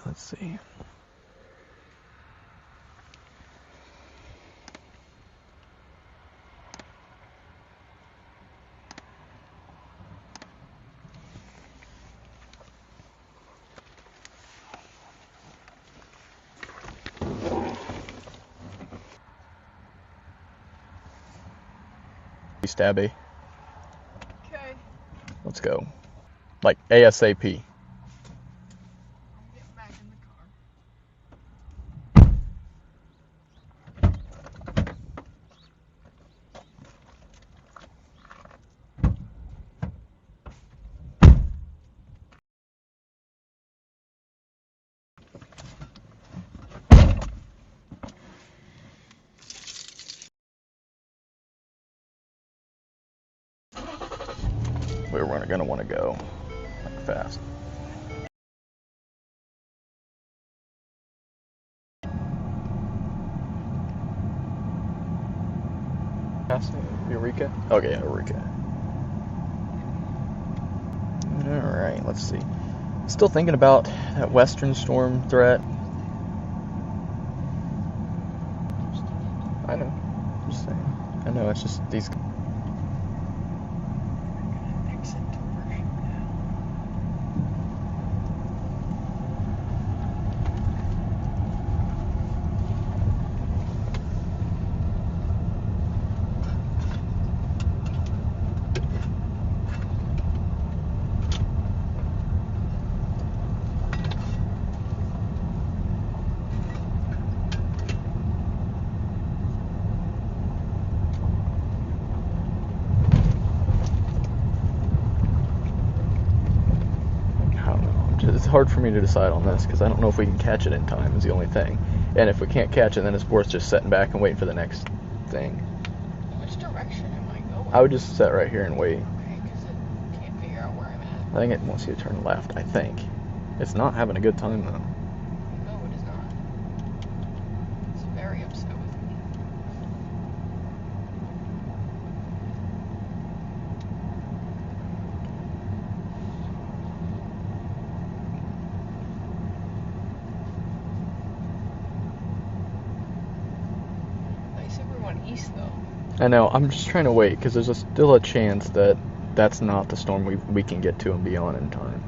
Let's see. Stabby. Okay. Let's go. Like ASAP. I'm getting back in the car. We're gonna want to go like fast. Eureka? Okay, yeah, Eureka. Alright, let's see. Still thinking about that western storm threat. I know. Just saying. I know, it's just these. It's hard for me to decide on this because I don't know if we can catch it in time is the only thing. And if we can't catch it, then it's worth just sitting back and waiting for the next thing. Which direction am I going? I would just sit right here and wait. Okay, because it can't figure out where I'm at. I think it wants you to turn left, I think. It's not having a good time though. No, it is not. It's very upset with me. East though. I know, I'm just trying to wait because there's still a chance that that's not the storm we can get to and be on in time.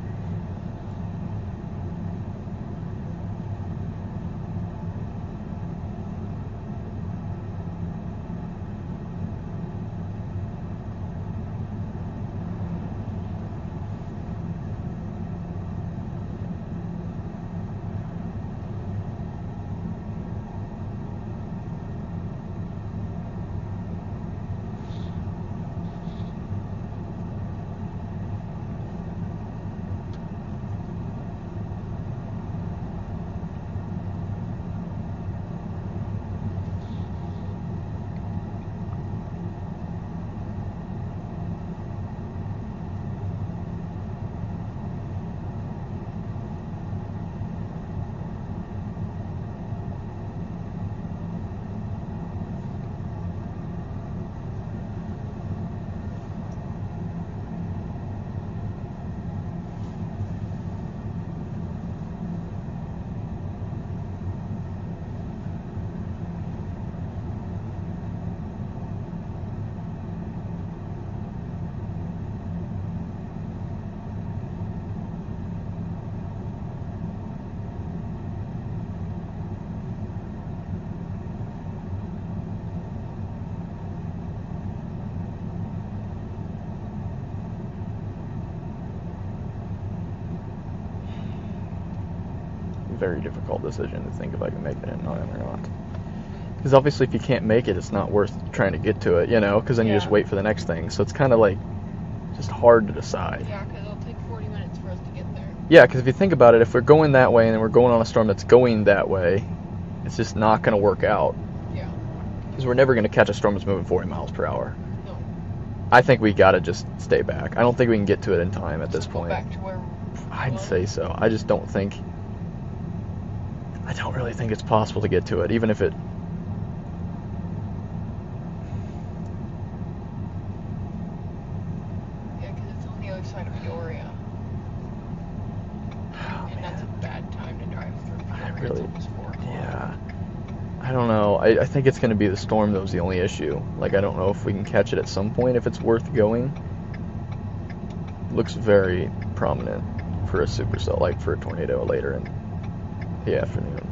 Very difficult decision to think if I can make it in time or not. Because obviously if you can't make it, it's not worth trying to get to it, you know, because then you just wait for the next thing. So it's kind of like just hard to decide. Yeah, because it'll take 40 minutes for us to get there. Yeah, because if you think about it, if we're going that way and then we're going on a storm that's going that way, it's just not going to work out. Yeah. Because we're never going to catch a storm that's moving 40 miles per hour. No. I think we got to just stay back. I don't think we can get to it in time at this point. Go back to where I'd say so. I just don't think... I don't really think it's possible to get to it, even if it... Yeah, because it's on the other side of Peoria. Oh, and that's a bad time to drive I don't know. I think it's going to be the storm that was the only issue. Like, I don't know if we can catch it at some point, if it's worth going. Looks very prominent for a supercell, like for a tornado later in the afternoon.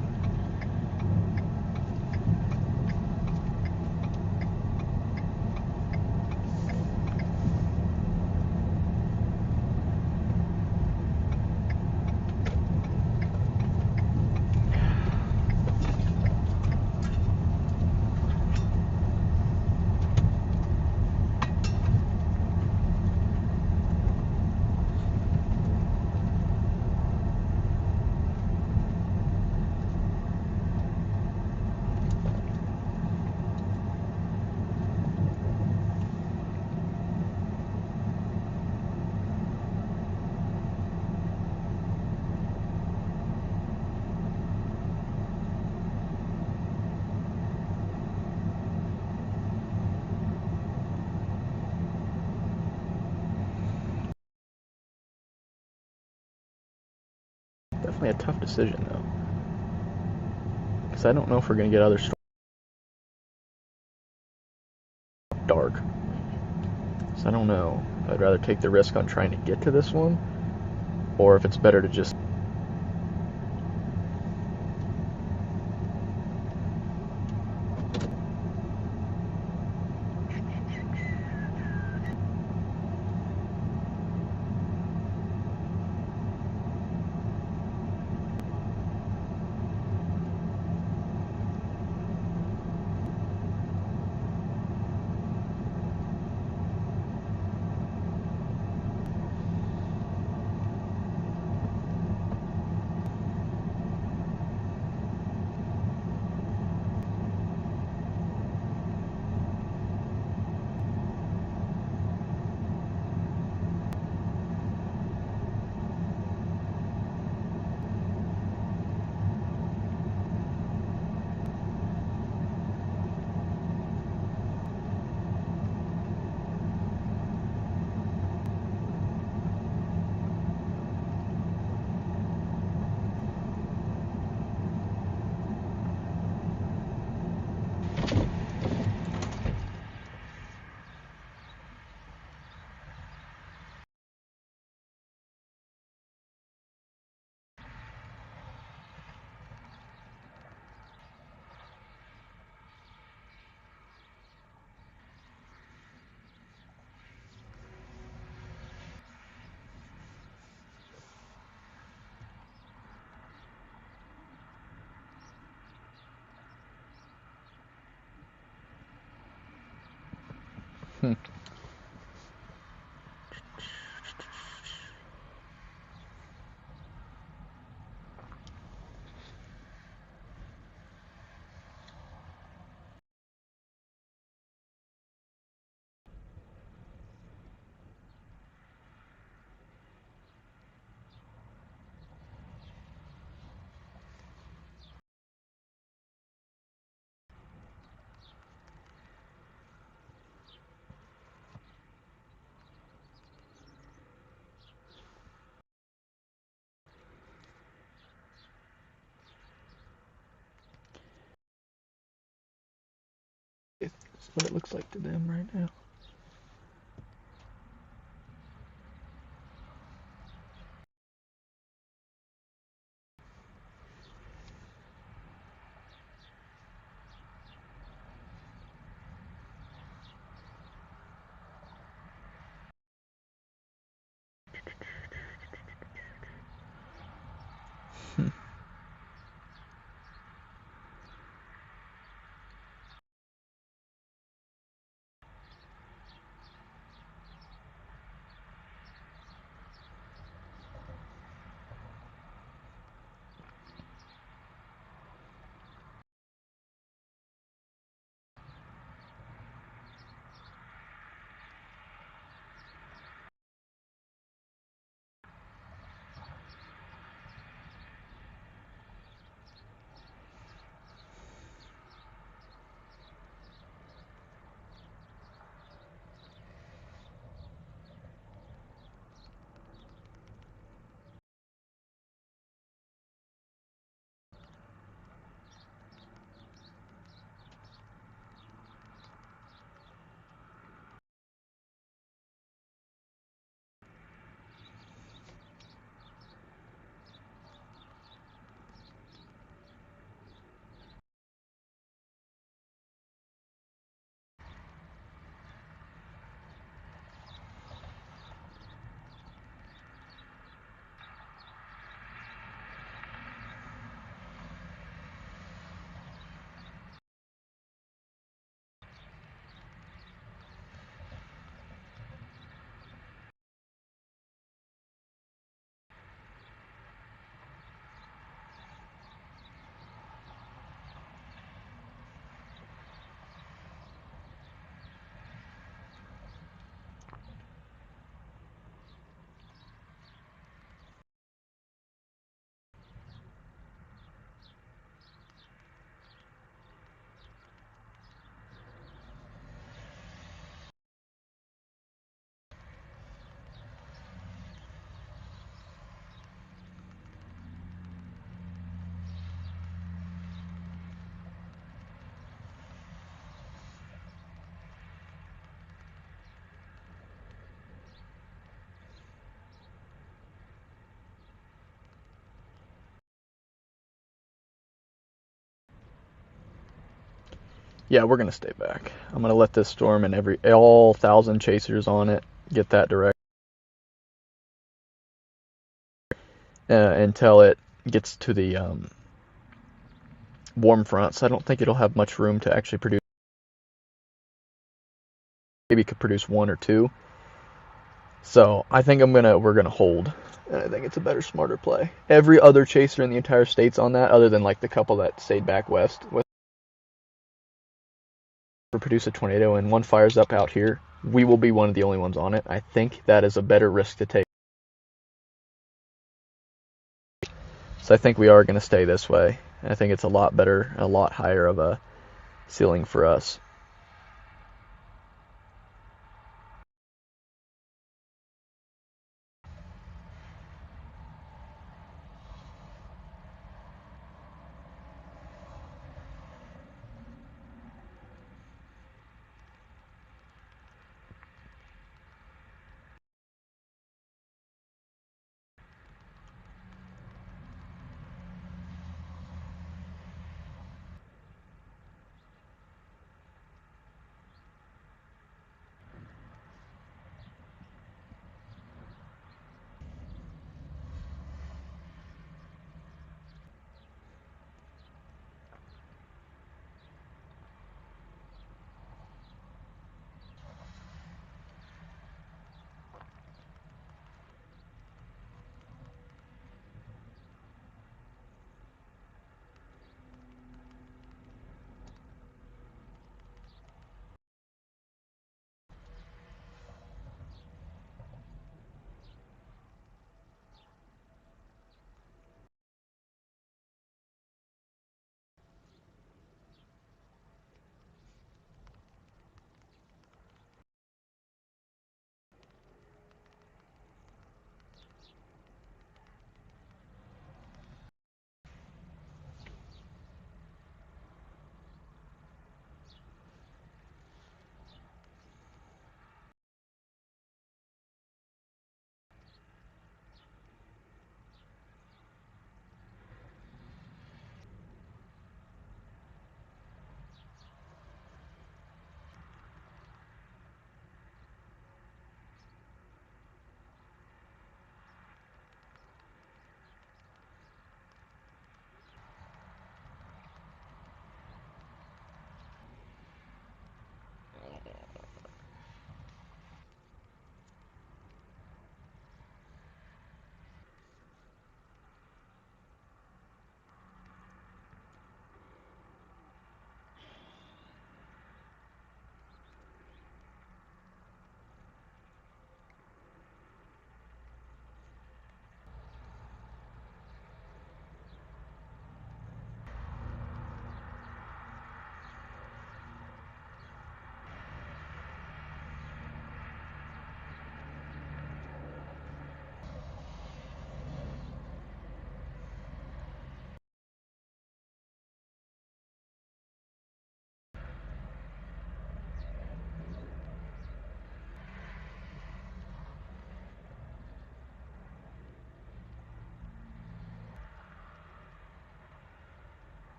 Definitely a tough decision, though. Because I don't know if we're going to get other storms dark. So I don't know. I'd rather take the risk on trying to get to this one, or if it's better to just It's what it looks like to them right now. Yeah, we're gonna stay back. I'm gonna let this storm and all 1,000 chasers on it get that direct until it gets to the warm front. So I don't think it'll have much room to actually produce. Maybe it could produce 1 or 2. So I think we're gonna hold, and I think it's a better, smarter play. Every other chaser in the entire state's on that, other than like the couple that stayed back west with produce a tornado, and one fires up out here. We will be one of the only ones on it. I think that is a better risk to take. So I think we are going to stay this way. I think it's a lot better, a lot higher of a ceiling for us.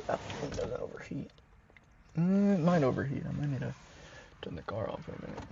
that thing doesn't overheat. It might overheat. I might need to turn the car off for a minute.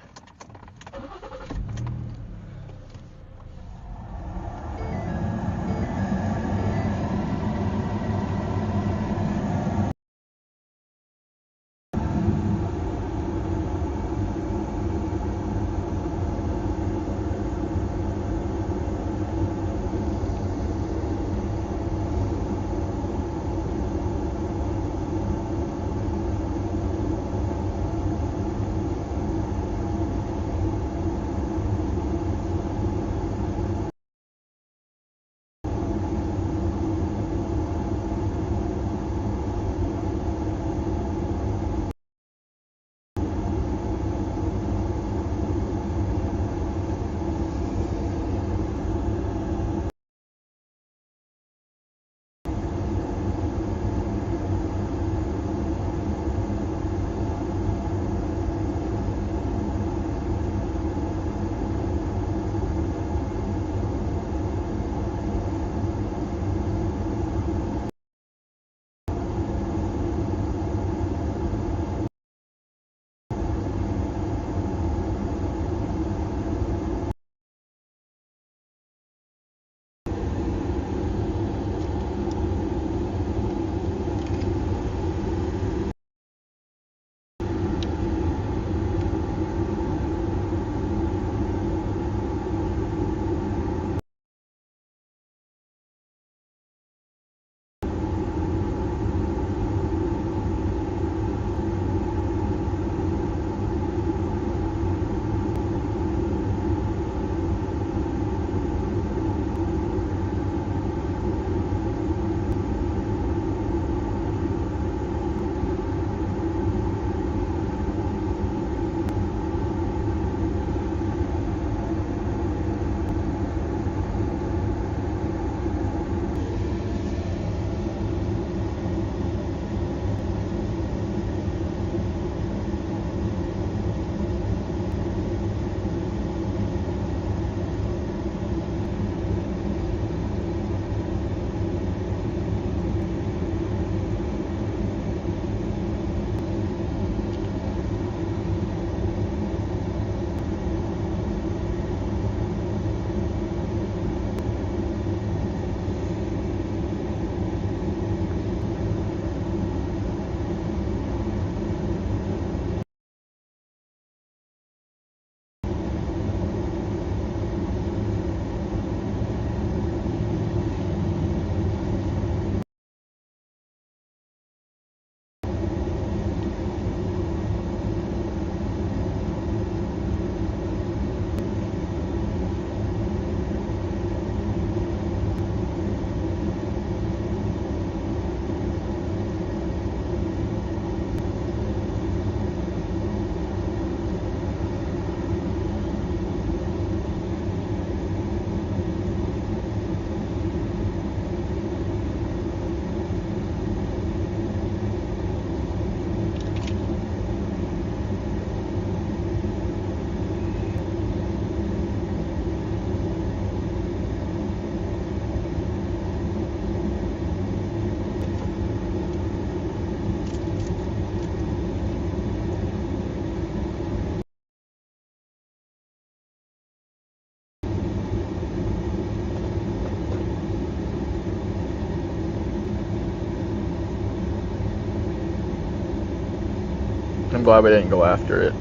I'm glad we didn't go after it.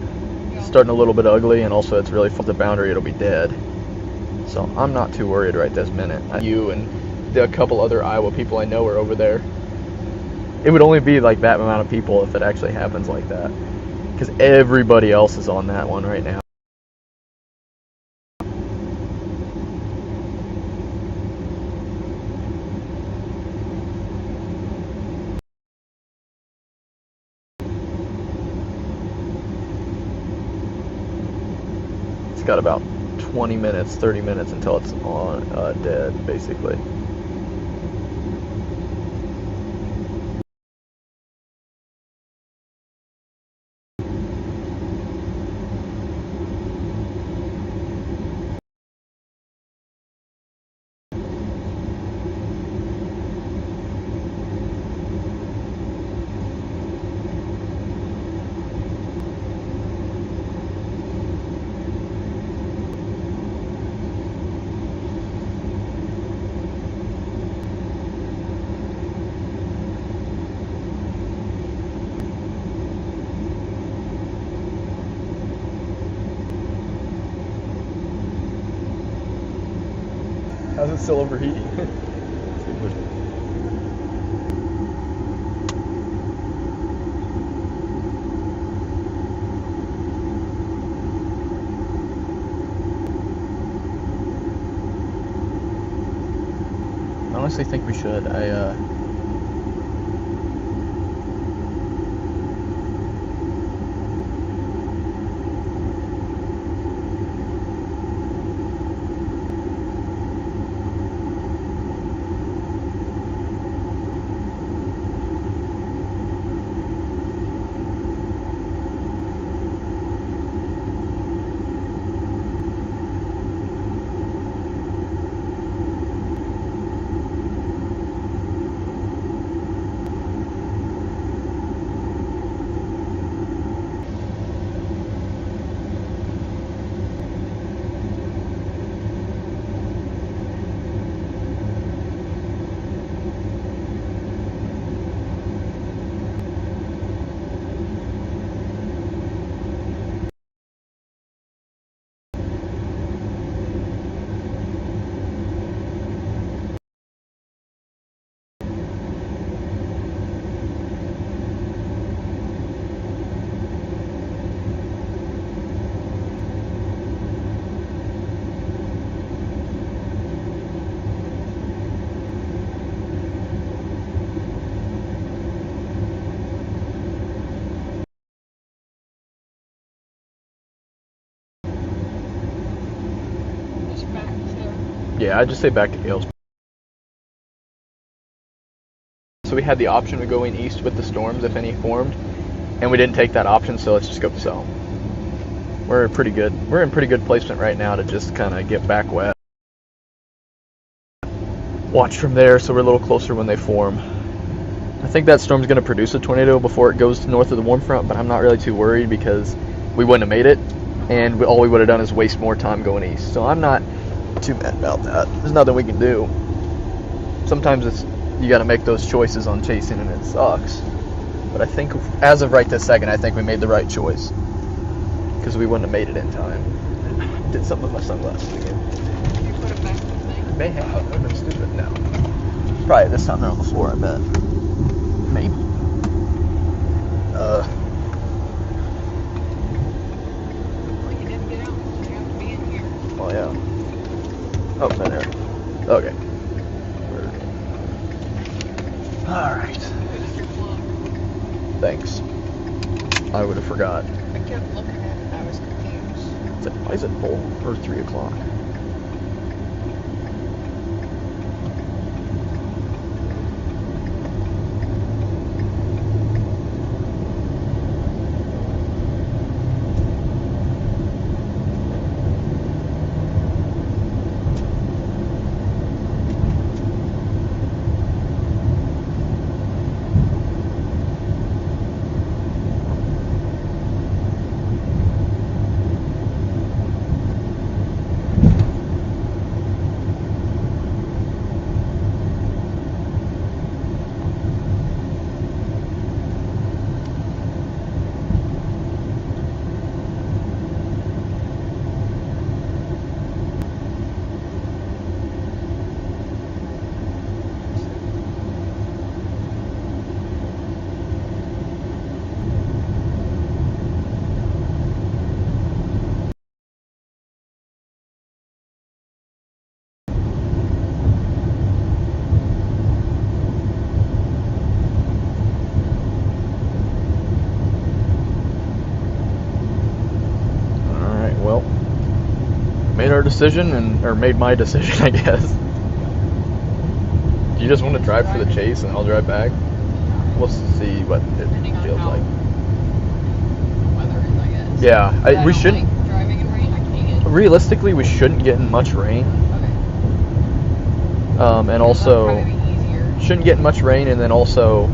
It's starting a little bit ugly, and also it's really for the boundary, it'll be dead. So I'm not too worried right this minute. You and a couple other Iowa people I know are over there. It would only be like that amount of people if it actually happens like that, because everybody else is on that one right now. It's got about 20 minutes, 30 minutes until it's on dead, basically. How's it still overheating? I honestly think we should. Yeah, I'd just say back to Gales. So we had the option of going east with the storms if any formed, and we didn't take that option, so let's just go south. We're in pretty good placement right now to just kind of get back west. Watch from there, so we're a little closer when they form. I think that storm's going to produce a tornado before it goes north of the warm front, but I'm not really too worried because we wouldn't have made it, and all we would have done is waste more time going east. So I'm not too mad about that. There's nothing we can do. Sometimes you got to make those choices on chasing, and it sucks. But I think, as of right this second, I think we made the right choice because we wouldn't have made it in time. Did something with my sunglasses again. Did you put it back in the thing? May have. That would have been stupid. No. Probably this time they're on the floor, I bet. Maybe. Well, you didn't get out. You have to be in here. Well, yeah. Oh, in there. Okay. Alright. Here's your plug. Thanks. I would have forgot. I kept looking at it. I was confused. Why is it full? Or 3 o'clock? Made our decision, or made my decision, I guess. Do you just want to drive for the chase and I'll drive back? We'll see what it feels like. Weather is, I guess. Yeah, we shouldn't. Like driving in rain. I can't. Realistically, we shouldn't get in much rain. Okay. And also That'd probably be easier. shouldn't get in much rain, and then also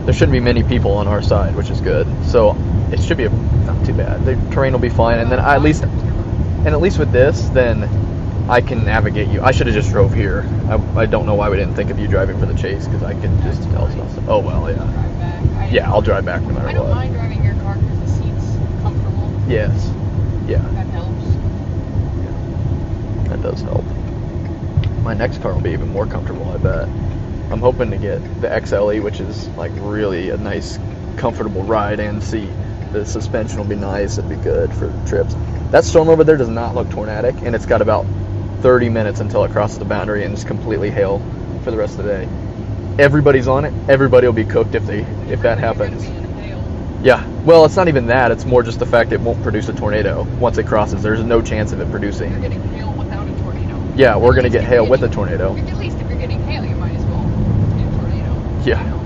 there shouldn't be many people on our side, which is good. So it should be not too bad. The terrain will be fine, and then at least with this, then I can navigate you. I should have just drove here. I don't know why we didn't think of you driving for the chase, because I can just tell stuff. Oh well, yeah. Drive back. Yeah, I'll drive back no matter I don't what. mind driving your car because the seat's comfortable. Yes. Yeah. That helps. That does help. My next car will be even more comfortable, I bet. I'm hoping to get the XLE, which is like really a nice, comfortable ride and seat. The suspension will be nice. It'd be good for trips. That storm over there does not look tornadic, and it's got about 30 minutes until it crosses the boundary and it's completely hail for the rest of the day. Everybody's on it. Everybody will be cooked if that happens. Yeah. Well, it's not even that. It's more just the fact it won't produce a tornado once it crosses. There's no chance of it producing. You're getting hail without a tornado. Yeah, we're going to get hail with a tornado. At least if you're getting hail, you might as well get a tornado. Yeah. You know?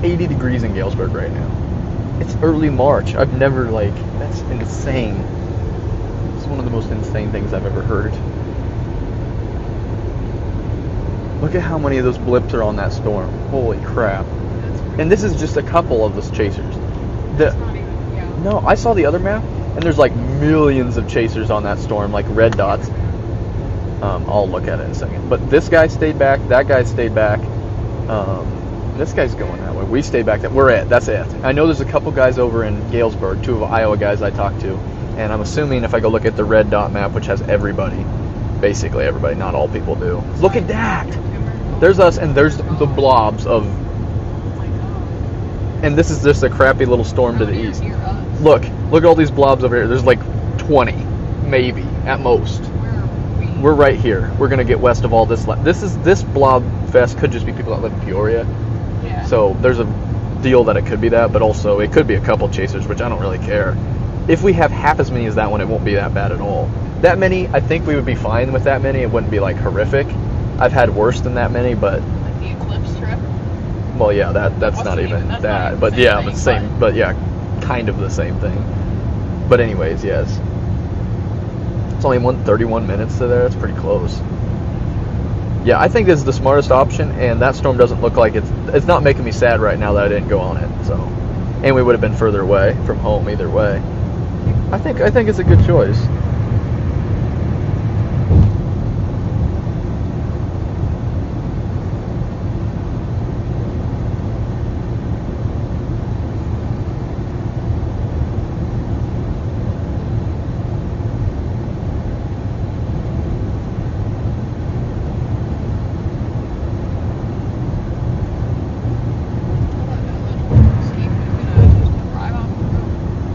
It's 80 degrees in Galesburg right now. It's early March. I've never, that's insane. It's one of the most insane things I've ever heard. Look at how many of those blips are on that storm. Holy crap. And this is just a couple of those chasers. No, I saw the other map, and there's like millions of chasers on that storm, like red dots. I'll look at it in a second. But this guy stayed back, that guy stayed back. This guy's going that way. We stayed back. That's it. I know there's a couple guys over in Galesburg, 2 of Iowa guys I talked to, and I'm assuming if I go look at the red dot map, which has everybody, basically everybody, not all people do. Look at that! There's us, and there's the blobs of... And this is just a crappy little storm to the east. Look at all these blobs over here. There's like 20, maybe, at most. We're right here. We're going to get west of all this. This blob fest could just be people that live in Peoria. Yeah. So there's a deal that it could be that, but also it could be a couple chasers, which I don't really care. If we have half as many as that one, it won't be that bad at all. That many, I think we would be fine with that many. It wouldn't be like horrific. I've had worse than that many, but... Like the eclipse trip? Well, yeah, that's not even that. But yeah, but same. But yeah, kind of the same thing. But anyways, yes. It's only 31 minutes to there. That's pretty close. Yeah, I think this is the smartest option, and that storm doesn't look like it's not making me sad right now that I didn't go on it. So, and we would have been further away from home either way. I think it's a good choice.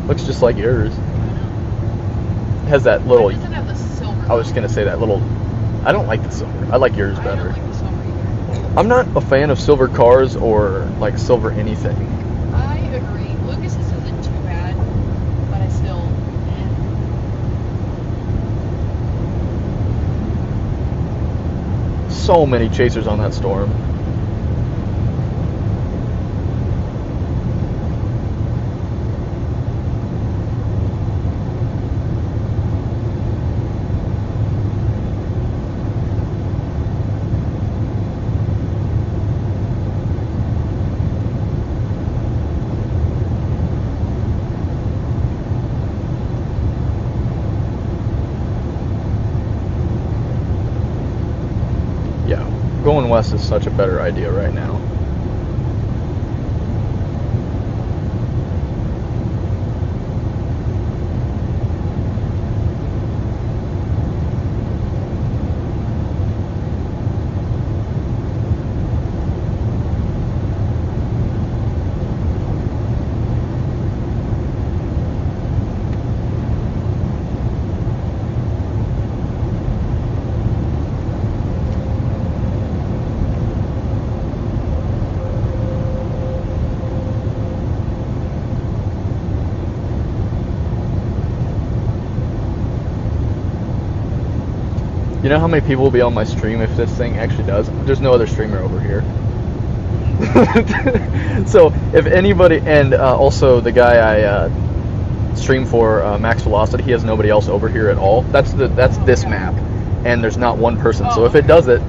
Looks just like yours. It has that little... It doesn't have the silver. I was just going to say that little... I don't like the silver. I like yours better. I don't like the silver either. I'm not a fan of silver cars or like silver anything. I agree. Lucas's isn't too bad, but I still... So many chasers on that storm. Going west is such a better idea right now. You know how many people will be on my stream if this thing actually does? There's no other streamer over here. So if anybody, and also the guy I stream for, Max Velocity, he has nobody else over here at all. That's this map, and there's not one person. So if it does it,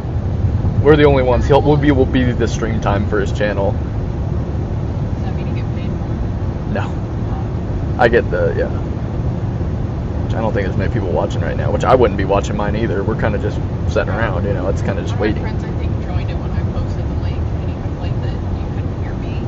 we're the only ones. We'll be the stream time for his channel. Does that mean you get paid for it? No, I get I don't think there's many people watching right now, which I wouldn't be watching mine either. We're kind of just sitting around, you know. It's kind of just waiting. My friends, I think, joined it when I posted the link, and he complained that you couldn't hear me.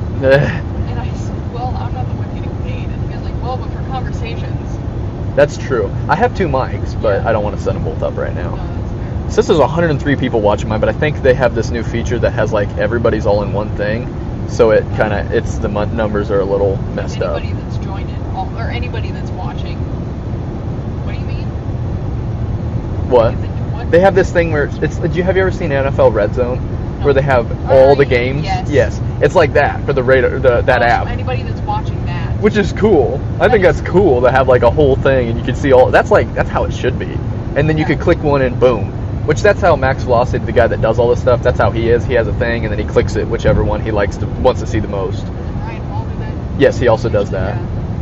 And I said, well, I'm not the one getting paid. And he was like, well, but for conversations. That's true. I have 2 mics, but I don't want to set them both up right now. No, that's fair. Since there's 103 people watching mine, but I think they have this new feature that has like everybody's all in one thing, so it kind of the numbers are a little messed up. Anybody that's joined it, or anybody that's watching. What do you mean? What? They have this thing where have you ever seen NFL Red Zone, where they have all the games? Yes. It's like that for the radar, that app. Anybody that's watching that. Which is cool. I think that's cool to have like a whole thing, and you can see all. That's how it should be. And then you could click one and boom. Which that's how Max Velocity, the guy that does all this stuff, that's how he is. He has a thing, and then he clicks it, whichever one he wants to see the most. Ryan Hall do that? Yes, he also does that.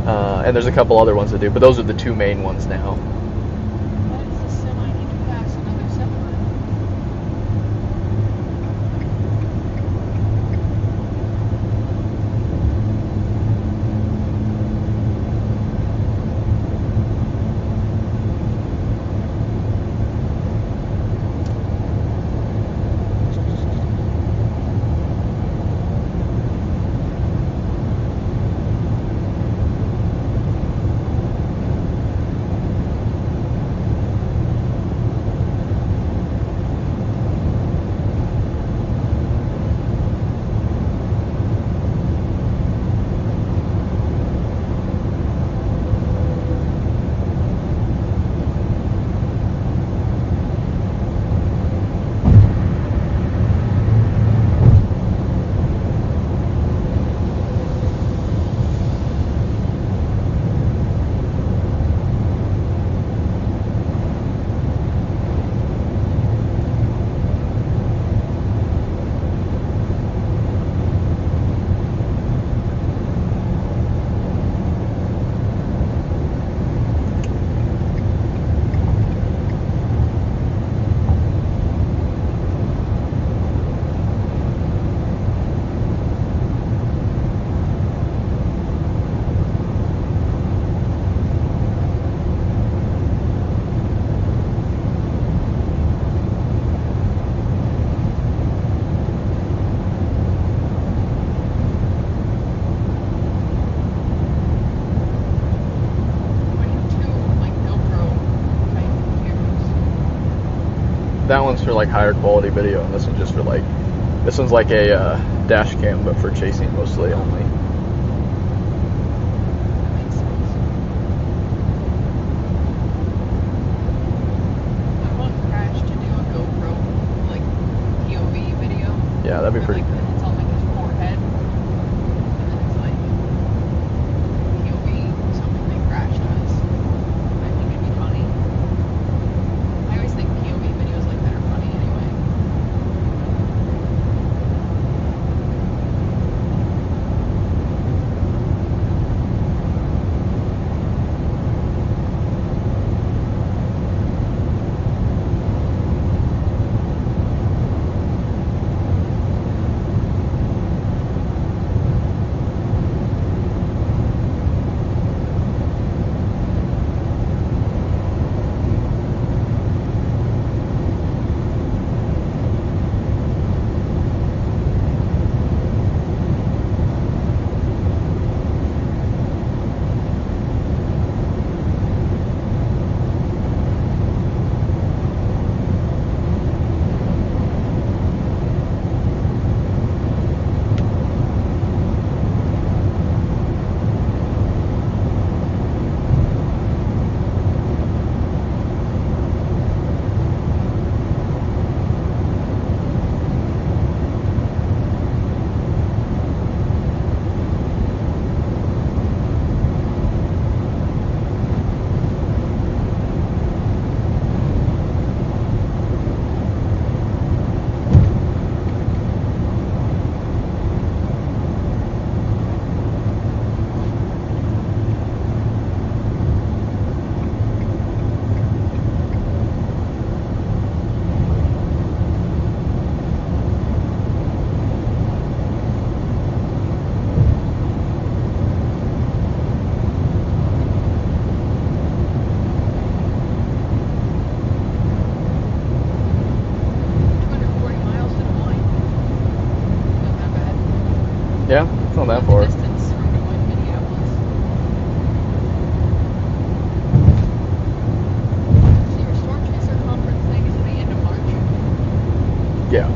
And there's a couple other ones that do, but those are the 2 main ones now. What is this semi need to pass? Another semi? That one's for like higher quality video, and this one's just for like, this one's like a dash cam, but for chasing mostly only. That makes sense. I want Crash to do a GoPro, like, POV video. Yeah, that'd be Where, pretty like, cool. it's on like his forehead, and then it's like POV, something that Crash does. I think it'd be funny. I always think POV videos like that are funny anyway. It's not that The far. distance from going to Minneapolis. So your Storm Chaser conference thing is at the end of March. Yeah.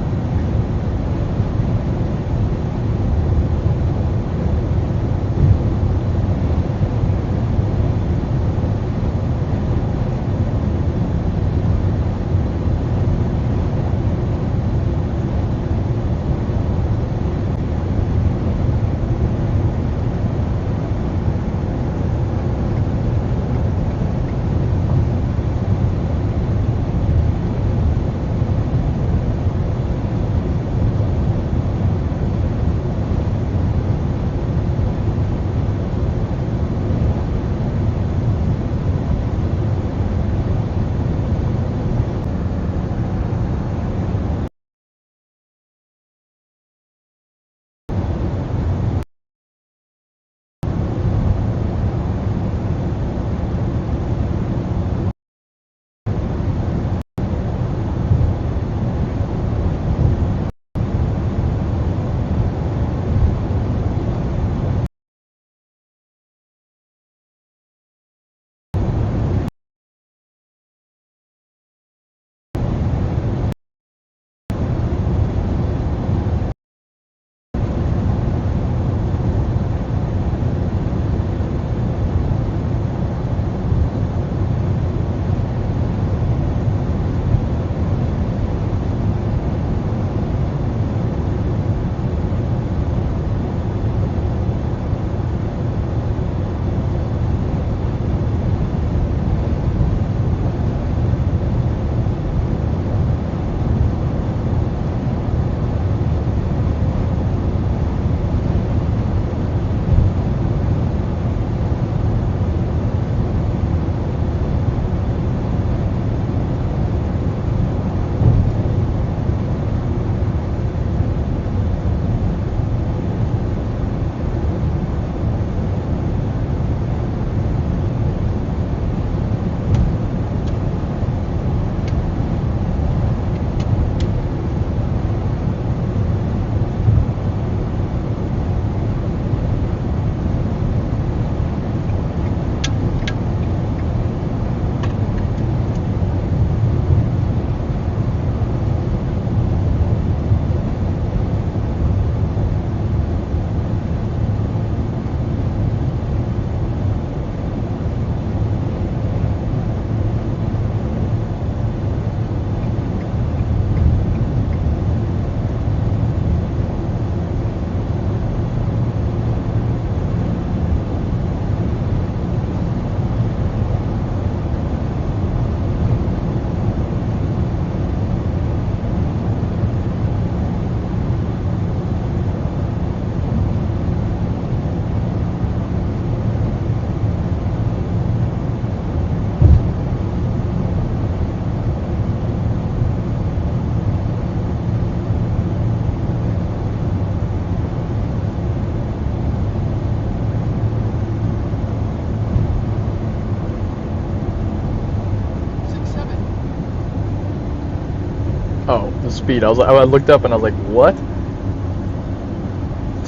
Oh, the speed. I looked up and I was like, what?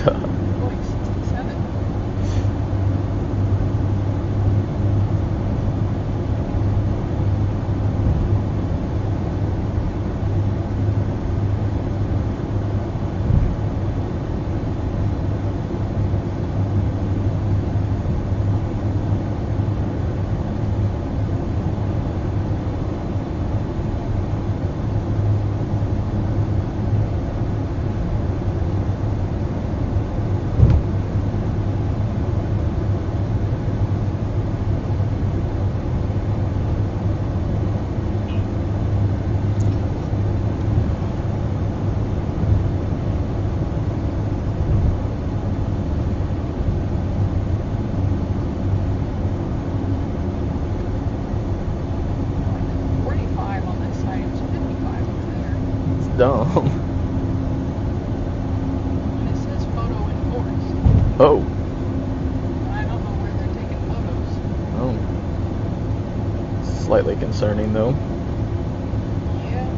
Going 67. Dumb. And it says photo enforced. Oh. I don't know where they're taking photos. Oh. Slightly concerning though. Yeah.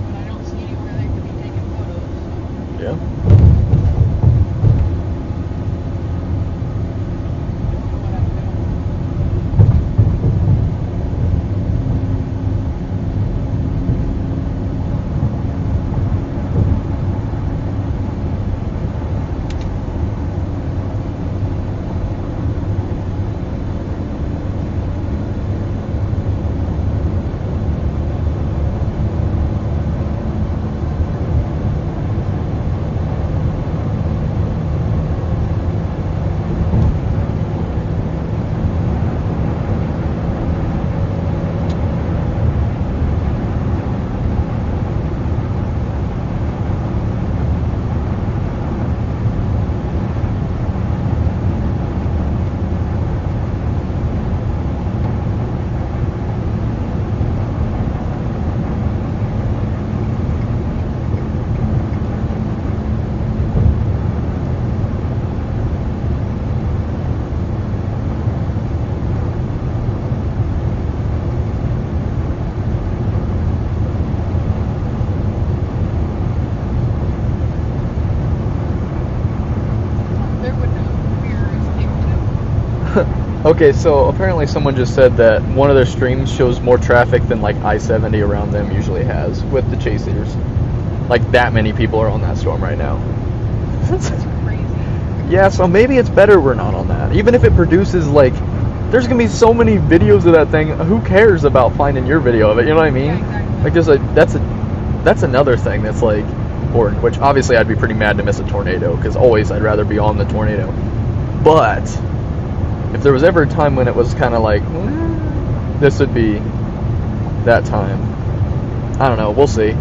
But I don't see anywhere they could be taking photos. Yeah. Okay, so apparently someone just said that one of their streams shows more traffic than like I-70 around them usually has with the chase eaters. Like that many people are on that storm right now. That's crazy. Yeah, so maybe it's better we're not on that. Even if it produces like, there's gonna be so many videos of that thing. Who cares about finding your video of it? You know what I mean? Yeah, exactly. Like that's another thing that's like important. Which obviously I'd be pretty mad to miss a tornado because always I'd rather be on the tornado. But if there was ever a time when it was kind of like, this would be that time. I don't know. We'll see.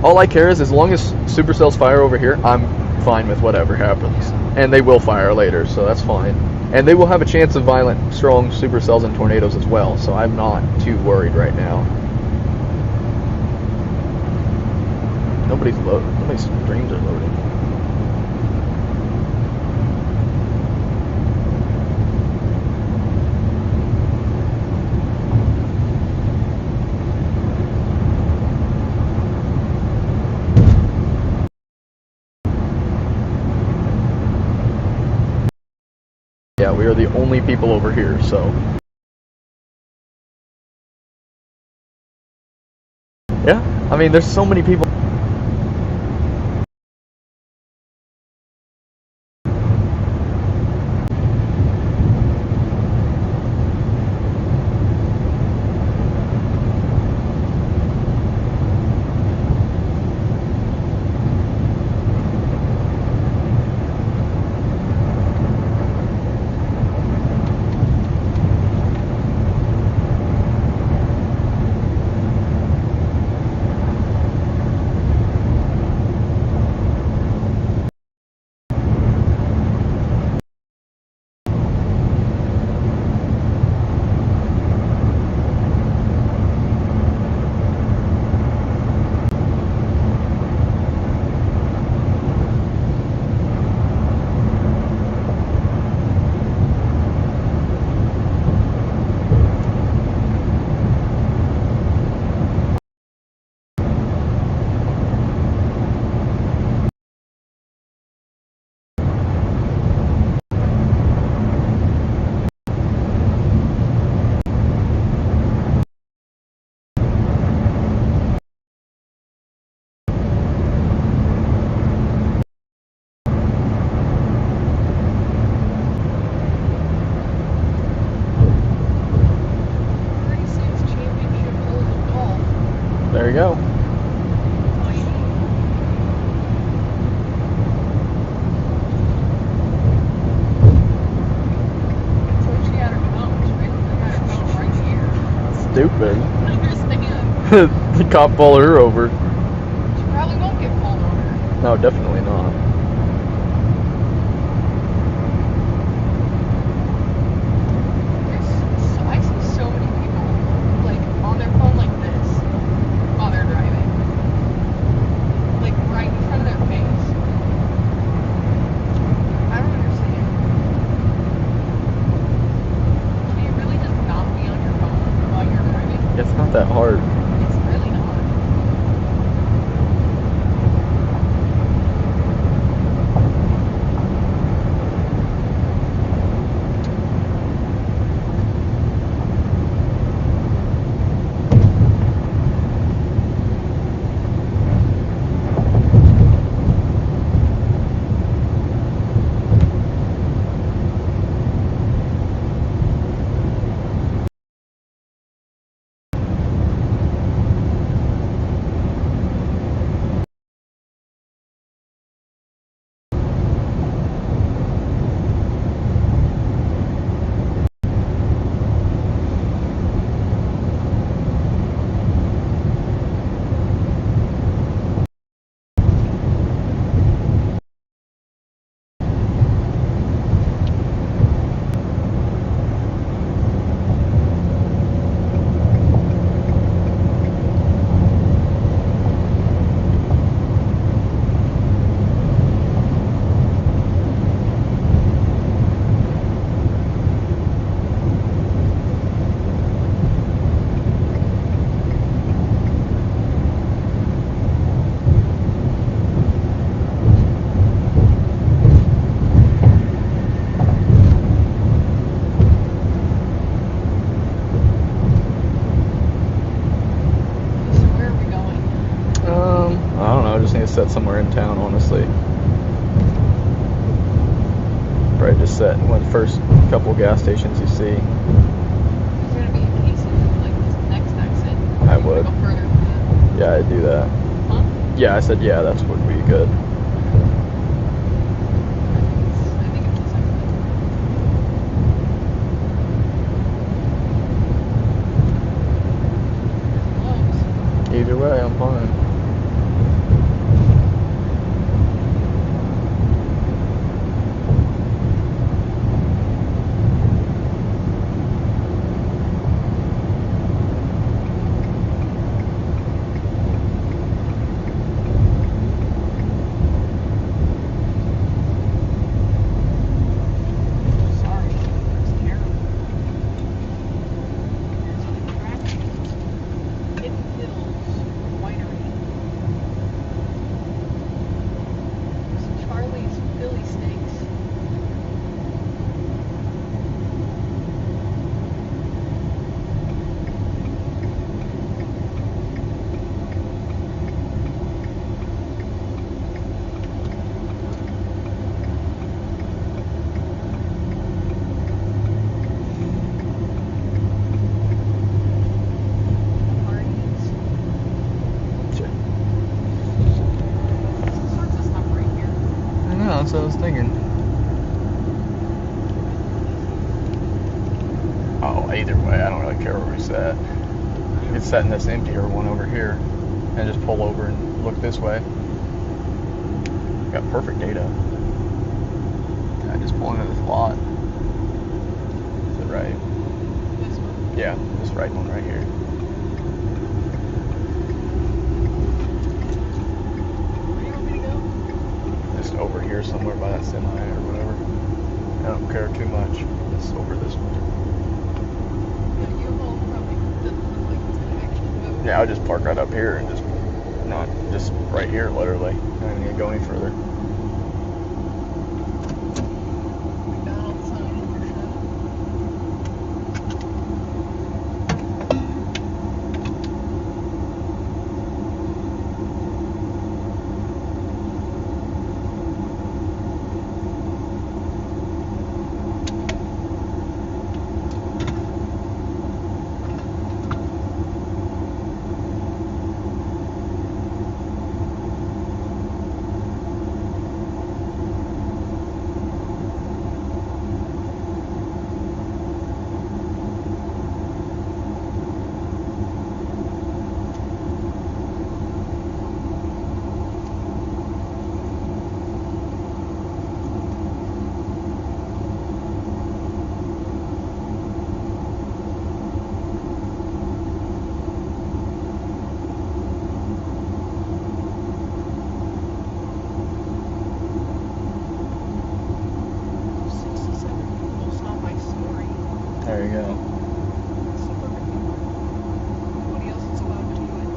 All I care is as long as supercells fire over here, I'm fine with whatever happens. And they will fire later, so that's fine. And they will have a chance of violent, strong supercells and tornadoes as well, so I'm not too worried right now. Nobody's streams are loading. Yeah, we are the only people over here, so. Yeah, I mean, there's so many people. There you go. Stupid. The cop pulled her over. She probably won't get pulled over. No, definitely not. I see so many people like on their phone like this while they're driving, like right in front of their face. I don't understand. Can you really just not be on your phone while you're driving? It's not that hard. It's really not. set somewhere in town, honestly. Probably just set in one of the first couple gas stations you see. There's gonna be a piece of like this next exit. I would. Go further than that. Yeah, I'd do that. Huh? Yeah, I said yeah, that's would be good. I think it's the second one. Close. Either way, I'm fine. Sorry, it's terrible. There's attractions, hidden hills, winery. There's Charlie's Philly steaks. Parties. All sorts of stuff right here. I know, that's what I was thinking. Oh, either way, I don't really care where we set. You could set in this emptier one over here and just pull over and look this way. Got perfect data. I just pull into this lot. Is it right? This one. Yeah, this right one right here. Where do you want me to go? Just over here somewhere by that semi or whatever. I don't care too much. Just over this way. The U-Haul probably doesn't look like it's gonna actually move. Yeah, I'll just park right up here and just right here, literally. Not even gonna go any further. McDonald's sign in your shop. There you go. Super good people. Nobody else is allowed to do it.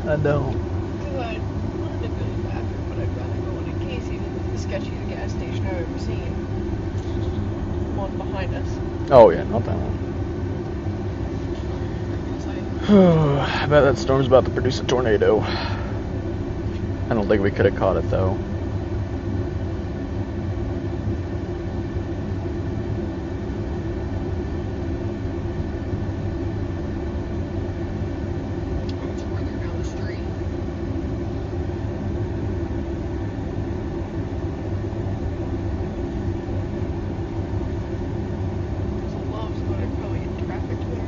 I don't. Because I wanted to go to the bathroom, but I'd rather go into Casey's, the sketchiest gas station I've ever seen. One behind us. Oh yeah, not that one. Unless I bet that storm's about to produce a tornado. I don't think we could have caught it though. it's further down the street. There's a Love's, but I'd probably get traffic there.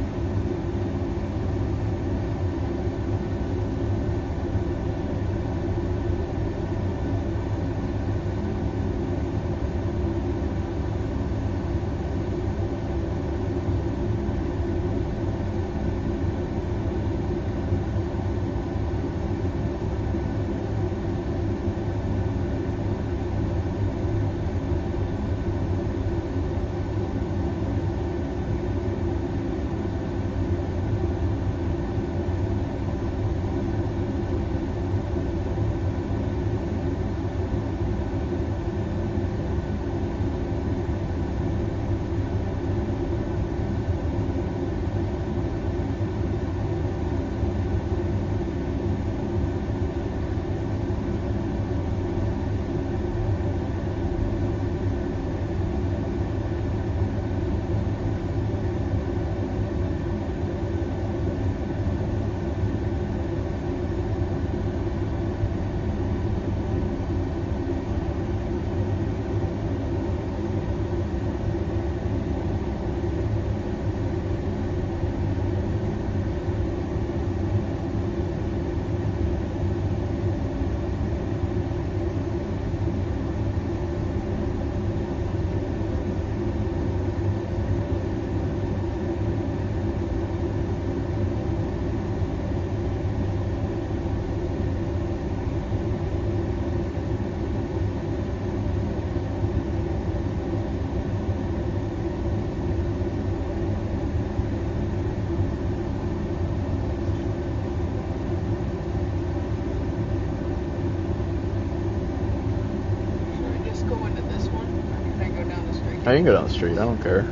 I can go down the street, I don't care.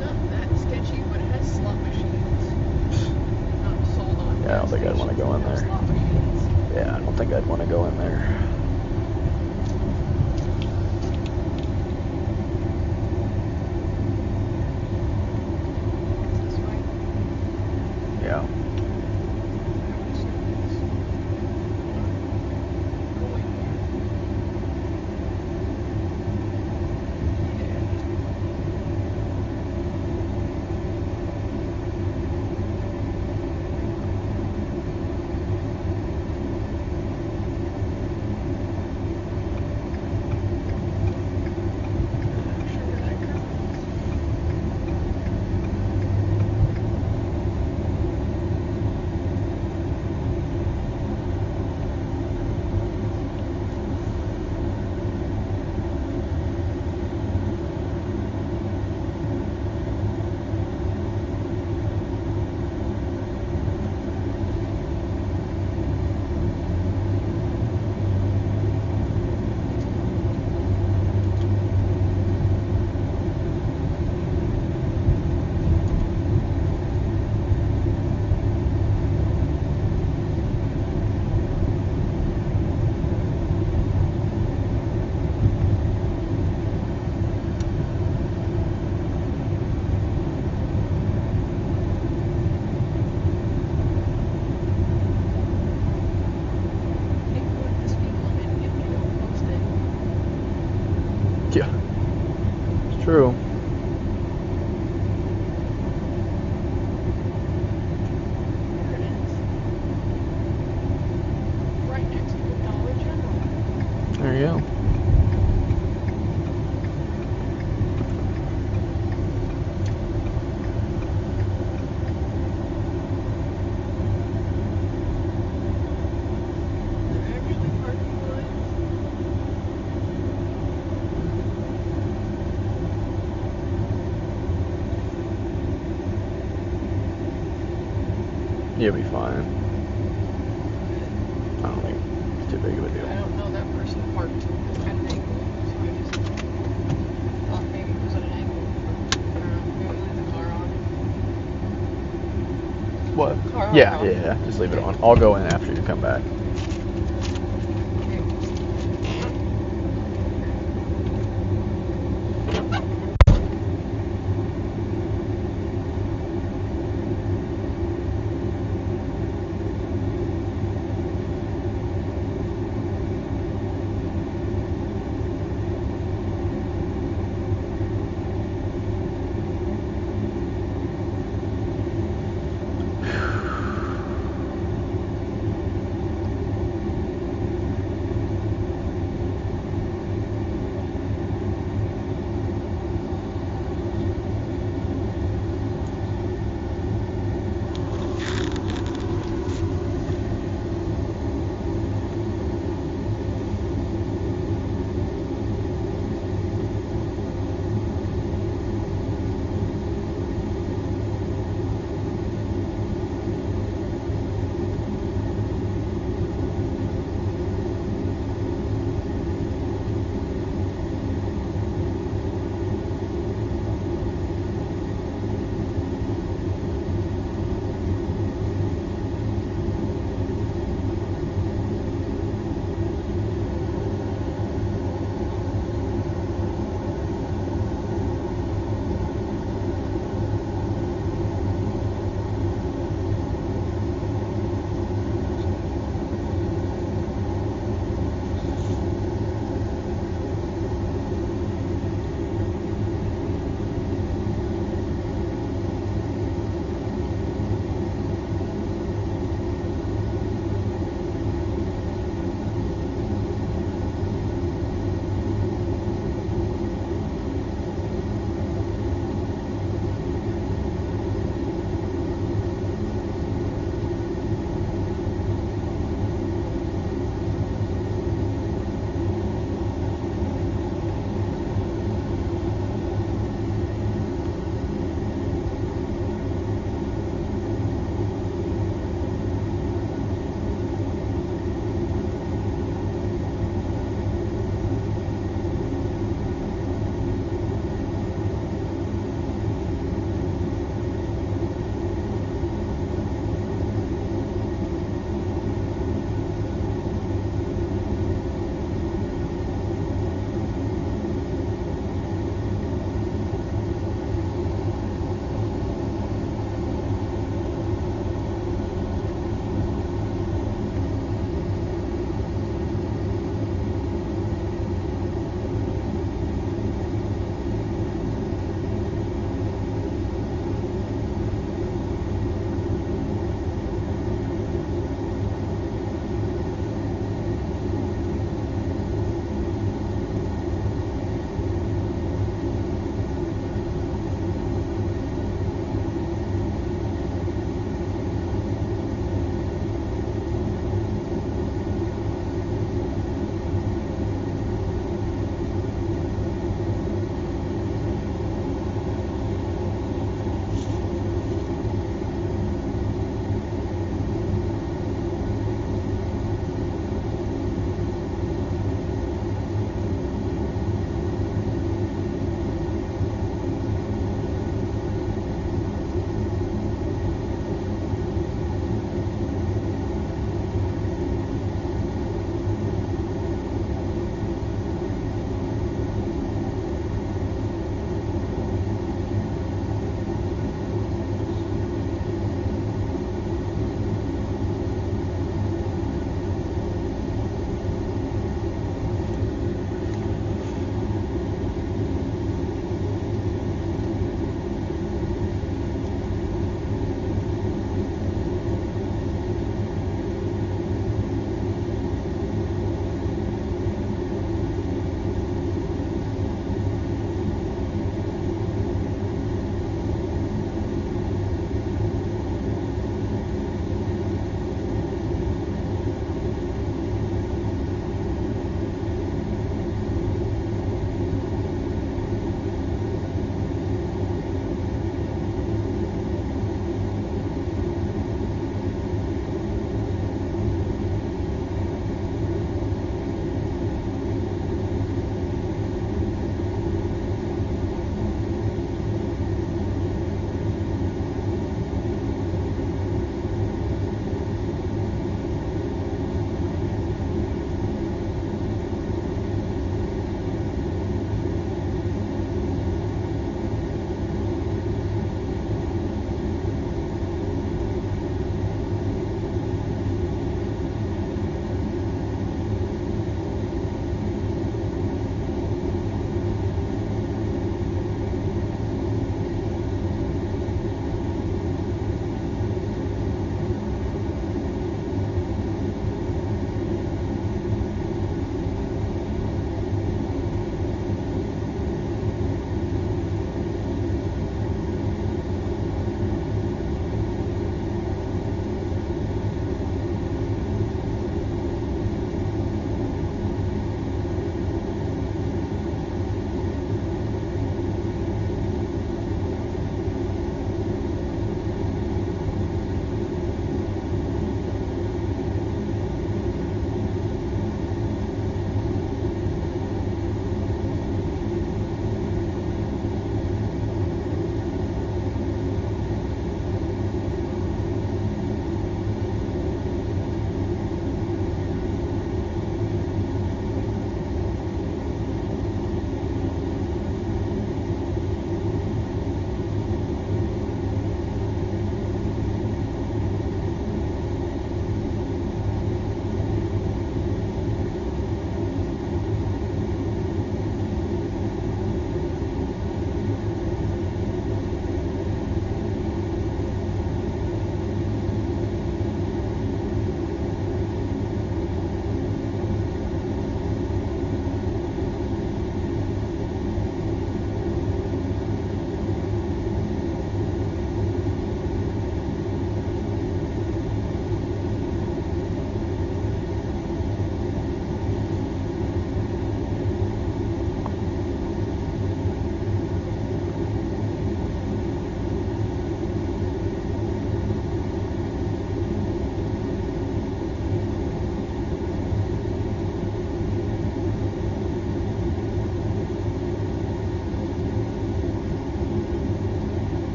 Not that sketchy, but it has slot machines. Not sold on. Yeah, I don't think I'd want to go in there. Slot machines. Yeah, I don't think I'd want to go in there. This way. Yeah. Yeah. It's true. There it is. Right next to the Dollar General. There you go. You'll be fine. I don't think it's too big of a I deal. don't know that person parked at an angle, so I just thought maybe it was at an angle. I don't know, maybe leave the car on. What? Car on, Yeah, car on. yeah, just leave it on. I'll go in after you come back. Okay.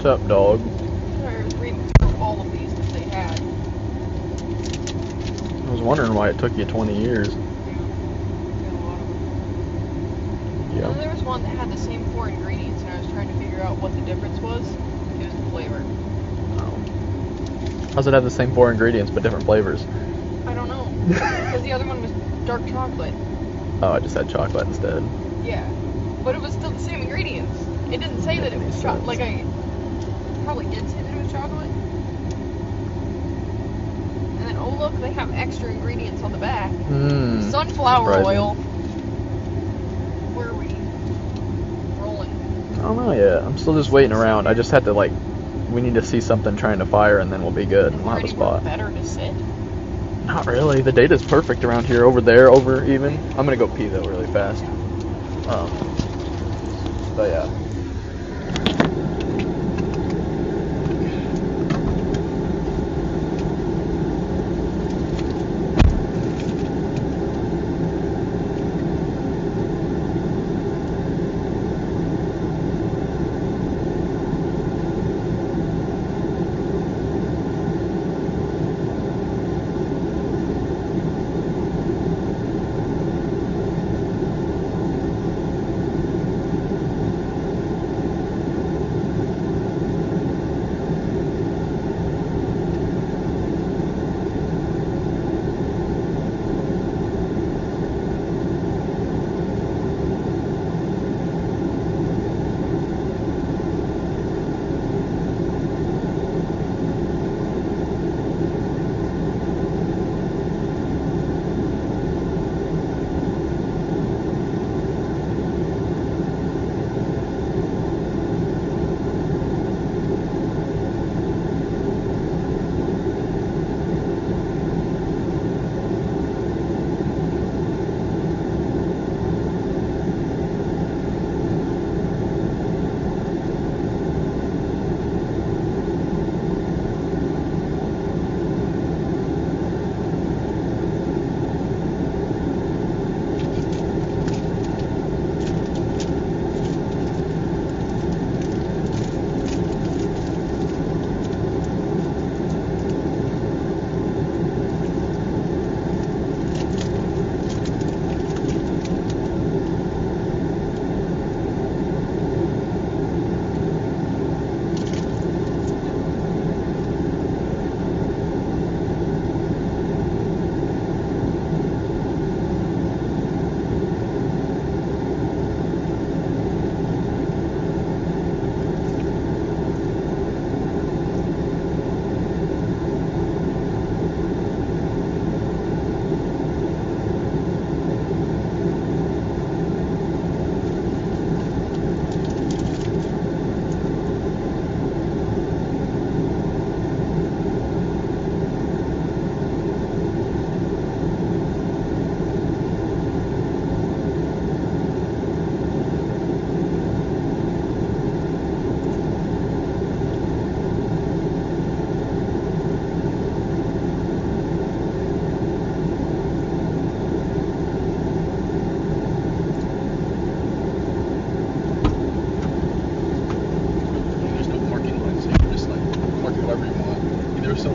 What's up, dog? I was reading through all of these that they had. I was wondering why it took you 20 years. Yeah. Well, there was one that had the same 4 ingredients, and I was trying to figure out what the difference was. It was the flavor. Oh. How's it have the same 4 ingredients but different flavors? I don't know. Because the other one was dark chocolate. Oh, I just had chocolate instead. Yeah. But it was still the same ingredients. It didn't say that it was chocolate. Like, I probably did say that it was chocolate. And then, oh look, they have extra ingredients on the back. Sunflower oil. Where are we rolling? I don't know yet. I'm still just waiting around. I just had to, like, we need to see something trying to fire, and then we'll be good. We'll have a spot. Better to sit? Not really. The data's perfect around here. Over there, over even. I'm gonna go pee though really fast. But yeah.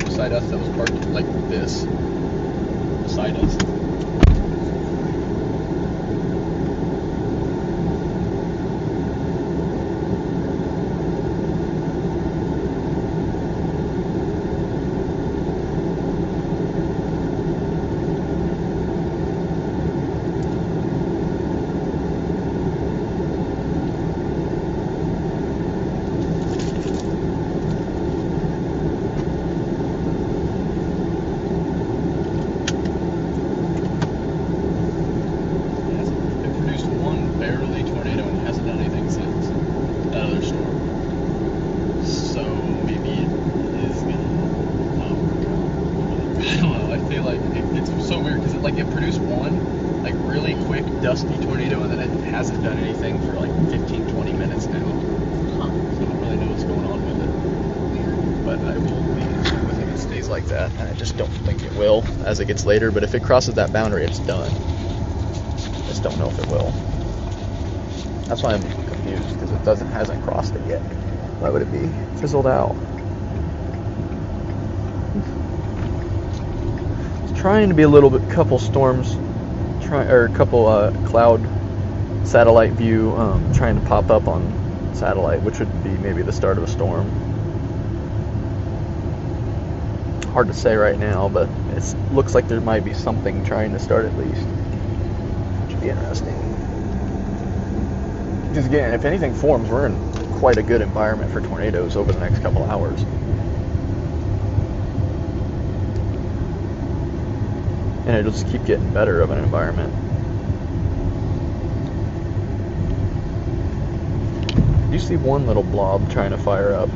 Beside us that was parked like this. Beside us. It produced one like really quick dusty tornado, and then it hasn't done anything for like 15-20 minutes now. So I don't really know what's going on with it. Weird. But I will be with it. It stays like that, and I just don't think it will as it gets later. But if it crosses that boundary, it's done. I just don't know if it will. That's why I'm confused, because it hasn't crossed it yet. Why would it be fizzled out? It's trying to be a little bit, couple storms, cloud satellite view, trying to pop up on satellite, which would be maybe the start of a storm. Hard to say right now, but it looks like there might be something trying to start at least, which would be interesting. Because again, if anything forms, we're in quite a good environment for tornadoes over the next couple hours. And it'll just keep getting better of an environment. You see one little blob trying to fire up.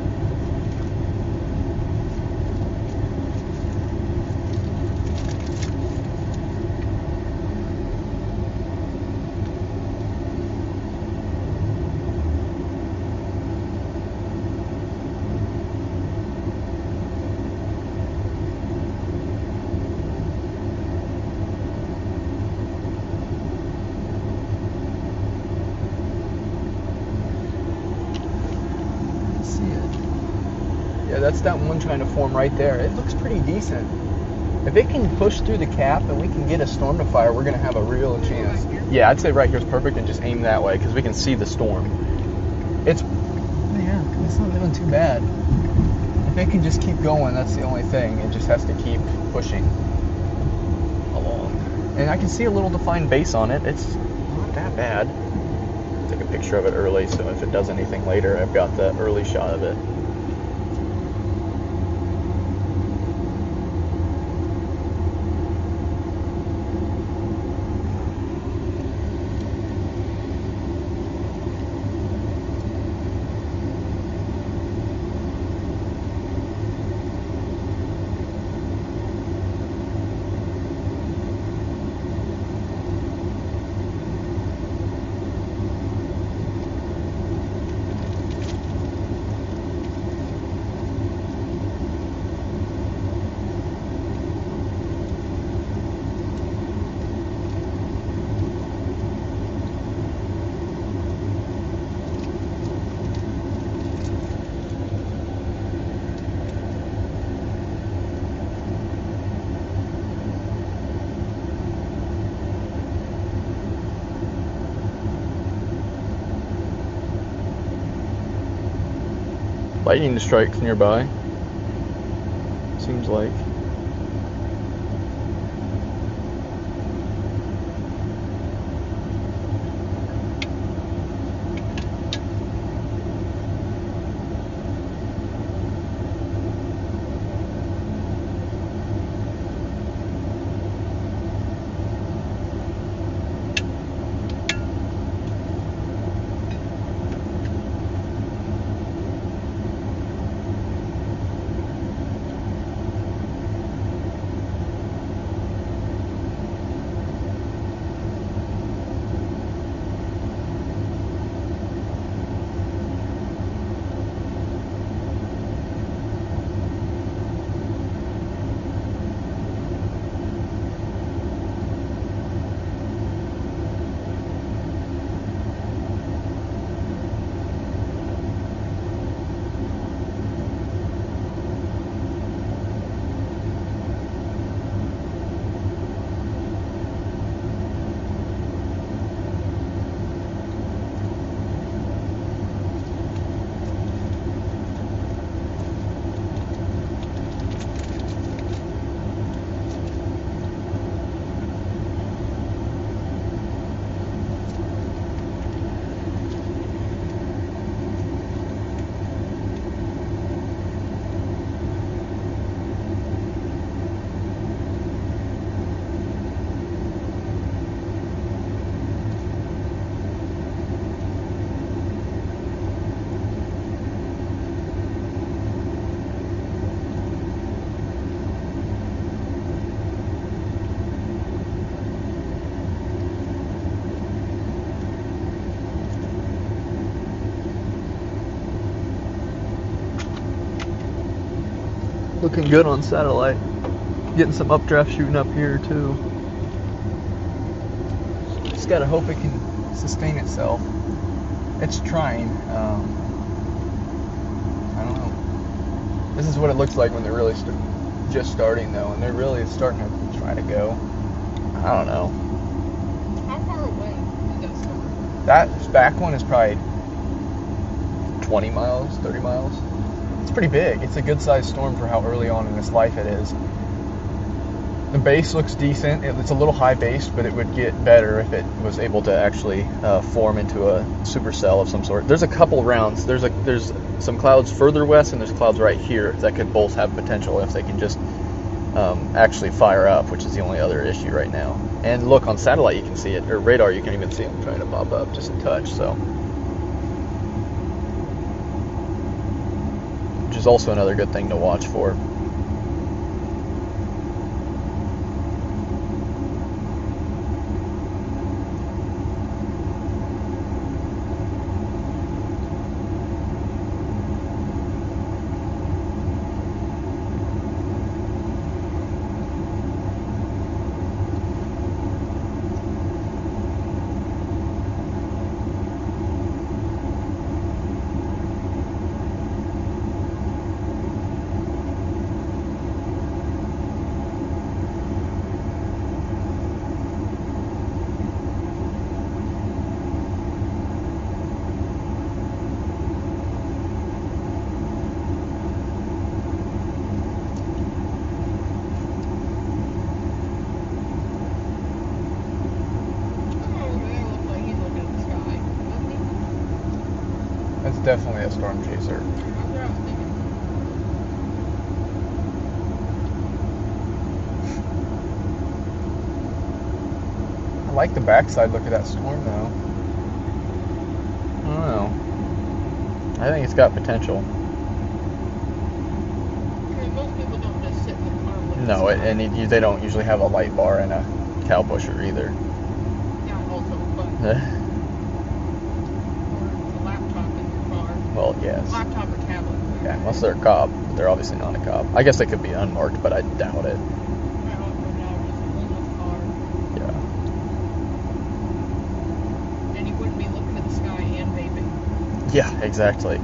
That's that one trying to form right there. It looks pretty decent. If it can push through the cap and we can get a storm to fire, we're going to have a real chance. Yeah, I'd say right here is perfect, and just aim that way because we can see the storm. It's not doing too bad. If it can just keep going, that's the only thing. It just has to keep pushing along. And I can see a little defined base on it. It's not that bad. I'll take a picture of it early, so if it does anything later, I've got the early shot of it. Lightning strikes nearby, seems like. Looking good on satellite. Getting some updraft shooting up here too. Just gotta hope it can sustain itself. It's trying. I don't know. This is what it looks like when they're really just starting, though, and they're really starting to try to go. I don't know. How far away is that storm? That back one is probably 20 miles, 30 miles. It's pretty big. It's a good-sized storm for how early on in its life it is. The base looks decent. It's a little high base, but it would get better if it was able to actually form into a supercell of some sort. There's a couple rounds. There's some clouds further west, and there's clouds right here that could both have potential if they can just actually fire up, which is the only other issue right now. And look, on satellite you can see it, or radar you can even see them trying to pop up just a touch. So, which is also another good thing to watch for. That's definitely a storm chaser. I like the backside look of that storm, though. I don't know. I think it's got potential. Most people don't just sit in the car and look at No, the sky. and they don't usually have a light bar and a cow pusher either. Yeah, also, but or a laptop in your car. Well, yes. Laptop or tablet. Yeah, unless they're a cop. But they're obviously not a cop. I guess they could be unmarked, but I doubt it. Now, just a homeless car. Yeah. And you wouldn't be looking at the sky and vaping. Yeah, exactly.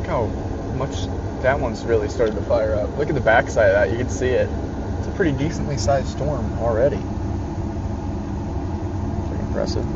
look how much that one's really started to fire up. Look at the backside of that. You can see it. It's a pretty decently sized storm already. Pretty impressive.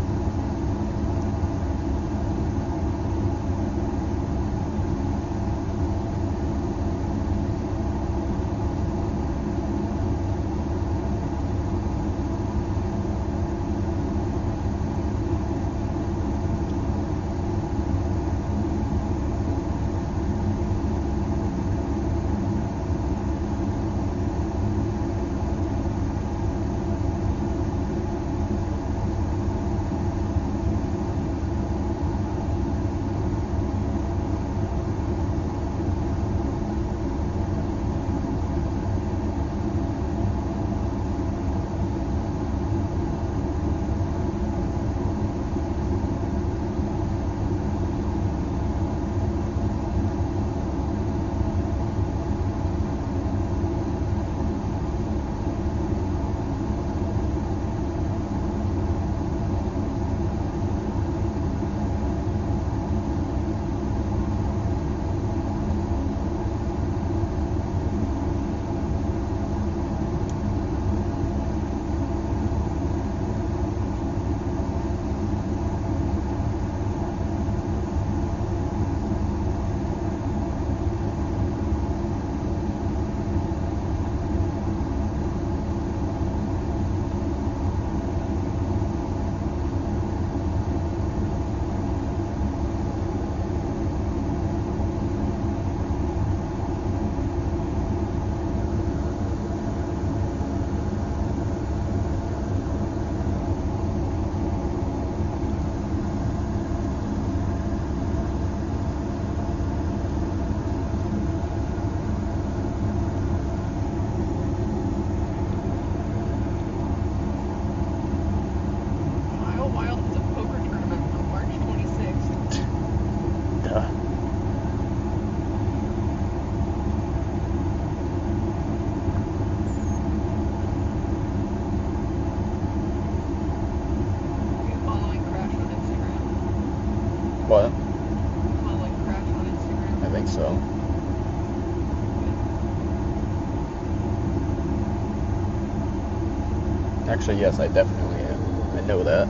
What? Following Crash on Instagram. I think so. Actually, yes, I definitely am. I know that.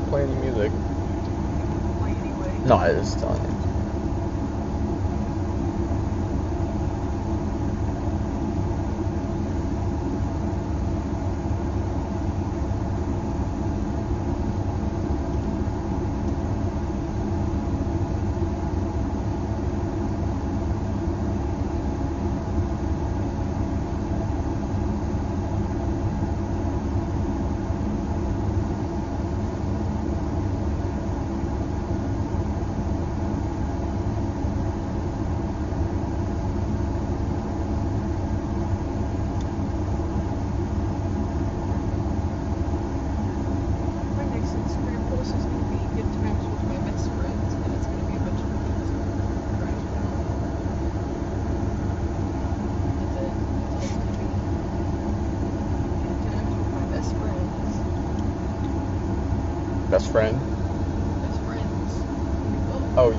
Play any music. Play anyway. No, I just telling you. Best friend? Best friends. Oh,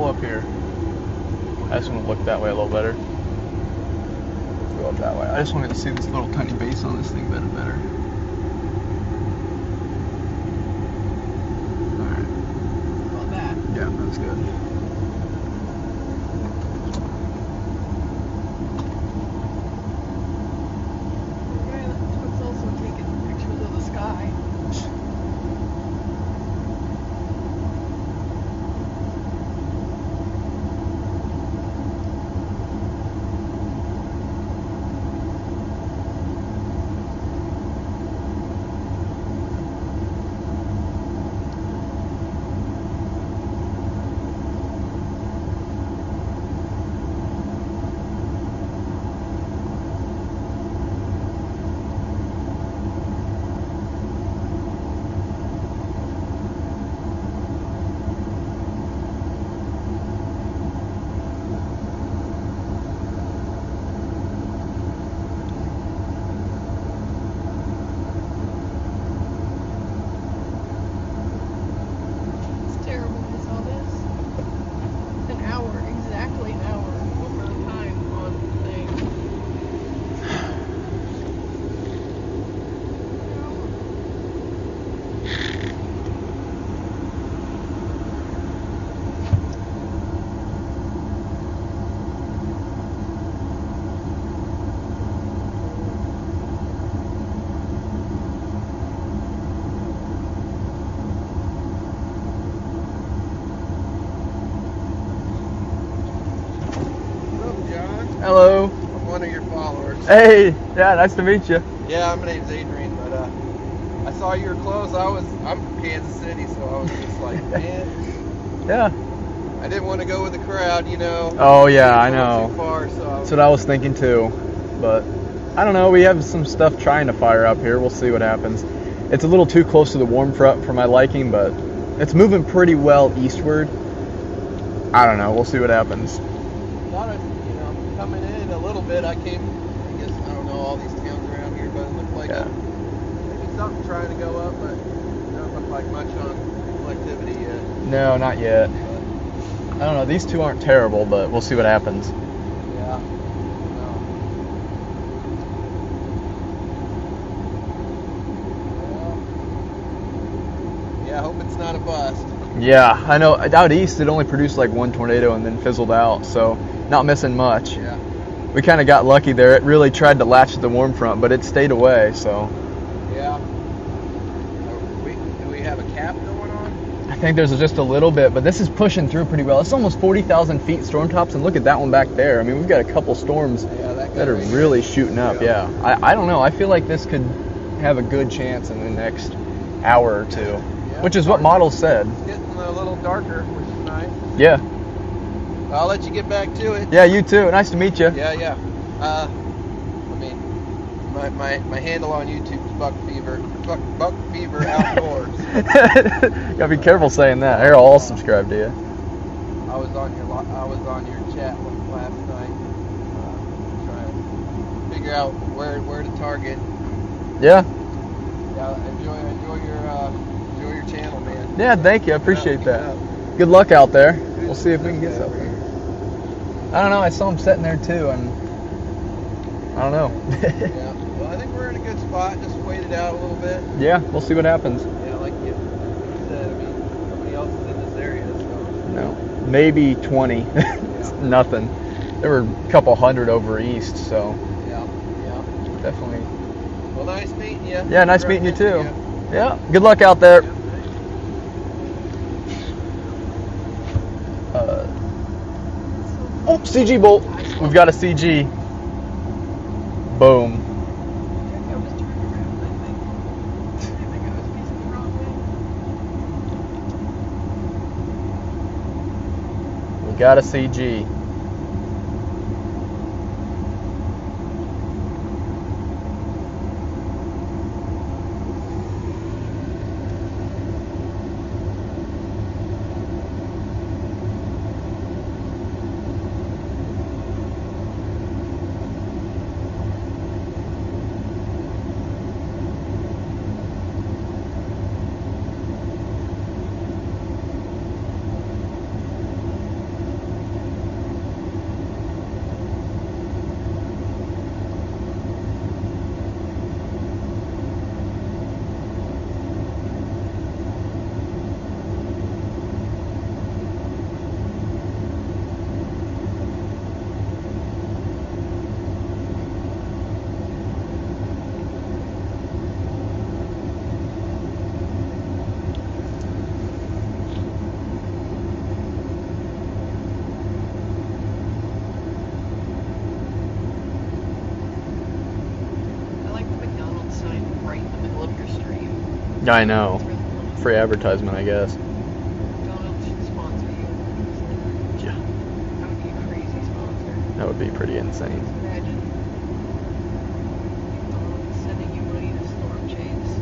go up here. I just want to look that way a little better. Let's go up that way. I just wanted to see this little tiny base on this thing better. Alright. About that. Yeah, that's good. Okay, let's also taking pictures of the sky. Hello. I'm one of your followers. Hey, yeah, nice to meet you. Yeah, my name's Adrian, but I saw your clothes. I'm from Kansas City, so I was just like, man. Yeah. I didn't want to go with the crowd, you know. Oh yeah, I know. Too far, so That's what I was thinking too. But I don't know. We have some stuff trying to fire up here. We'll see what happens. It's a little too close to the warm front for my liking, but it's moving pretty well eastward. I don't know. We'll see what happens. thought of, coming in a little bit. I guess, I don't know all these towns around here, but it looked like maybe something trying to go up, but it doesn't look like much on collectivity yet. No, not yet. I don't know. These two aren't terrible, but we'll see what happens. Yeah. I hope it's not a bust. Yeah, I know. Out east, it only produced like one tornado and then fizzled out, so not missing much. Yeah. We kind of got lucky there. It really tried to latch the warm front, but it stayed away, so. Yeah. Do we have a cap going on? I think there's just a little bit, but this is pushing through pretty well. It's almost 40,000 feet storm tops, and look at that one back there. I mean, we've got a couple storms that are really shooting up, yeah. I don't know. I feel like this could have a good chance in the next hour or two, which is what Models said. It's getting a little darker, which is nice. Yeah. I'll let you get back to it. Yeah, you too. Nice to meet you. Yeah. I mean, my handle on YouTube is Buck Fever Outdoors. Gotta be careful saying that. Here, I'll subscribe to you. I was on your chat last night, trying to figure out where to target. Yeah. Yeah, enjoy your channel, man. Yeah, thank you. I appreciate that. Good luck out there. We'll see if we can get something. I don't know. I saw him sitting there too, and I don't know. Yeah. Well, I think we're in a good spot. Just wait it out a little bit. Yeah, we'll see what happens. Yeah, like you said. I mean, nobody else is in this area, so. No, maybe 20. It's nothing. There were a couple hundred over east, so. Yeah. Definitely. Well, nice meeting you. Yeah, nice meeting you too. Yeah. Good luck out there. Oh, CG bolt. We've got a CG. Boom. We got a CG. I know. It's really funny. Free advertisement, I guess. McDonald's should sponsor you. Yeah. That would be a crazy sponsor. That would be pretty insane. Imagine McDonald's sending you money to storm chase.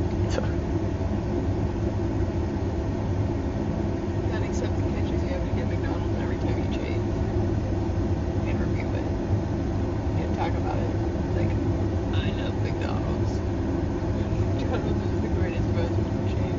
Not accept the catches you have to get McDonald's every time you change. And review it. And talk about it. Like, I love McDonald's. McDonald's is the greatest fast food chain.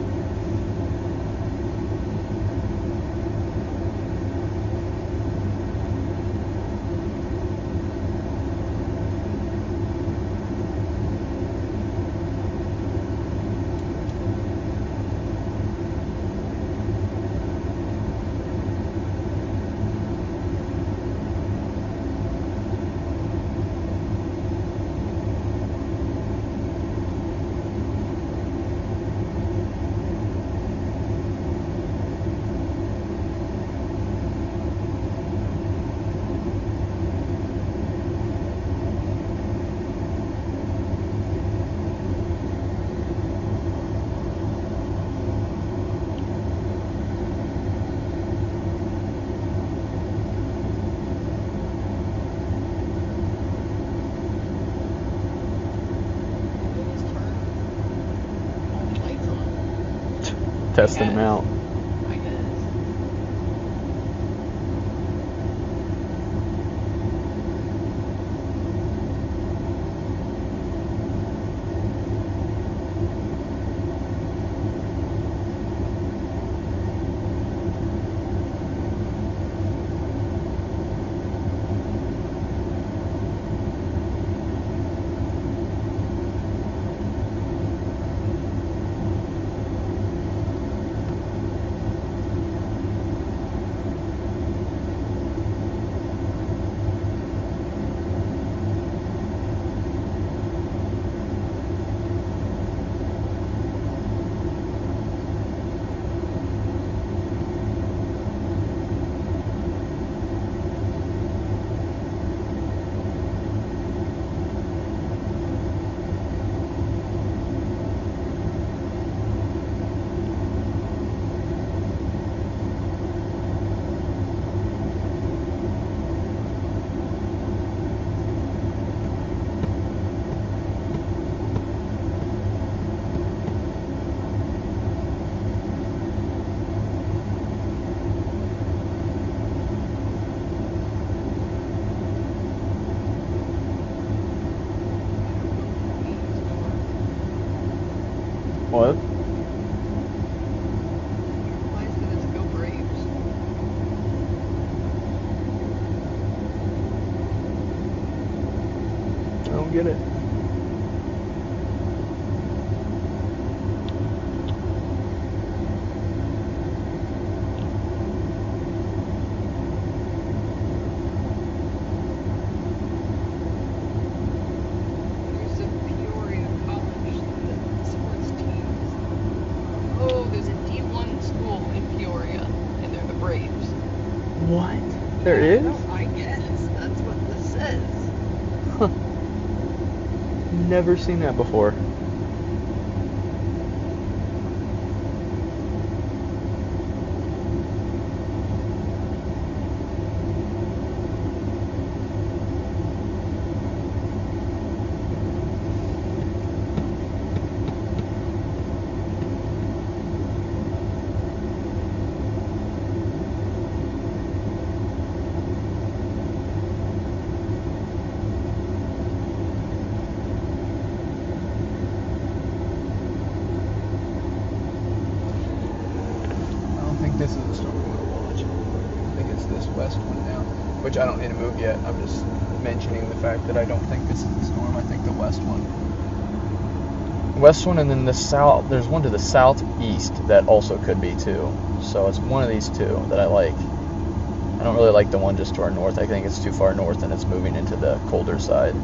Testing them out. I guess. What? Why is it to go Braves? I don't get it. There's a Peoria college that sports teams. Oh, there's a D1 school in Peoria, and they're the Braves. What? There is? I guess. That's what this says. Huh. Never seen that before. This is the storm I'm going to watch. I think it's this west one now, which I don't need to move yet. I'm just mentioning the fact that I don't think this is the storm. I think the west one. West one, and then the south. There's one to the southeast that also could be too. So it's one of these two that I like. I don't really like the one just to our north. I think it's too far north and it's moving into the colder side.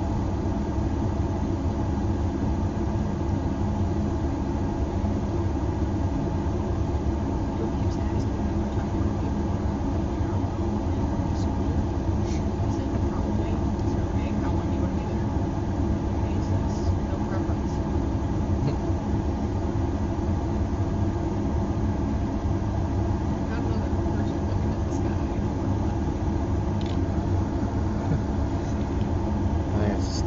It's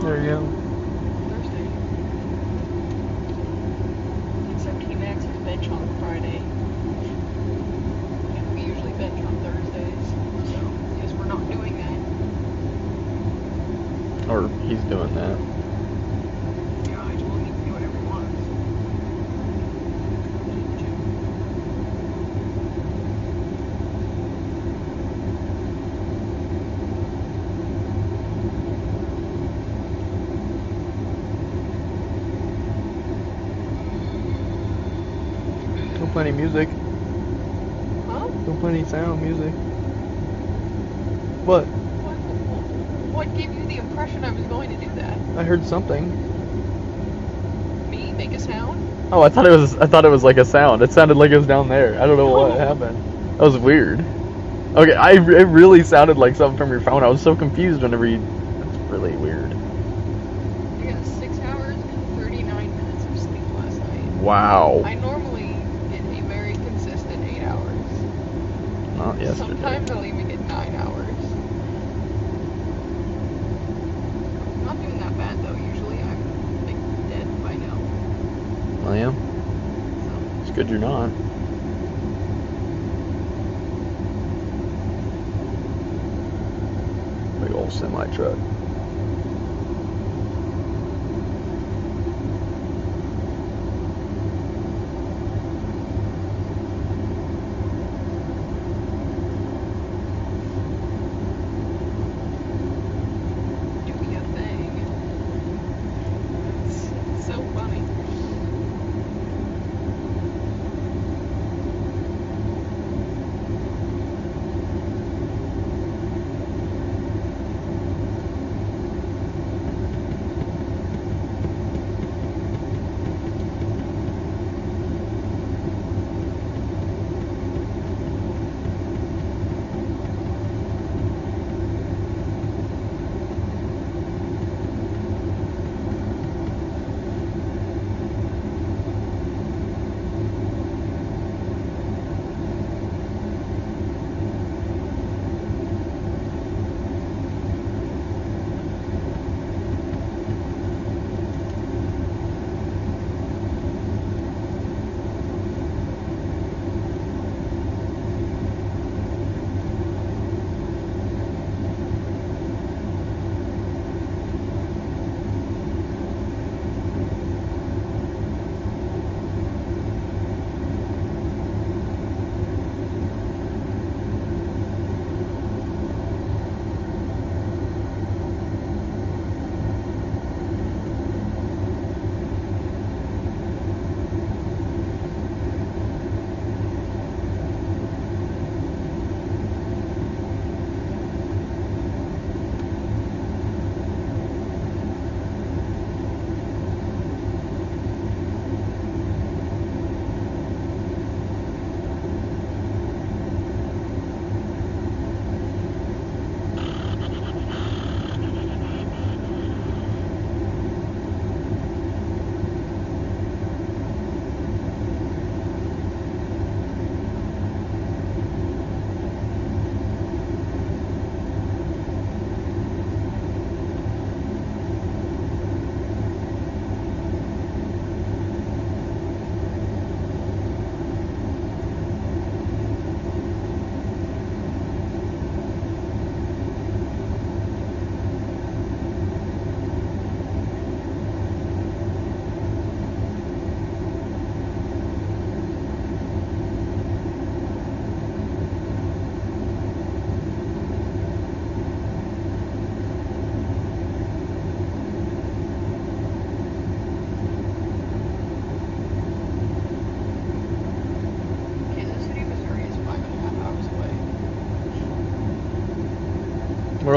there you go. Thursday. Except he maxes bench on Friday. And we usually bench on Thursdays. So, guess we're not doing that. Or he's doing that. Yeah, I told him he can do whatever he wants. Don't play any music. Huh? Don't play any sound music. What? What gave you the impression I was going to do that? I heard something. Me make a sound? Oh, I thought it was like a sound. It sounded like it was down there. I don't know what Oh. happened. That was weird. Okay, it really sounded like something from your phone. I was so confused whenever you. That's really weird. I got 6 hours and 39 minutes of sleep last night. Wow. I normally get a very consistent 8 hours. Not yesterday. Sometimes I'll even get 9 hours. Not doing that bad though. Usually I'm like dead by now. I am. So. It's good you're not. Big old semi truck.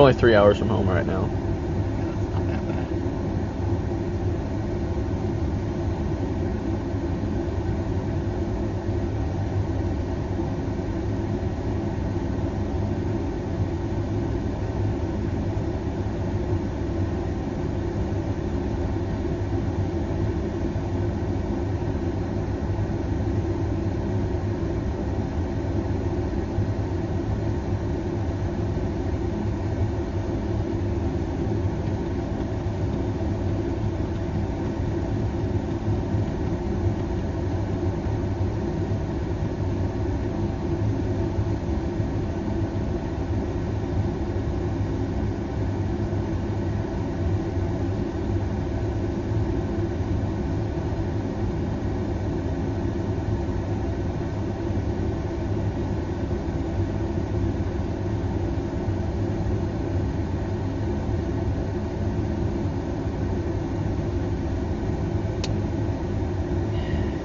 only 3 hours from home right now. Yeah, that's not that bad.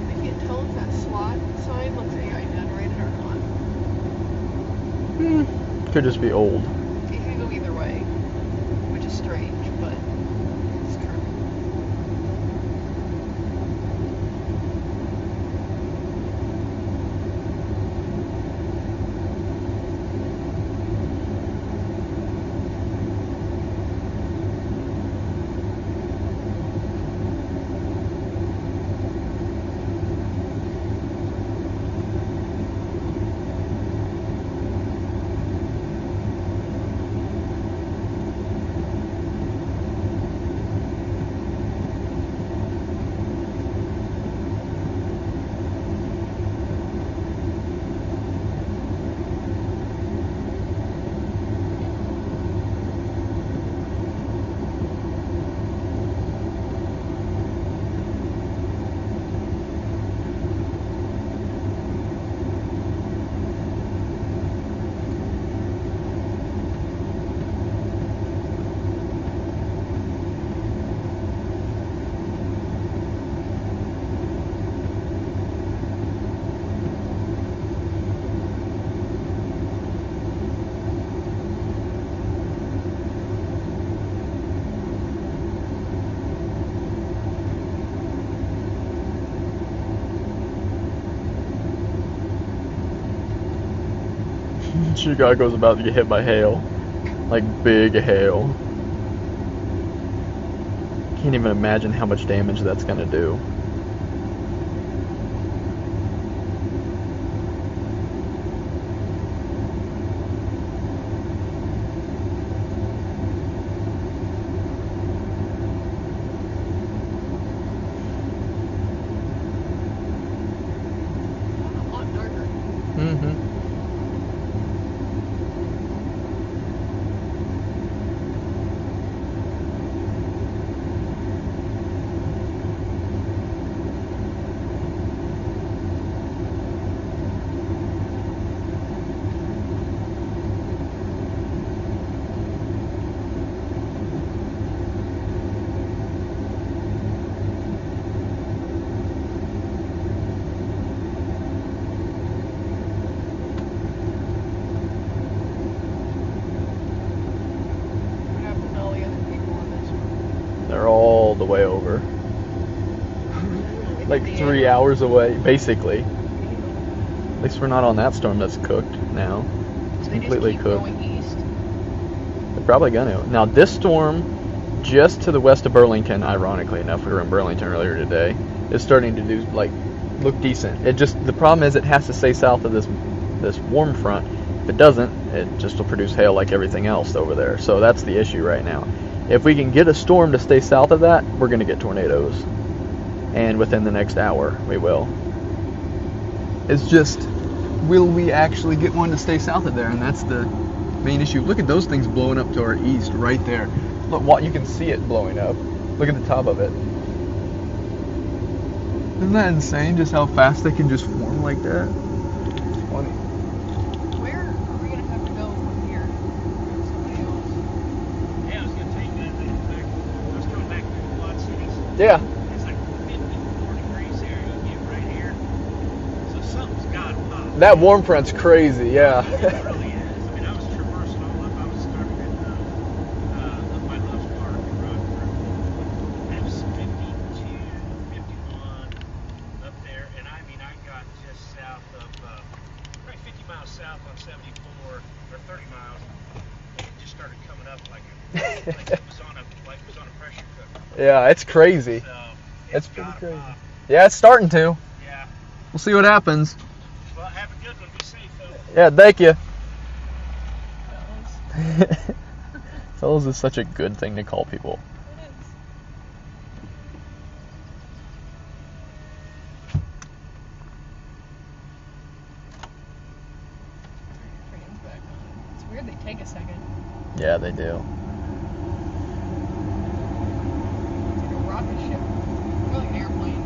I can't tell if that slot sign looks AI generated or not. Could just be old. It can go either way, which is strange, but it's true. Chicago's about to get hit by hail. Like big hail. Can't even imagine how much damage that's gonna do. A lot darker. Mm-hmm. What happened to all the other people on this one? They're all the way over. Like 3 hours away, basically. At least we're not on that storm that's cooked now. It's So they just completely keep cooked. going east. They're probably gonna. Now this storm, just to the west of Burlington, ironically enough, we were in Burlington earlier today, is starting to do look decent. The problem is it has to stay south of this warm front. If it doesn't, it just will produce hail like everything else over there. So that's the issue right now. If we can get a storm to stay south of that, we're gonna get tornadoes. And within the next hour, we will. It's just, will we actually get one to stay south of there? And that's the main issue. Look at those things blowing up to our east right there. Look, what you can see it blowing up. Look at the top of it. Isn't that insane? Just how fast they can just form like that. It's funny. Where are we gonna have to go from here? Somebody else. Yeah, I was gonna take that thing back. I was coming back through the Quad Cities. Yeah. It's like 54 degrees here. You get right here. So something's got to pop. That warm front's crazy, yeah. It really is. I mean, I was traversing all up. I was starting at was on a pressure cooker. Yeah, it's crazy. So It's pretty crazy. Yeah, it's starting to. Yeah. We'll see what happens. Well, have a good one. Be safe, folks. Yeah, thank you. Fellas is such a good thing to call people. It is. Train's back on. It's weird they take a second. Yeah, they do. It's like a rocket ship. Or like an airplane.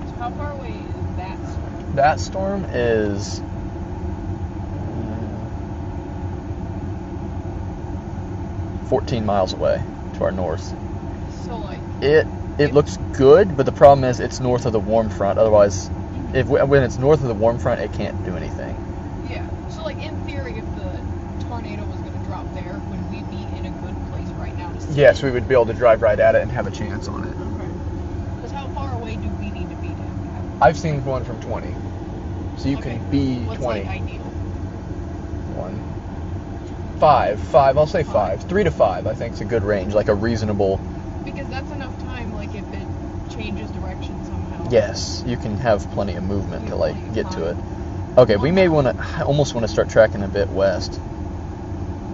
So how far away is that storm? That storm is 14 miles away to our north. So like It looks good, but the problem is it's north of the warm front. Otherwise, when it's north of the warm front, it can't do anything. yeah. So like in theory, if the tornado was going to drop there, would we be in a good place right now to see Yes, it? we would be able to drive right at it and have a chance on it. Okay. Because how far away do we need to be to have? I've seen one from 20, so you Okay. can be What's 20. like ideal? 5. I'll say 5. 3 to 5, I think, is a good range, like a reasonable. Because that's enough time. Like if it changes direction somehow. Yes, you can have plenty of movement to like get to it. Okay, we may almost want to start tracking a bit west.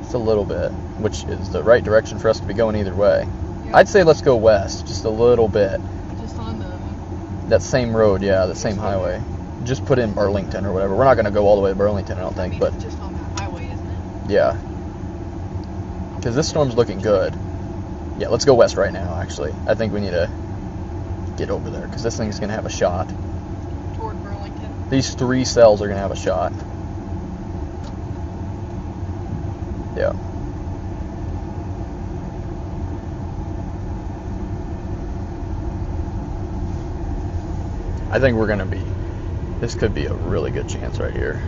Just a little bit, which is the right direction for us to be going either way. Yeah. I'd say let's go west, just a little bit. Just on the. That same road, yeah, the same highway. Just put in Burlington or whatever. We're not going to go all the way to Burlington, I don't think, but It's just on that highway, isn't it? yeah. Because this storm's looking good. Yeah, let's go west right now, actually. I think we need to get over there, because this thing's going to have a shot. Toward Burlington. These 3 cells are going to have a shot. Yeah. I think we're going to be... This could be a really good chance right here.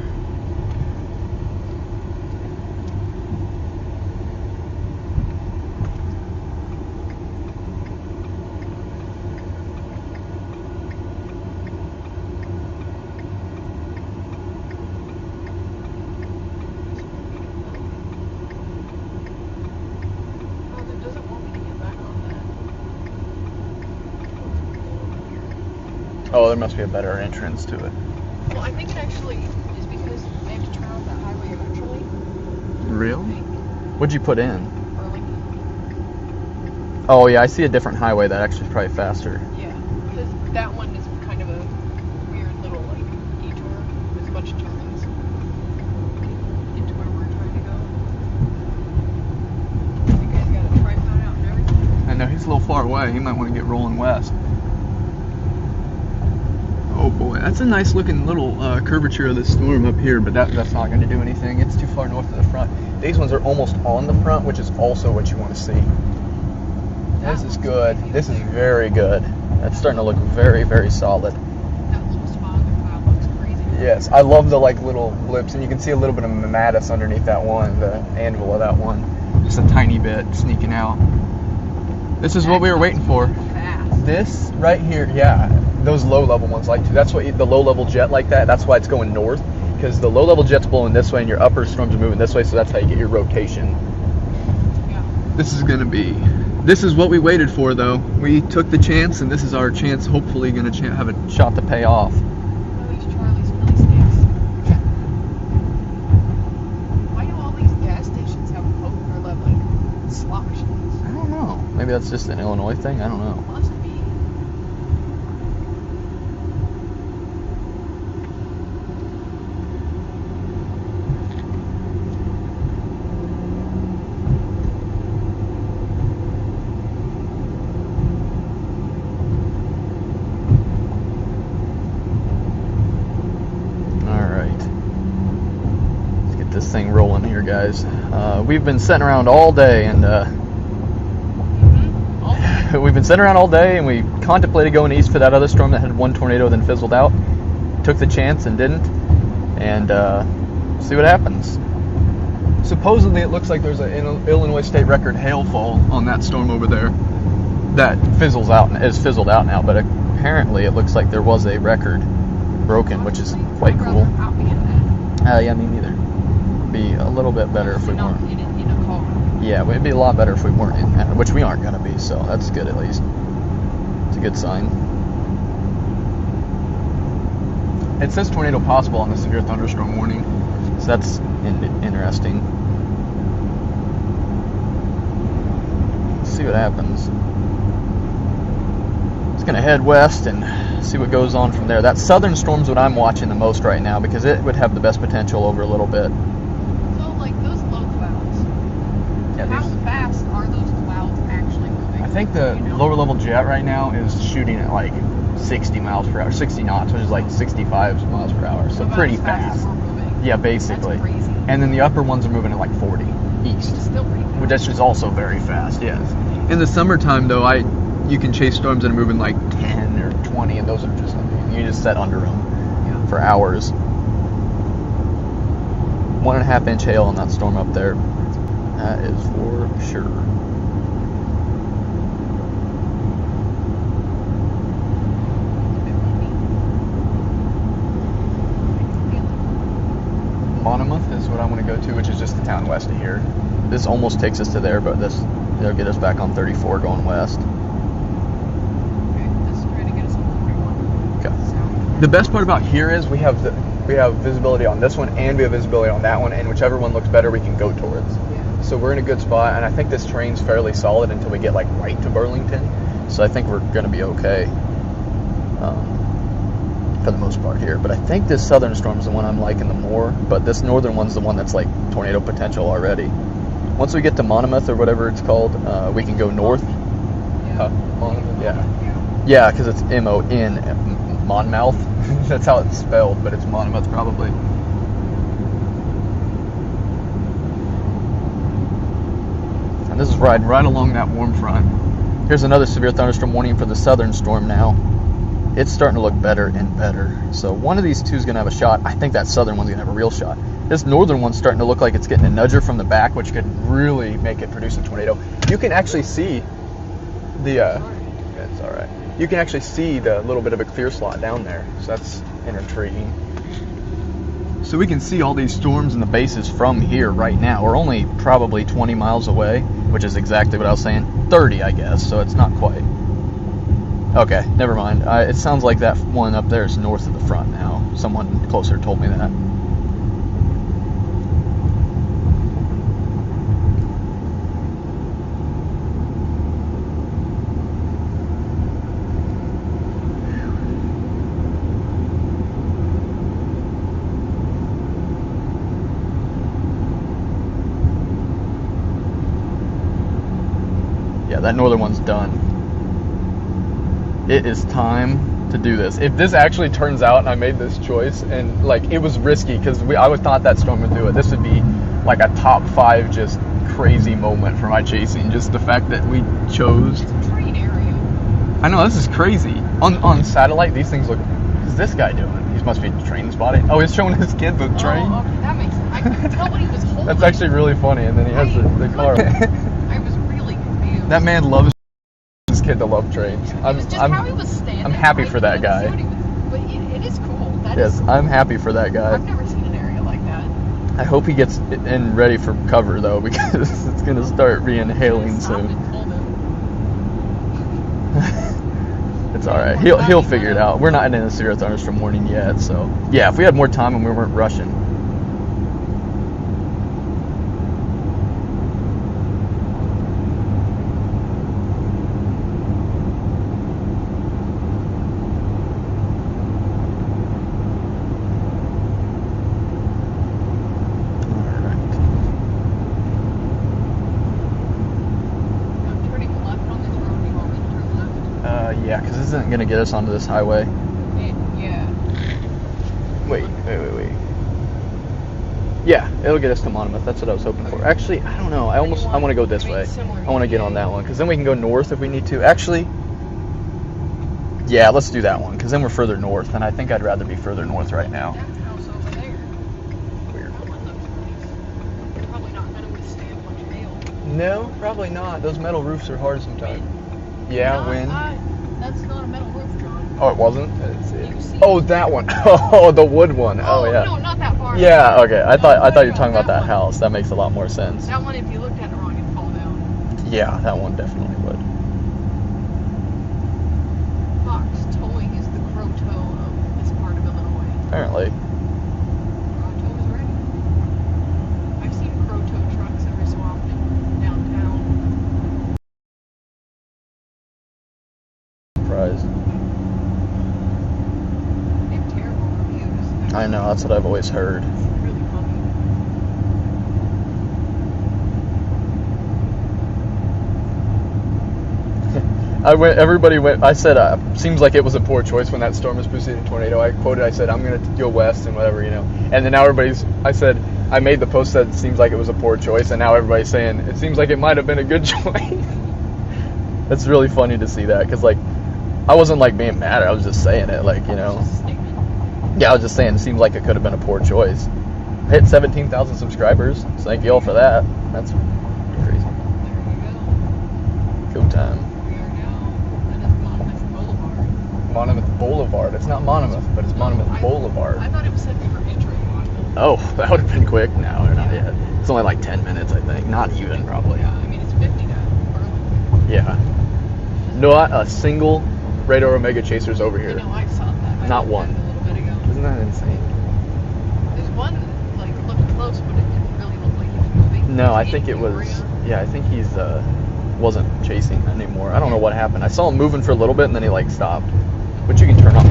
Oh, that doesn't want me to get back on that. Oh, there must be a better entrance to it. Well, I think it actually is because they have to turn off that highway eventually. I Really? think. What'd you put in? Burlington. Oh, yeah, I see a different highway that actually is probably faster. Yeah, because that one is kind of a weird little like detour with a bunch of turns into where we're trying to go. You guys got a tripod out and everything. I know, he's a little far away. He might want to get rolling west. Oh boy, that's a nice looking little curvature of the storm up here, but that's not going to do anything. It's too far north of the front. These ones are almost on the front, which is also what you want to see. This is good. This is very good. That's starting to look very, very solid. That little spot on the cloud looks crazy. Yes, I love the like little blips, and you can see a little bit of mammatus underneath that one, the anvil of that one. Just a tiny bit sneaking out. This is what we were waiting for. Fast. This right here, yeah, those low-level ones like to. That's what the low-level jet like that. That's why it's going north, because the low-level jet's blowing this way and your upper storms are moving this way. So that's how you get your rotation. Yeah. This is gonna be. This is what we waited for, though. We took the chance, and this is our chance. Hopefully, gonna have a shot to pay off. What are these Charlie's Philly sticks? Why do all these gas stations have like slot machines? I don't know. Maybe that's just an Illinois thing. I don't know. Must be. This thing rolling here, guys. We've been sitting around all day, and we've been sitting around all day, and we contemplated going east for that other storm that had one tornado then fizzled out. Took the chance and didn't, and see what happens. supposedly it looks like there's an Illinois state record hailfall on that storm over there that is fizzled out now, but apparently it looks like there was a record broken, which is quite cool. Yeah, me neither. Be a little bit better if we weren't. Yeah, it'd be a lot better if we weren't in that, which we aren't going to be, so that's good at least. It's a good sign. It says tornado possible on the severe thunderstorm warning, so that's interesting. Let's see what happens. It's going to head west and see what goes on from there. That southern storm's what I'm watching the most right now because it would have the best potential over a little bit. So, like, those low clouds, how fast are those clouds actually moving? I think the lower level jet right now is shooting at like 60 miles per hour, 60 knots, which is like 65 miles per hour, so pretty fast. As we're moving. Yeah, basically. That's crazy. And then the upper ones are moving at like 40 east, Still pretty fast. which is also very fast, yes. In the summertime, though, you can chase storms that are moving like 10 or 20, and those are just, you just set under them for hours. 1.5 inch hail on that storm up there. That is for sure. Monmouth is what I want to go to, which is just the town west of here. This almost takes us to there, but they'll get us back on 34 going west. Okay. The best part about here is we have visibility on this one and we have visibility on that one, and whichever one looks better we can go towards. Yeah. So we're in a good spot, and I think this terrain's fairly solid until we get like right to Burlington. So I think we're going to be okay for the most part here. But I think this southern storm's the one I'm liking the more, but this northern one's the one that's like tornado potential already. Once we get to Monmouth or whatever it's called, we can go north. Monmouth, yeah. Yeah, because it's M-O-N, Monmouth. That's how it's spelled, but it's Monmouth probably. And this is riding right along that warm front. Here's another severe thunderstorm warning for the southern storm now. It's starting to look better and better. So one of these two is going to have a shot. I think that southern one's going to have a real shot. This northern one's starting to look like it's getting a nudger from the back, which could really make it produce a tornado. You can actually see the, it's all right. You can actually see the little bit of a clear slot down there. So that's intriguing. So we can see all these storms and the bases from here right now. We're only probably 20 miles away, which is exactly what I was saying. 30, I guess, so it's not quite. Okay, never mind. It sounds like that one up there is north of the front now. Someone closer told me that. Yeah, that northern one's done. It is time to do this. If this actually turns out and I made this choice, and like it was risky because I thought that storm would do it, this would be like a top 5 just crazy moment for my chasing. Just the fact that we chose. It's a train area. I know, this is crazy. On satellite, these things look. What's this guy doing? He must be train spotting. Oh, he's showing his kid the train. Oh, okay, that makes sense. I couldn't tell what he was holding. That's actually really funny. And then he has the car. I was really confused. That man loves his kid to love trains. How he was standing. I'm happy for that guy. But it is cool. Yes, I'm happy for that guy. I've never seen an area like that. I hope he gets in ready for cover though, because it's going to start being hailing soon. It's all right. He'll figure it out. We're not in a severe thunderstorm warning yet, so yeah. If we had more time and we weren't rushing. Yeah, because this isn't going to get us onto this highway. Yeah. Wait. Yeah, it'll get us to Monmouth. That's what I was hoping for. Actually, I don't know. I want to go this way. I want to get on that one, because then we can go north if we need to. Actually, yeah, let's do that one, because then we're further north, and I think I'd rather be further north right now. That house over there. Weird. You're probably not No, probably not. Those metal roofs are hard sometimes. Yeah, No, wind. That's not a metal roof, John. Oh, it wasn't? I didn't see You it. see Oh, it. that one. Oh, the wood one. Oh, yeah. No, not that far. Yeah, okay. I thought you were talking about that that one. house. That makes a lot more sense. That one, if you looked at it wrong, it'd fall down. Yeah, that one definitely would. Fox towing is the crow toe of this part of Illinois. Apparently. Crow toe is ready. I've seen crow toe trucks every so often downtown. Surprised. They have terrible reviews. I know, that's what I've always heard. It's really funny. Everybody went, I said, seems like it was a poor choice when that storm was preceding tornado. I quoted, I said, I'm going to go west and whatever, And then now I said, I made the post that it seems like it was a poor choice, and now everybody's saying, it seems like it might have been a good choice. It's really funny to see that, because, I wasn't, being mad, I was just saying it, Yeah, I was just saying, it seems like it could have been a poor choice. Hit 17,000 subscribers, so thank you all for that. That's crazy. There you go. Go time. We are now at Monmouth Boulevard. Monmouth Boulevard. It's not Monmouth, but it's Monmouth Boulevard. I thought it was said we were entering Monmouth. Oh, that would have been quick. No, not yet. It's only 10 minutes, I think. Not even, probably. Yeah, I mean, it's 50 now. Burlington. Yeah. Not a single Radar Omega Chasers over I here. know, I saw that. I Not looked one. at it a little bit ago. Isn't that insane? There's one, looked close, but it didn't really look like he was moving. No, I In think it the was. area. Yeah, I think he's wasn't chasing anymore. I don't know what happened. I saw him moving for a little bit and then he stopped. But you can turn off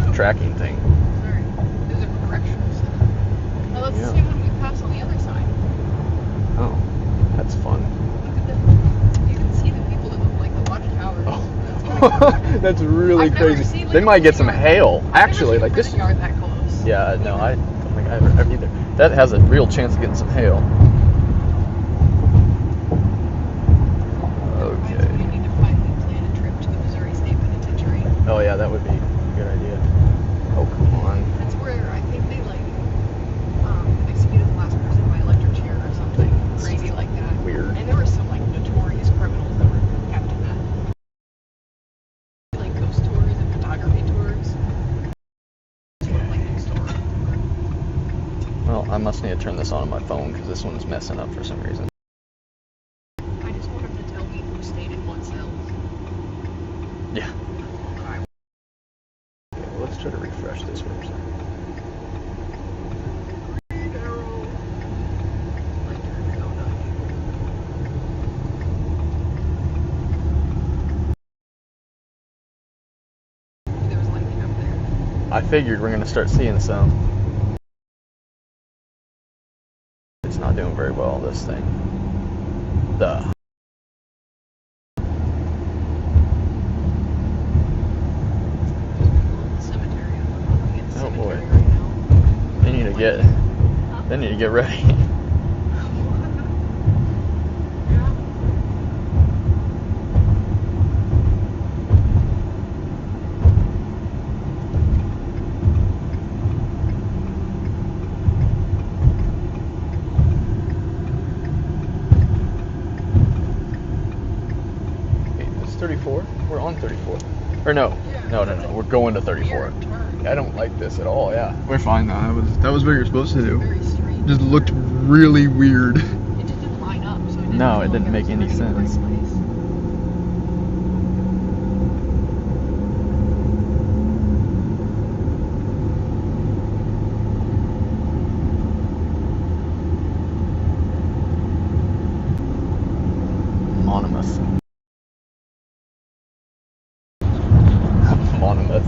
the tracking thing. Sorry. There's a correctional center. Oh, that's Yeah. the same one we passed on the other side. Oh, that's fun. Look at them. You can see the people that look like the watchtowers. Oh, that's really I've never crazy. seen, They might get some hail. I've Actually, never seen a this. prison yard that close. Yeah, no, I don't think I've ever either. That has a real chance of getting some hail. Okay. We need to finally plan a trip to the Missouri State Penitentiary. Oh yeah, that would be a good idea. Oh come on. That's where I think they executed the last person by electric chair or something crazy like that. Weird. And there were some notorious criminals that were kept in that. Ghost tours and photography tours. Next door. Well, I must need to turn this on my phone because this one's messing up for some reason. I just want him to tell me who stayed in what cells. Yeah. Okay, well, let's try to refresh this for a second. There was lightning up there. I figured we're gonna start seeing some. It's not doing very well, this thing. The Cemetery. Oh, boy. Right now. they need to get ready. Wait, it's 34? We're on 34. Or no. No. We're going to 34. I don't like this at all, yeah. We're fine though. That was what you're supposed to do. Very strange. Just looked really weird. It just didn't line up, so No, it didn't make any sense. Monmouth. Monmouth.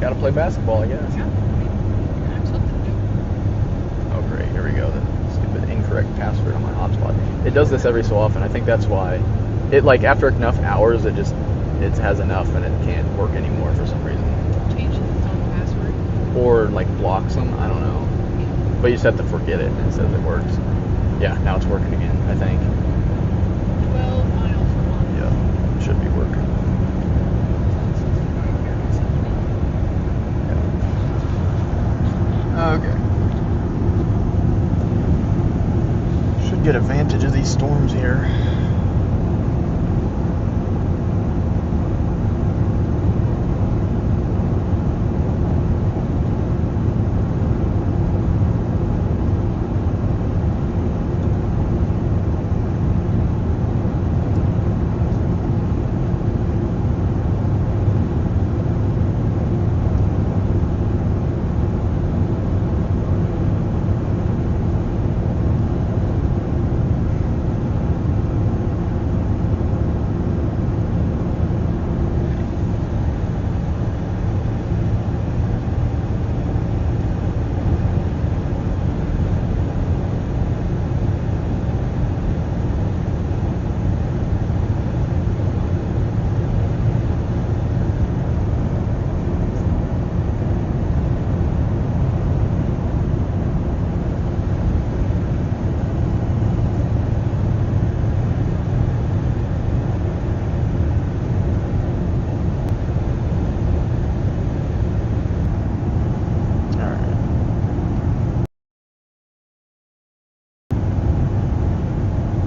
Gotta play basketball, I guess. Oh great, here we go. The stupid incorrect password on my hotspot. It does this every so often. I think that's why. It after enough hours, it has enough and it can't work anymore for some reason. Changes its own password. Or blocks them. I don't know. But you just have to forget it and it says it works. Yeah, now it's working again. I think. 12 miles per month. Yeah, it should be working. Okay. good advantage of these storms here.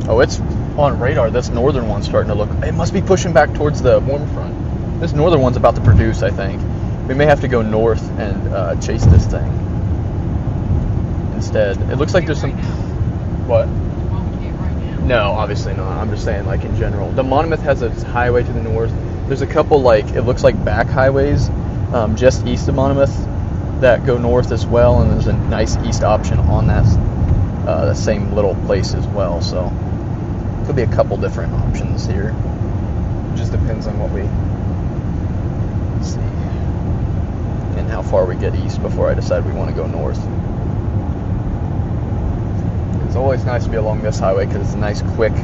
Oh, it's on radar. This northern one's starting to look... It must be pushing back towards the warm front. This northern one's about to produce, I think. We may have to go north and chase this thing instead. It looks like there's some... What? No, obviously not. I'm just saying, like, in general. The Monmouth has a highway to the north. There's a couple, like, it looks like back highways just east of Monmouth that go north as well, and there's a nice east option on that the same little place as well, so could be a couple different options here. It just depends on what we see and how far we get east before I decide we want to go north. It's always nice to be along this highway because it's a nice, quick,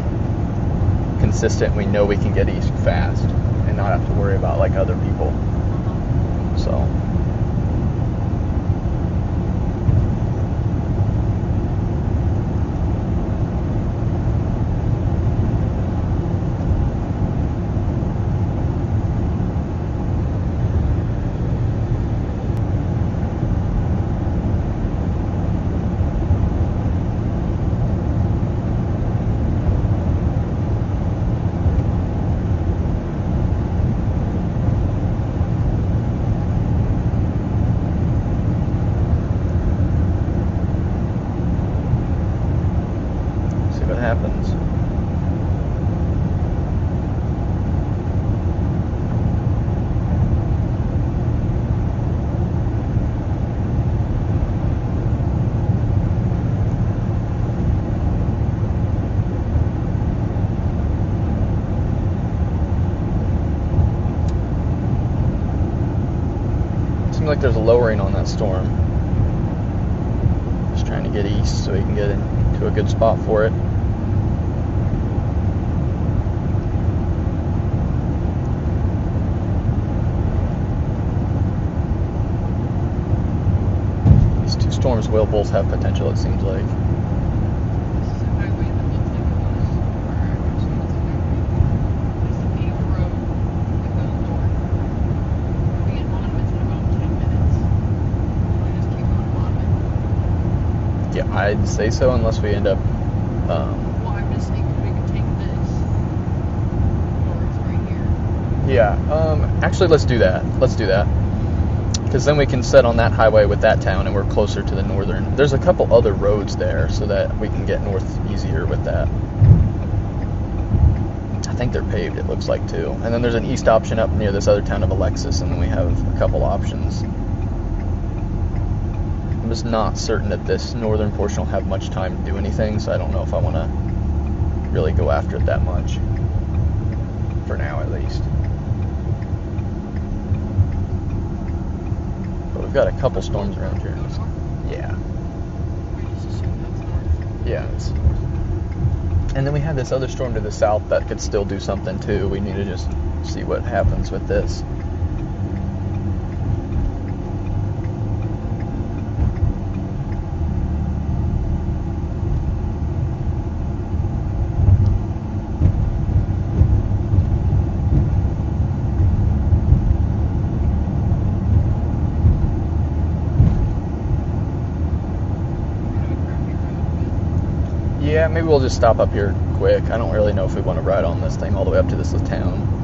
consistent. We know we can get east fast and not have to worry about like other people. So. Happens. Seems like there's a lowering on that storm. Just trying to get east so we can get into a good spot for it. Storms will both have potential, it seems like. This is a highway that looks like it goes, or actually it's a highway. There's a paved road that goes north. We'll be in Monmouth in about 10 minutes. We just keep going to Monmouth. Yeah, I'd say so, unless we end up... Well, I'm just thinking we could take this north right here. Yeah, actually, let's do that. Let's do that. Because then we can set on that highway with that town and we're closer to the northern. There's a couple other roads there so that we can get north easier with that. I think they're paved, it looks like, too. And then there's an east option up near this other town of Alexis, and then we have a couple options. I'm just not certain that this northern portion will have much time to do anything, so I don't know if I want to really go after it that much. For now, at least. We've got a couple storms around here. Yeah. Yeah. And then we have this other storm to the south that could still do something too. We need to just see what happens with this. Yeah, maybe we'll just stop up here quick. I don't really know if we want to ride on this thing all the way up to this town.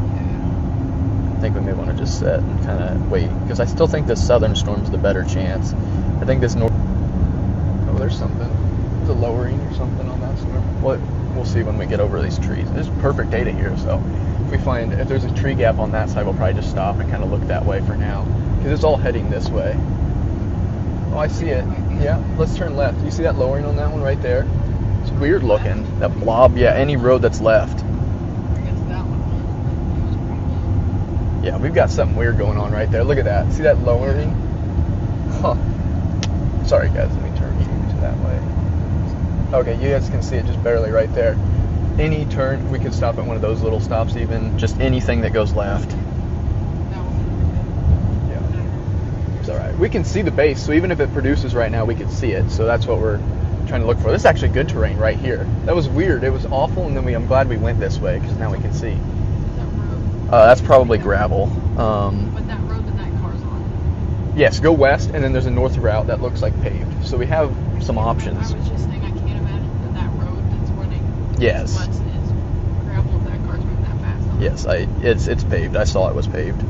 I think we may want to just sit and kind of wait, because I still think this southern storm's the better chance. I think this north... Oh, there's something. There's a lowering or something on that storm. We'll see when we get over these trees. There's perfect data here, so if there's a tree gap on that side, we'll probably just stop and kind of look that way for now, because it's all heading this way. Oh, I see it. Yeah, let's turn left. You see that lowering on that one right there? It's weird looking. That blob, yeah, any road that's left. Yeah, we've got something weird going on right there. Look at that. See that lowering? Huh. Sorry, guys. Let me turn you to that way. Okay, you guys can see it just barely right there. Any turn, we could stop at one of those little stops even. Just anything that goes left. Yeah. It's all right. We can see the base, so even if it produces right now, we can see it. So that's what we're trying to look for. This is actually good terrain right here. That was weird. It was awful, and then I'm glad we went this way, because now we can see. That's probably gravel. But that road that car's on? Yes, go west, and then there's a north route that looks like paved. So we have some options. I was just saying, I can't imagine that road that's running yes. is gravel if that car's moving that fast. Yes, it's paved. I saw it was paved.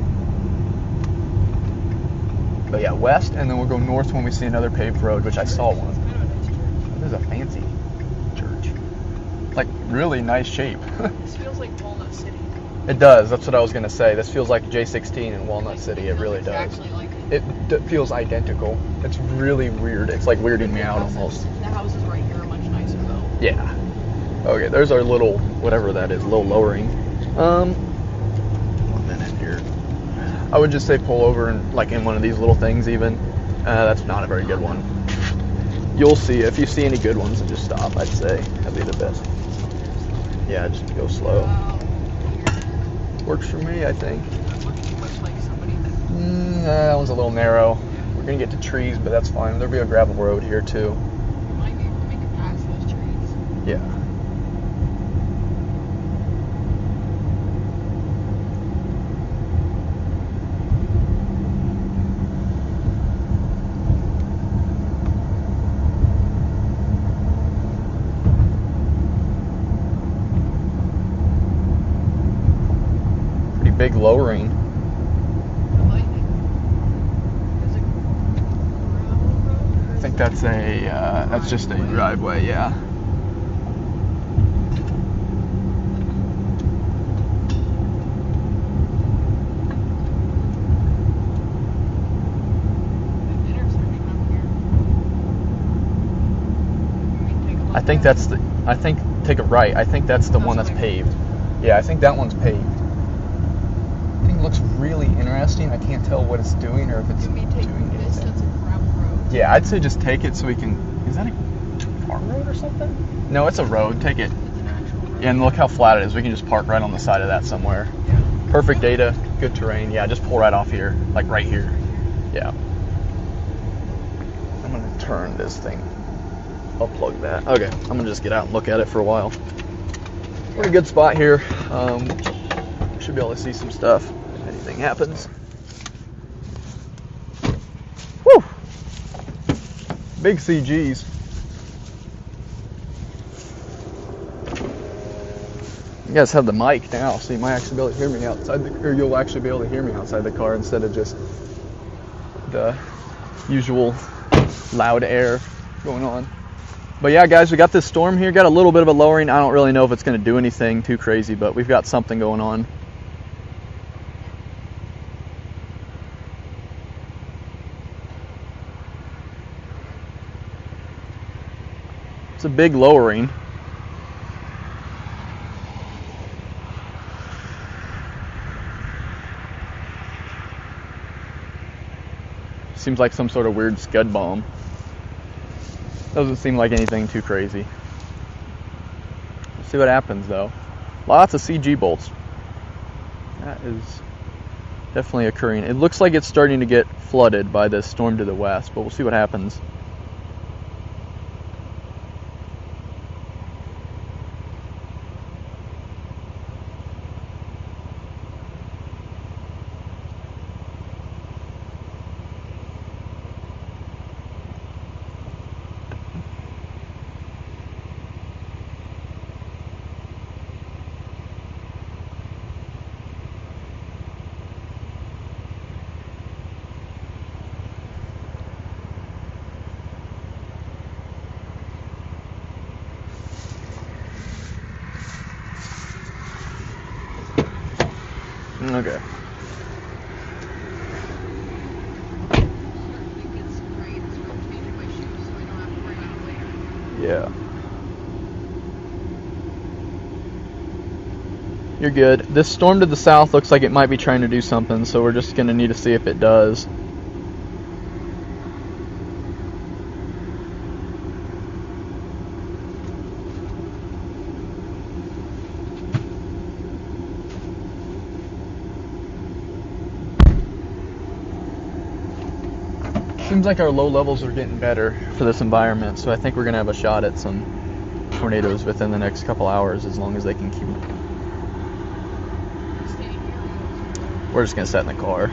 But yeah, west, and then we'll go north when we see another paved road, which I saw one. This is a fancy church. Like, really nice shape. This feels like Walnut City. It does. That's what I was going to say. This feels like J16 in Walnut City. It really does. Exactly like It feels identical. It's really weird. It's like weirding me out almost. The houses right here are much nicer though. Yeah. Okay, there's our little, whatever that is, little lowering. 1 minute here. I would just say pull over and like in one of these little things even. That's not a very good one. You'll see. If you see any good ones, then just stop, I'd say. That'd be the best. Yeah, just go slow. Works for me, I think. That one's a little narrow. We're going to get to trees, but that's fine. There'll be a gravel road here, too. You might be able to make it past those trees. Yeah. Big lowering. I think that's just a driveway, yeah. Take a right. I think that's the one that's paved. Yeah, I think that one's paved. Looks really interesting. I can't tell what it's doing or if it's doing anything. That's a gravel road. Yeah, I'd say just take it so we can... Is that a farm road or something? No, it's a road. Take it. It's an actual road. Yeah, and look how flat it is. We can just park right on the side of that somewhere. Yeah. Perfect data, good terrain. Yeah, just pull right off here, like right here. Yeah. I'm going to turn this thing. I'll plug that. Okay, I'm going to just get out and look at it for a while. We're in a good spot here. Should be able to see some stuff. Anything happens. Woo! Big CGs. You guys have the mic now, so you might actually be able to hear me outside or you'll actually be able to hear me outside the car instead of just the usual loud air going on. But yeah, guys, we got this storm here. Got a little bit of a lowering. I don't really know if it's going to do anything too crazy, but we've got something going on. It's a big lowering. Seems like some sort of weird scud bomb. Doesn't seem like anything too crazy. Let's see what happens though. Lots of CG bolts. That is definitely occurring. It looks like it's starting to get flooded by this storm to the west, but we'll see what happens. Okay. It gets rain, so I'm changing my shoes so I don't have to worry about it later. Yeah. You're good. This storm to the south looks like it might be trying to do something, so we're just going to need to see if it does. Seems like our low levels are getting better for this environment, so I think we're going to have a shot at some tornadoes within the next couple hours as long as they can keep. Staying here. We're just going to sit in the car.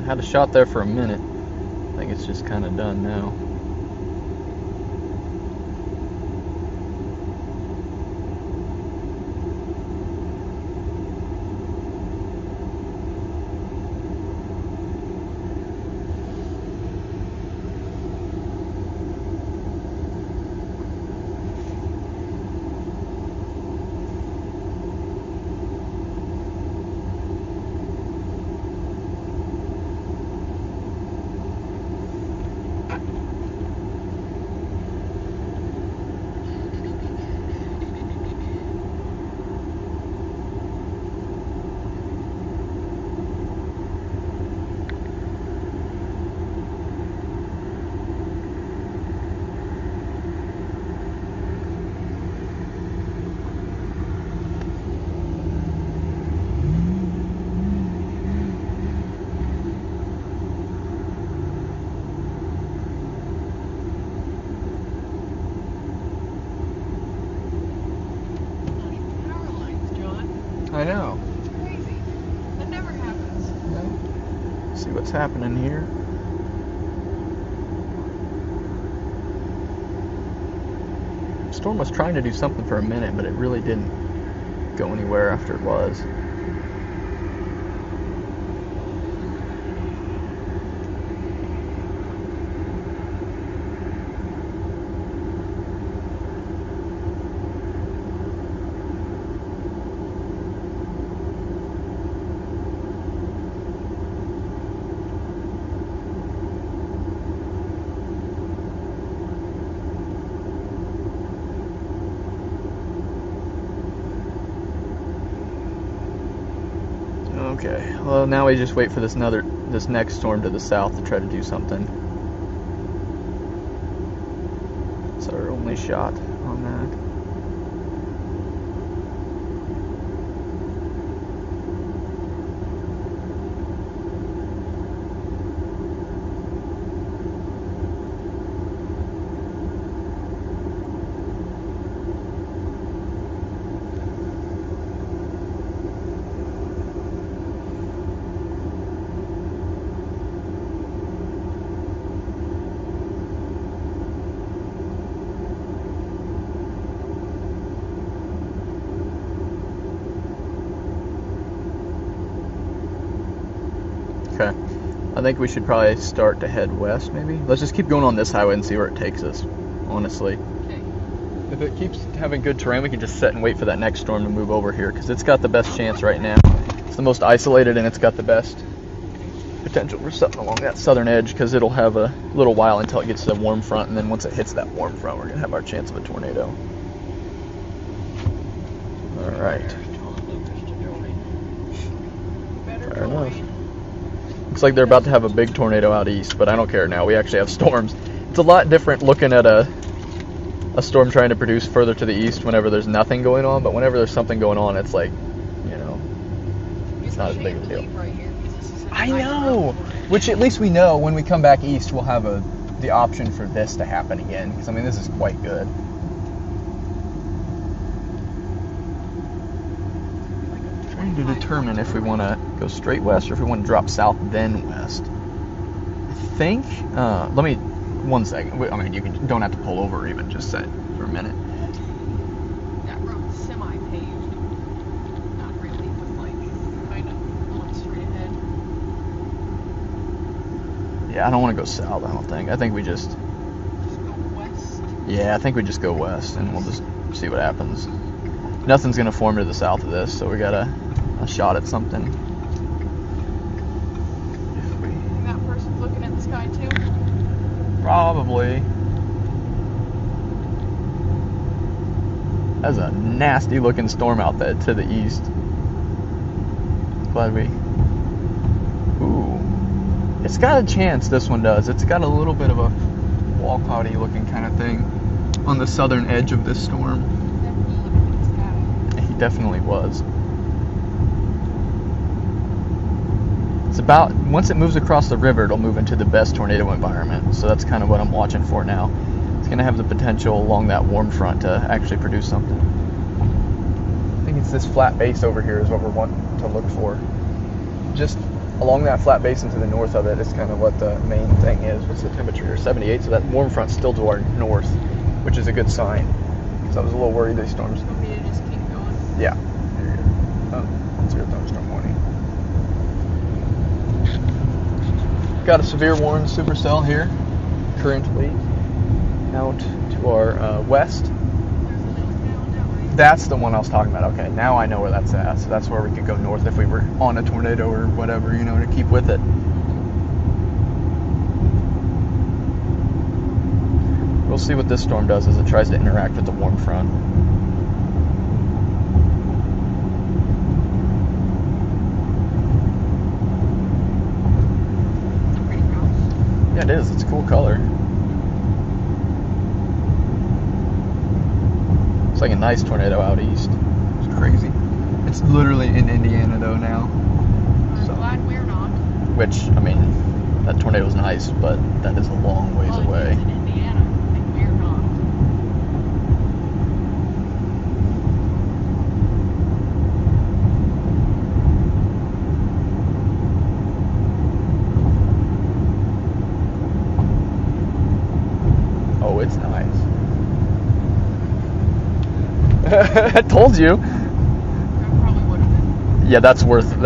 Had a shot there for a minute. I think it's just kind of done now. Power lines, John. I know. It's crazy. That never happens. See what's happening here. Storm was trying to do something for a minute, but it really didn't go anywhere after it was. Okay, well now we just wait for this next storm to the south to try to do something. It's our only shot on that. Okay, I think we should probably start to head west, maybe. Let's just keep going on this highway and see where it takes us, honestly. Okay. If it keeps having good terrain, we can just sit and wait for that next storm to move over here, because it's got the best chance right now. It's the most isolated, and it's got the best potential for something along that southern edge, because it'll have a little while until it gets to the warm front, and then once it hits that warm front, we're going to have our chance of a tornado. All right. Better Fair enough. going. Looks like they're about to have a big tornado out east, but I don't care now. We actually have storms. It's a lot different looking at a storm trying to produce further to the east whenever there's nothing going on, but whenever there's something going on, it's like, you know, it's not as big of a deal. Right here, because this is an I high know! ground. Which at least we know when we come back east, we'll have the option for this to happen again, because I mean, this is quite good. Trying to determine if we want to go straight west or if we want to drop south then west. I think, let me, 1 second. I mean, you don't have to pull over or even just sit for a minute. That road's semi-paved. Not really, but like, kind of going straight ahead. Yeah, I don't want to go south, I don't think. I think we just... Just go west. Yeah, I think we just go west and we'll just see what happens. Nothing's going to form to the south of this, so we got a shot at something. And that person's looking at the sky too? Probably. That's a nasty looking storm out there to the east. Glad we... Ooh. It's got a chance, this one does. It's got a little bit of a wall cloudy looking kind of thing on the southern edge of this storm. He definitely was. It's about, once it moves across the river, it'll move into the best tornado environment. So that's kind of what I'm watching for now. It's going to have the potential along that warm front to actually produce something. I think it's this flat base over here is what we're wanting to look for. Just along that flat basin to the north of it is kind of what the main thing is. What's the temperature here? 78, so that warm front's still to our north, which is a good sign. So I was a little worried these storms. You want me to just keep going? Yeah. There you go. Oh, zero thunderstorm warning. Got a severe warning supercell here, currently out to our west. There's a little town that way. That's the one I was talking about. Okay, now I know where that's at. So that's where we could go north if we were on a tornado or whatever, you know, to keep with it. We'll see what this storm does as it tries to interact with the warm front. Pretty gross. Yeah, it is. It's a cool color. It's like a nice tornado out east. It's crazy. It's literally in Indiana though now. I'm So, glad we're not. which, I mean, that tornado's nice, but that is a long ways Well, away. it's in Indiana, and we're not. Oh, it's nice. I told you. That probably would have been. Yeah, that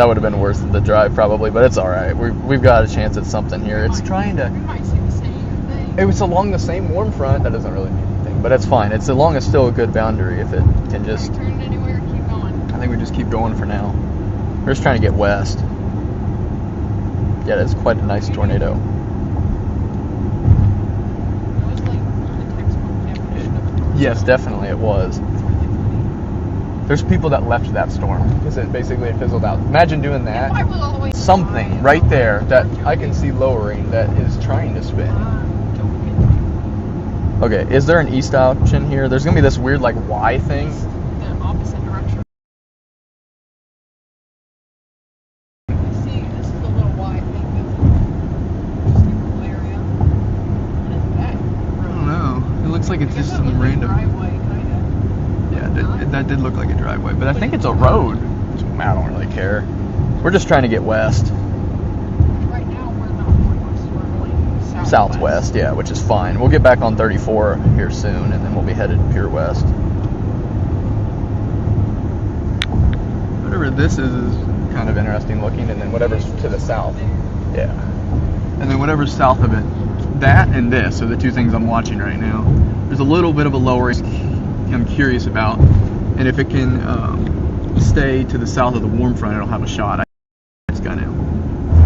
would have been worth the drive probably, but it's all right. We've got a chance at something here. It's trying We to. might see the same thing. It was along the same warm front. That doesn't really mean anything, but it's fine. It's along a still a good boundary if it can just. Turn it anywhere, keep going. I think we just keep going for now. We're just trying to get west. Yeah, it's quite a nice tornado. That was like the textbook definition of a tornado. Yes, definitely it was. It's really funny. There's people that left that storm because it basically fizzled out. Imagine doing If I that. was all the way to the Something side, right there that I'm I can see lowering that is trying to spin. joking. Okay, is there an east option here? There's gonna be this weird like Y thing. The opposite direction. See, this is the little Y thing that's just a little area. What is that? I don't know. It looks like it's just some random. Driveway, kind Yeah, that did look like a driveway, but I think it's a road. I don't really care. We're just trying to get west. of. Right now, we're not going west, we're going Southwest, yeah, which is fine. We'll get back on 34 here soon, and then we'll be headed pure west. Whatever this is kind of interesting looking, and then whatever's to the south. Yeah. And then whatever's south of it, that and this are the two things I'm watching right now. There's a little bit of a lowering I'm curious about, and if it can stay to the south of the warm front, it'll have a shot. It's gonna.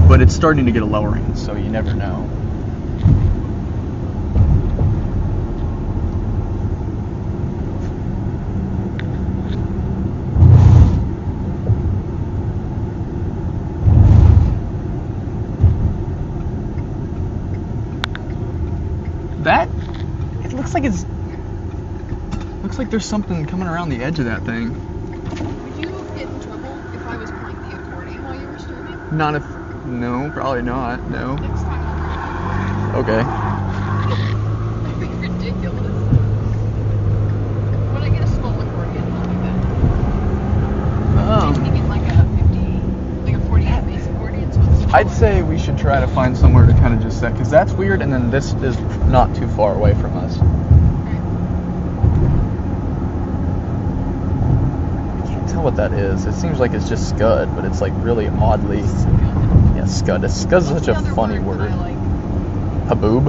But it's starting to get a lowering, so you never know. That, it looks like it's, looks like there's something coming around the edge of that thing. Would you get in trouble if I was playing the accordion while you were streaming? Not if, no, probably not, no. Next time. Okay. That'd be ridiculous. When I get a small accordion, I'll do that. I'm taking it like a 50 I'd say we should try to find somewhere to kind of just set, because that's weird, and then this is not too far away from us. I can't tell what that is. It seems like it's just scud, but it's like really oddly. Yeah, scud. Scud's such a funny word. Haboob?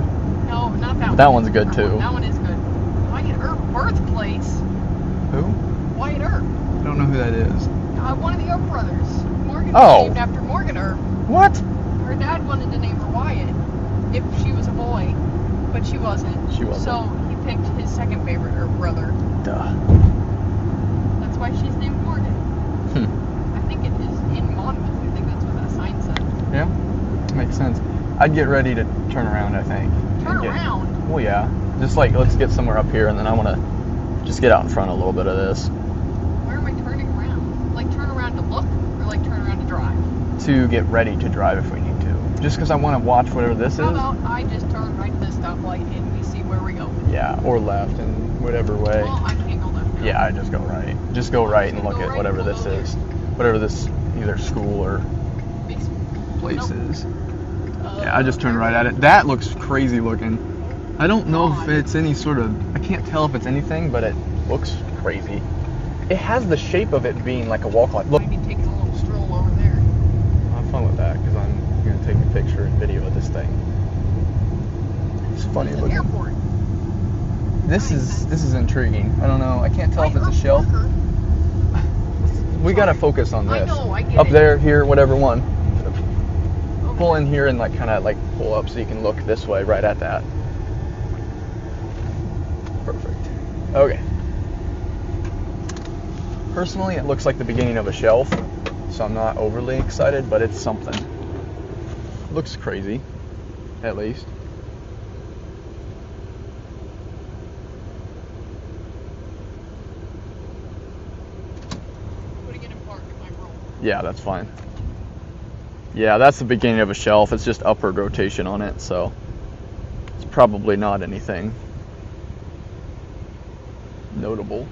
No, not that one. That one's good too. That one is good. Wyatt Earp birthplace. Who? Wyatt Earp. I don't know who that is. One of the Earp brothers. Morgan Oh. was named after Morgan Earp. What? Her dad wanted to name her Wyatt if she was a boy, but she wasn't. She wasn't. So he picked his second favorite Earp brother. Duh. That's why she's named Morgan. I think it is in Monmouth. I think that's what that sign said. Yeah, makes sense. I'd get ready to turn around, I think. Turn around? Well, yeah. Just like, let's get somewhere up here, and then I want to just get out in front a little bit of this. Where am I turning around? Like turn around to look, or like turn around to drive? To get ready to drive if we need to. Just because I want to watch whatever this How is. about I just turn right to the stoplight and we see where we go? Yeah, or left in whatever way. Well, I can't go left. Yeah, I just go right. Just go right and look at whatever this is. Whatever this either school or place is. Yeah, I just turned right at it. That looks crazy looking. I don't know if it's any sort of, I can't tell if it's anything, but it looks crazy. It has the shape of it being like a wall clock. Look. Might be taking a little stroll over there. Have fun with that, because I'm going to take a picture and video of this thing. It's funny It's an looking. airport. This is intriguing. I don't know. I can't tell if it's a shelf. We got to focus on this. I know, I get Up it. there, here, whatever one. Pull in here and like kind of like pull up so you can look this way right at that. Perfect. Okay. Personally, it looks like the beginning of a shelf, so I'm not overly excited, but it's something. Looks crazy, at least. Putting it in park in my room. Yeah, that's fine. Yeah, that's the beginning of a shelf. It's just upward rotation on it, so it's probably not anything notable.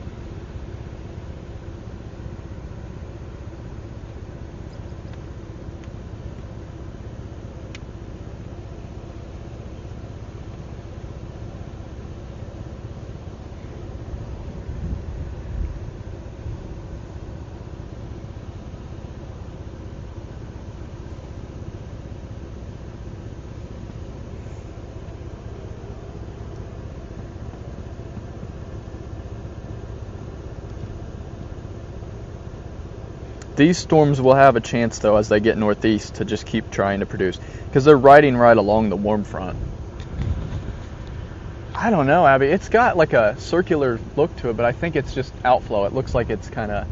These storms will have a chance, though, as they get northeast, to just keep trying to produce, because they're riding right along the warm front. I don't know, Abby. It's got like a circular look to it, but I think it's just outflow. It looks like it's kind of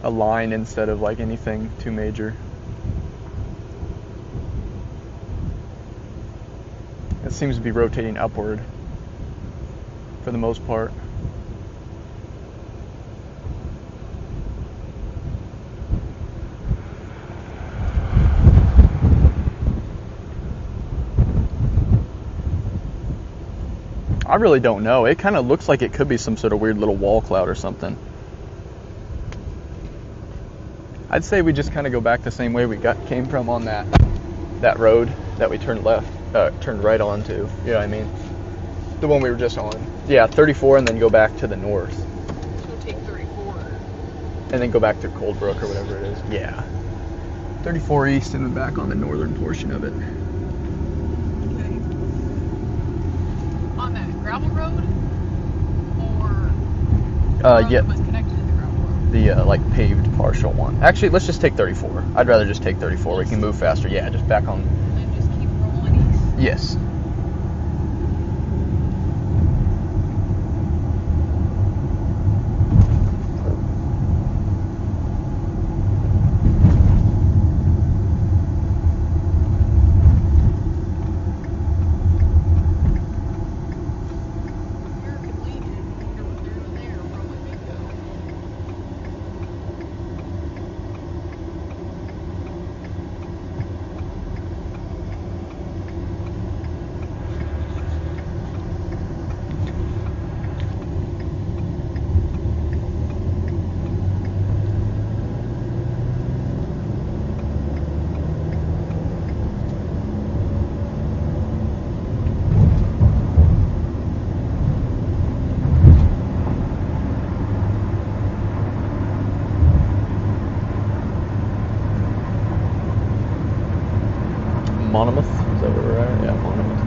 a line instead of like anything too major. It seems to be rotating upward for the most part. I really don't know. It kind of looks like it could be some sort of weird little wall cloud or something. I'd say we just kind of go back the same way we came from on that road that we turned right onto. You know what I mean? The one we were just on. Yeah, 34, and then go back to the north. So take 34. And then go back to Coldbrook or whatever it is. Yeah. 34 east and then back on the northern portion of it. On that gravel road? Or Yeah. was connected to the gravel road? The like paved partial one. Actually, let's just take 34. I'd rather just take 34. We can move faster. Yeah, just back on. And just keep rolling east? Yes. American Legion, here what they're there, probably bingo. Is that where we're at? Yeah, Monument.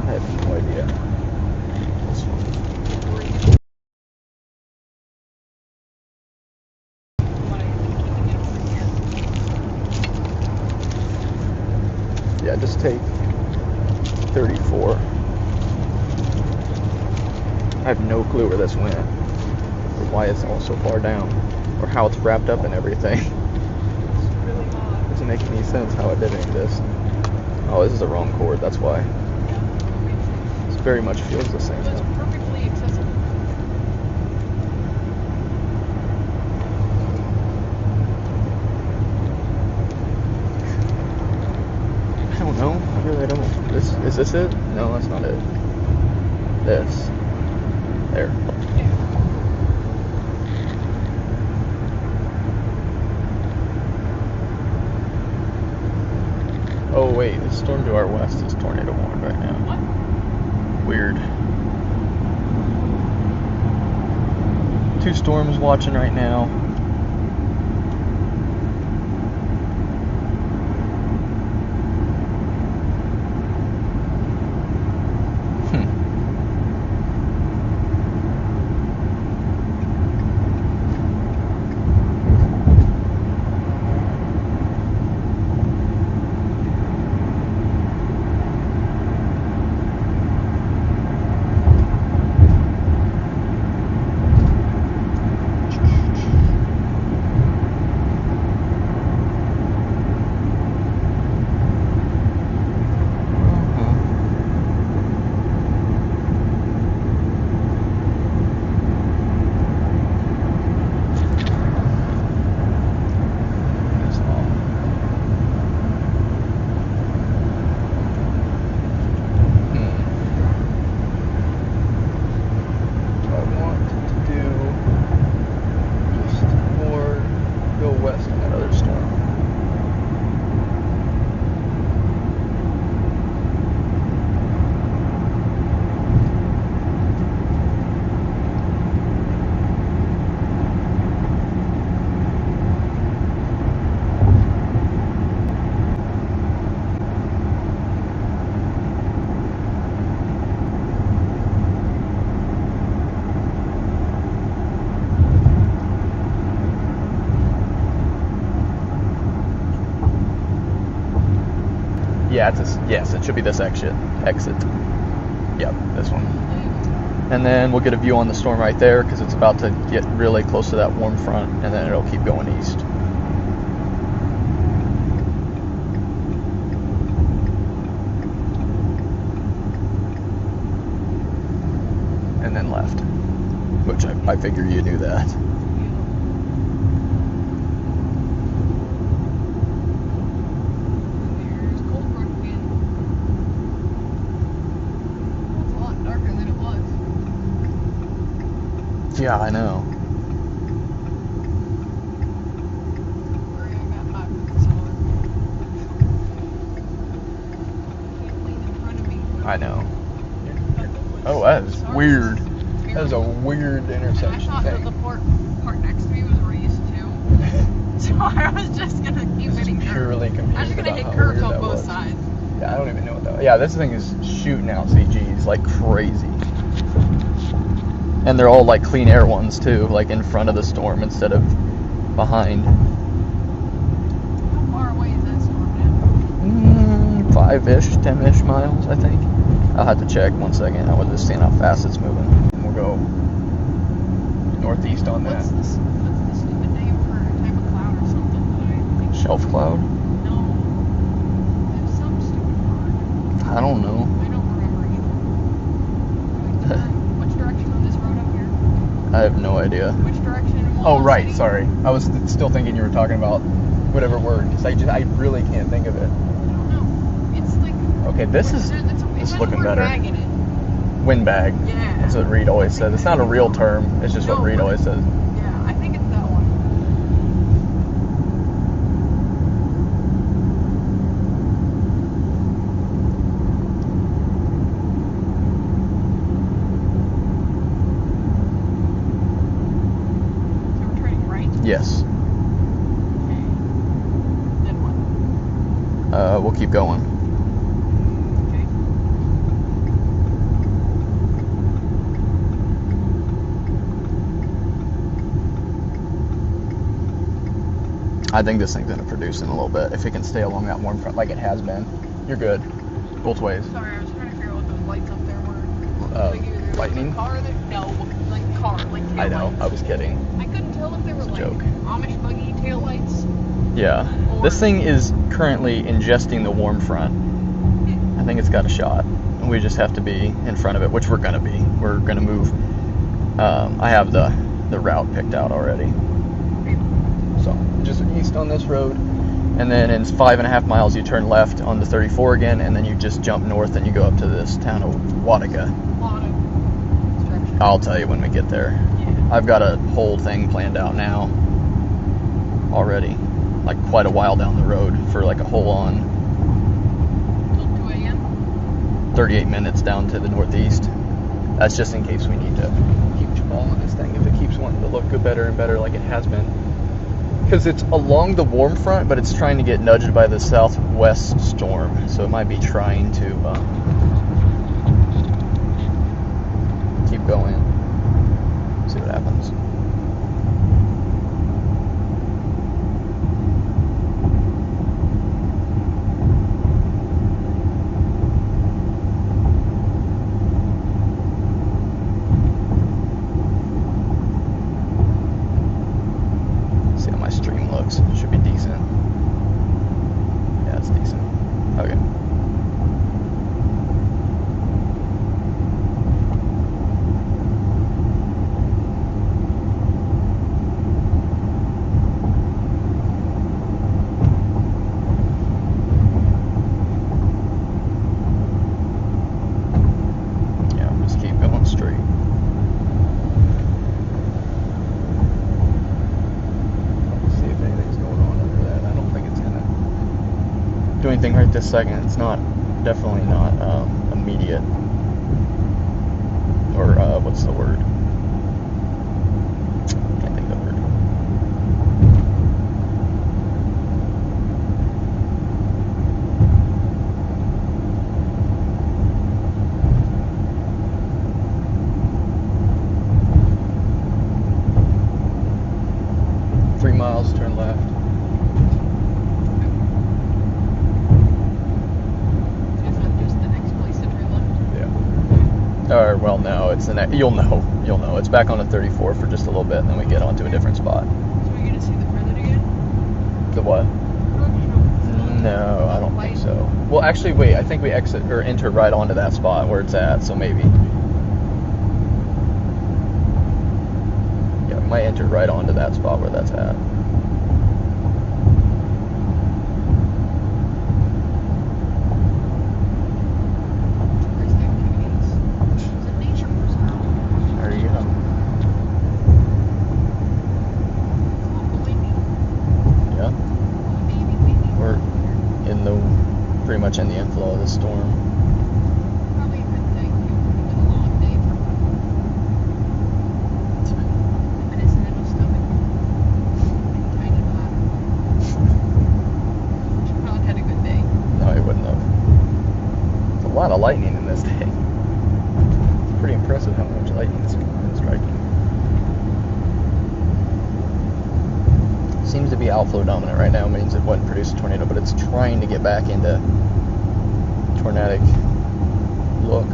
I have no idea. This one. Yeah, just take 34. I have no clue where this went, or why it's all so far down, or how it's wrapped up in everything. It's really odd. Doesn't make any sense how it did any of this. Oh, this is the wrong cord, that's why. This very much feels the same. It's perfectly accessible. I don't know. I really don't. Is this it? No, that's not it. This. There. Oh wait, the storm to our west is tornado warned right now. What? Weird. 2 storms watching right now. Yeah, yes, it should be this exit. Yep, this one. And then we'll get a view on the storm right there because it's about to get really close to that warm front, and then it'll keep going east. And then left, which I figure you knew that. Yeah, I know. I know. Oh, that is weird. That is a weird intersection. I thought that the part next to me was raised too. So I was just gonna keep hitting curves. Purely confused. I was just gonna hit curves on both sides. Yeah, I don't even know what that was. Yeah, this thing is shooting out CGs like crazy. And they're all like clean air ones too, like in front of the storm instead of behind. How far away is that storm now? 5-ish, 10-ish miles, I think. I'll have to check 1 second. I was just seeing how fast it's moving. We'll go northeast on that. What's the stupid name for a type of cloud or something that I think? Shelf cloud? No. There's some stupid word. I don't know. I don't remember either. Which direction on this road up here? I have no idea. Which direction? Oh, right, sorry. I was still thinking you were talking about whatever word. Because I really can't think of it. I don't know. It's like... Okay, this is looking better. Bag in it. Windbag. Yeah. That's what Reed always says. It's not a real term. It's just what Reed always says. Yeah, I think it's that one. we'll keep going. Okay. I think this thing's gonna produce in a little bit. If it can stay along that warm front like it has been, you're good. Both ways. Sorry, I was trying to figure out what those lights up there were. Like, either there was Lightning? a car there? No, like car, like tail I know. lights. I was kidding. I couldn't tell if they were It's a like joke. Amish buggy tail lights. Yeah. This thing is currently ingesting the warm front. I think it's got a shot. We just have to be in front of it, which we're gonna be. We're gonna move. I have the route picked out already. So just east on this road, and then in 5.5 miles you turn left on the 34 again, and then you just jump north and you go up to this town of Watauga. A lot of structure. I'll tell you when we get there. Yeah. I've got a whole thing planned out now already, like quite a while down the road for like a whole on Till 2 a.m. 38 minutes down to the northeast. That's just in case we need to keep jaballing this thing if it keeps wanting to look good, better and better like it has been. Because it's along the warm front, but it's trying to get nudged by the southwest storm, so it might be trying to keep going. See what happens. See how my stream looks. It should be decent. Yeah, it's decent. Okay. Yeah, just keep going straight. See if anything's going on under that. I don't think it's gonna do anything right this second. It's not, definitely not immediate. Or what's the word? Can't think of the word. Three miles, turn left. Is that just the next place to turn left? Yeah. Or well, no, it's the next. You'll know. It's back on the 34 for just a little bit, and then we get onto a different spot. So we get to see the president again? The what? No, I don't think so. Well, actually, wait. I think we exit or enter right onto that spot where it's at. So maybe. Yeah, we might enter right onto that spot where that's at. Tourist activities. It's a nature preserve. There you go. It's awful windy. Yeah, Baby windy. we're in the pretty much in the inflow of the storm. Probably a good thing. It's been a long day for medicinal stomach. Tiny pot. She probably had a good day. No, he wouldn't have. There's a lot of lightning in this day. It's pretty impressive how much lightning is striking. Seems to be outflow dominant right now. Means it wouldn't produce a tornado, but it's trying to get back into tornadic look.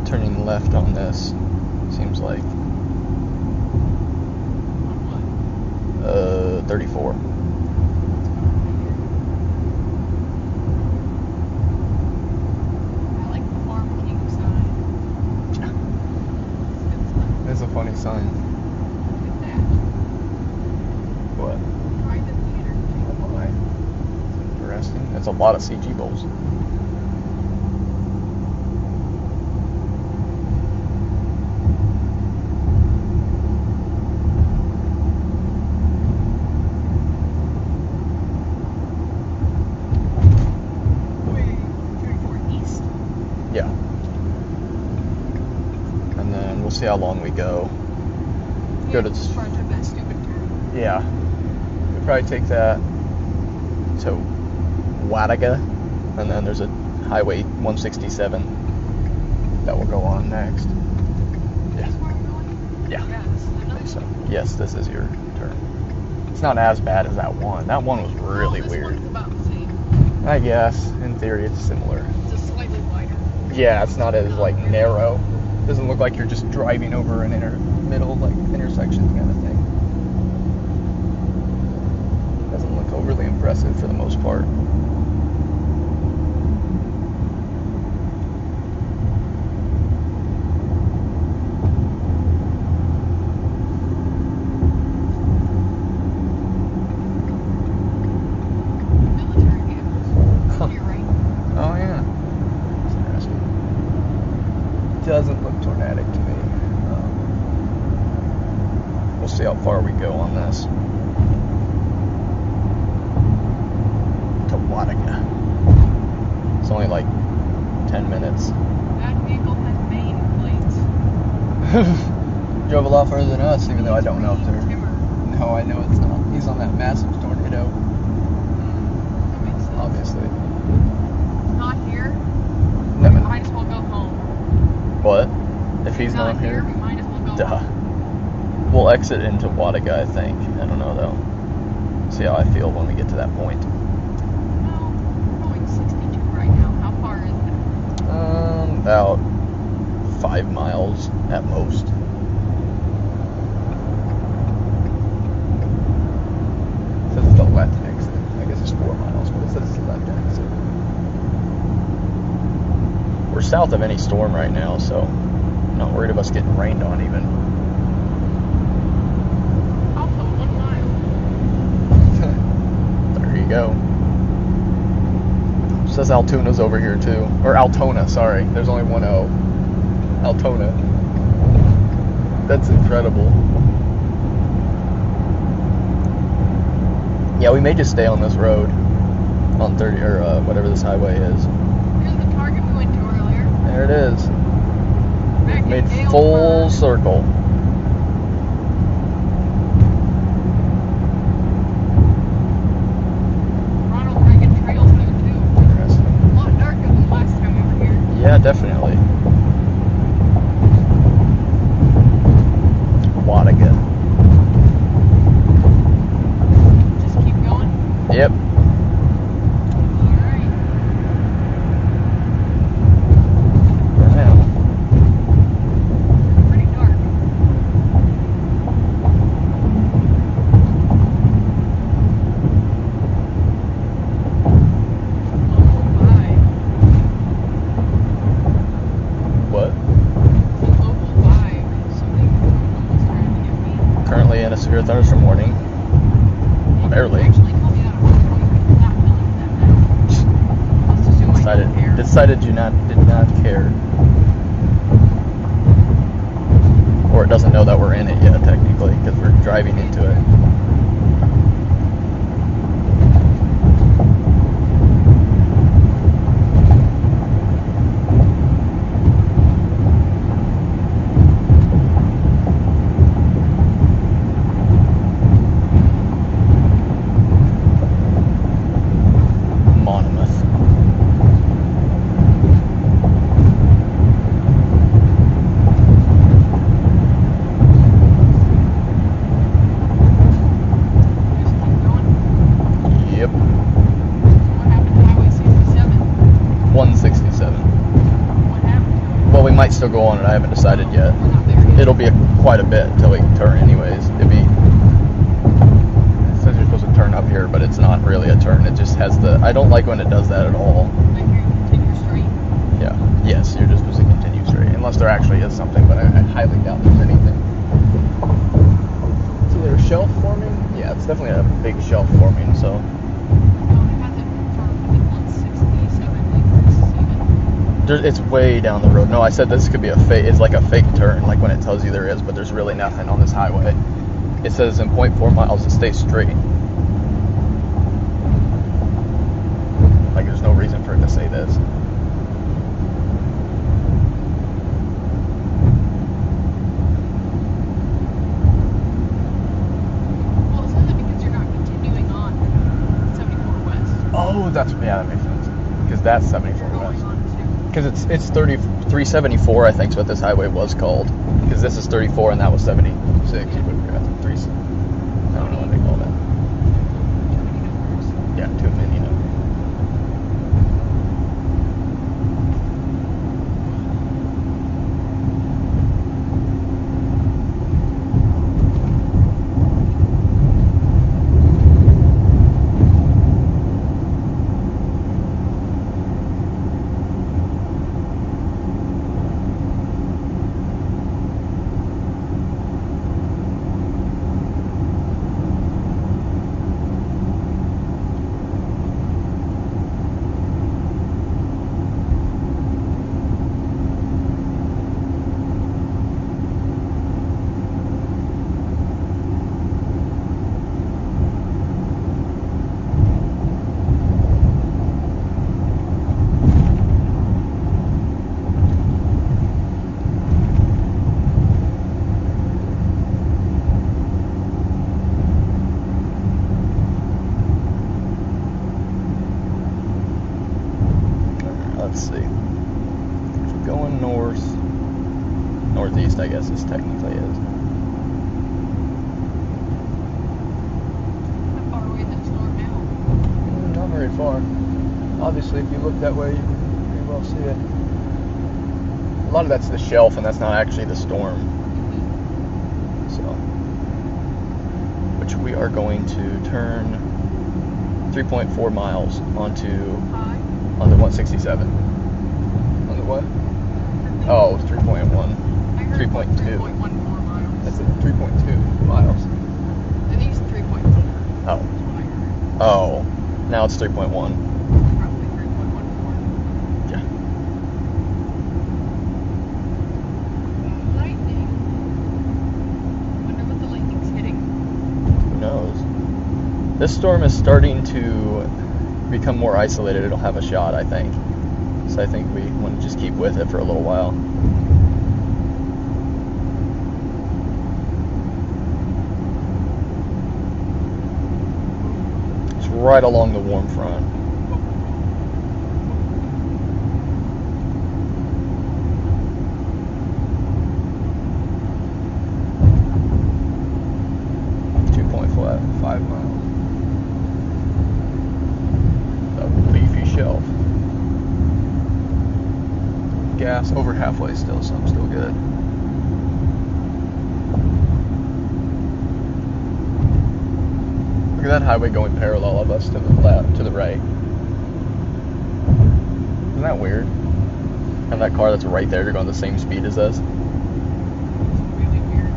turning left on this. Seems like. 34. I like the Farm King sign. It's a funny sign. Look at that. What? Private theater. Oh my. It's interesting. That's a lot of CG bowls. Yeah. And then we'll see how long we go. Go to this front of that stupid turn. Yeah. We'll probably take that to Wadaga, and then there's a highway 167 that will go on next. That's where I'm going? Yeah. Yeah, this is another So, one. yes, this is your turn. It's not as bad as that one. That one was really This weird. one's about the same. I guess, in theory, it's similar. It's just slightly wider. Yeah, it's not as like narrow. Doesn't look like you're just driving over an middle like intersection kind of thing. Doesn't look overly impressive for the most part. Military vehicles. On your right. Oh yeah. That's interesting. Doesn't look tornadic to me. We'll see how far we go on this. To Wadaga. It's only like 10 minutes. That vehicle has Maine plates. Drove a lot further than us, even though I don't know if they're. Timber. No, I know it's not. He's on that massive tornado, That makes sense. obviously. Not here. No, We might as well go home. what? If he's not here, here? we might as well go Duh. home. We'll exit into Wadaga, I think. I don't know though. See how I feel when we get to that point. Well, we're going 62 right now. How far is that? About 5 miles at most. It says it's the left exit. I guess it's 4 miles, but it says it's the left exit. We're south of any storm right now, so I'm not worried about us getting rained on even. Also, 1 mile. There you go. It says Altoona's over here too. Or Altona, sorry. There's only one O. Altona. That's incredible. Yeah, we may just stay on this road. On 30, or whatever this highway is. Here's the target we went to earlier. There it is. Back in Made Galesburg. full circle. Ronald Reagan Trail's there too. Interesting. A lot darker than last time we were here. Yeah, definitely. Wadaga. Just keep going. Yep. Alright. For now. Pretty dark. What? Local 5. Something almost trying to get me. Currently in a severe thunderstorm warning. Barely. Actually told me that I'm not feeling that now. Let's assume I don't care. Decided you did not care. Or it doesn't know that we're in it yet, technically, because we're driving into it. Monmouth. Just keep going. Yep. What happened to Highway 67? 167. What happened to it? Well, we might still go on it. I haven't decided yet. We're not there yet. It'll be quite a bit until we turn anyways. It says you're supposed to turn up here, but it's not really a turn. It just has I don't like when it does that at all. Like you're continue straight. Yeah. Yes, you're just supposed to continue straight. Unless there actually is something, but I highly doubt there's anything. So there's shelf forming? Yeah, it's definitely a big shelf forming, so. It has it for, I think, 167 even. It's way down the road. No, I said this could be it's like a fake turn, like when it tells you there is, but there's really nothing on this highway. It says in 0.4 miles to stay straight. Like there's no reason for it to say this. Well, it says it because you're not continuing on 74 West. Oh, that makes sense. Because that's 74 You're west. going on to. Because it's 374, I think, is what this highway was called. Because this is 34 and that was 76. I don't know what they call that. Too many numbers. Yeah, too many numbers. Let's see. Going northeast, I guess this technically is. How far away is that storm now? Not very far. Obviously, if you look that way, you can pretty well see it. A lot of that's the shelf, and that's not actually the storm. So, which we are going to turn 3.4 miles onto High? 167. On the what? Oh, 3.1. I heard 3.2. 3.14 miles. That's 3.2 miles. I think it's 3.4. Oh. That's what I heard. Oh. Now it's 3.1. Probably 3.14. Yeah. Lightning. Wonder what the lightning's hitting. Who knows? This storm is starting to become more isolated. It'll have a shot, I think. So I think we want to just keep with it for a little while. It's right along the warm front. Gas over halfway still, so I'm still good. Look at that highway going parallel of us to the left, to the right. Isn't that weird? And that car that's right there, they're going the same speed as us. Really weird.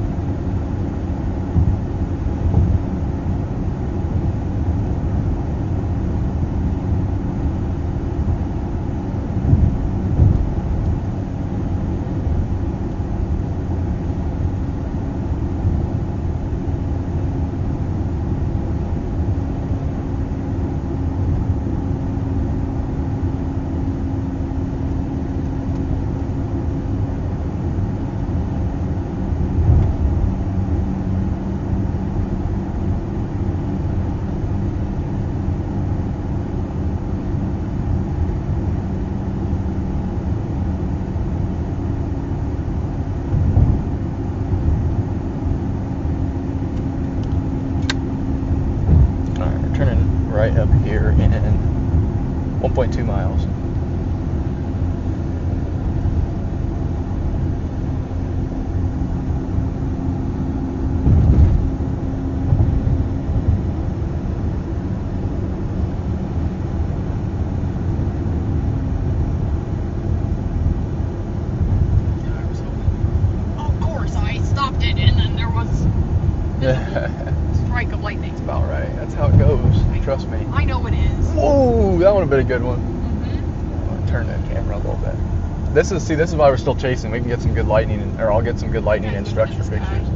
Right up here in 1.2 miles. that would have been a good one. Mm-hmm. I'll turn the camera a little bit. This is why we're still chasing. We can get some good lightning, or I'll get some good lightning and structure pictures.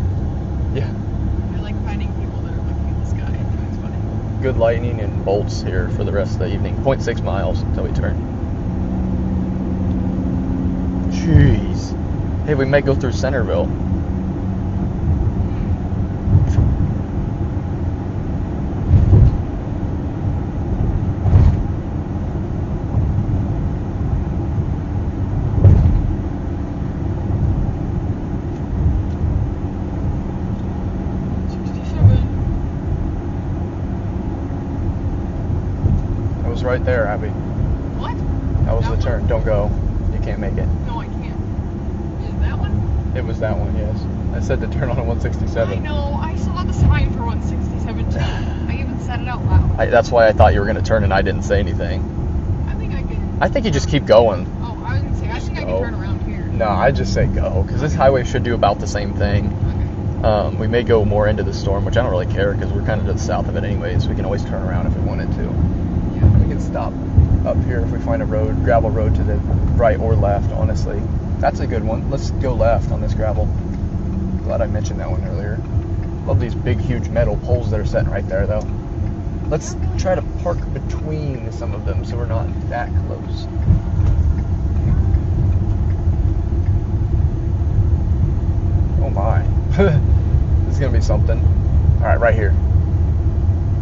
Yeah. I like finding people that are looking at the sky. It's funny. Good lightning and bolts here for the rest of the evening. 0.6 miles until we turn. Jeez. Hey, we might go through Centerville. Right there, Abby. What? That was the turn. Don't go. You can't make it. No, I can't. Is it that one? It was that one, yes. I said to turn on at 167. I know. I saw the sign for 167 too. I even said it out loud. That's why I thought you were going to turn and I didn't say anything. I think I can. I think you just keep going. Oh, I was going to say, I think I can turn around here. No, I just say go, because this highway should do about the same thing. Okay. We may go more into the storm, which I don't really care, because we're kind of to the south of it anyways. We can always turn around if we wanted to. We can stop up here if we find a road, gravel road to the right or left, honestly. That's a good one. Let's go left on this gravel. Glad I mentioned that one earlier. Love these big, huge metal poles that are sitting right there, though. Let's try to park between some of them so we're not that close. Oh my. This is going to be something. Alright, right here.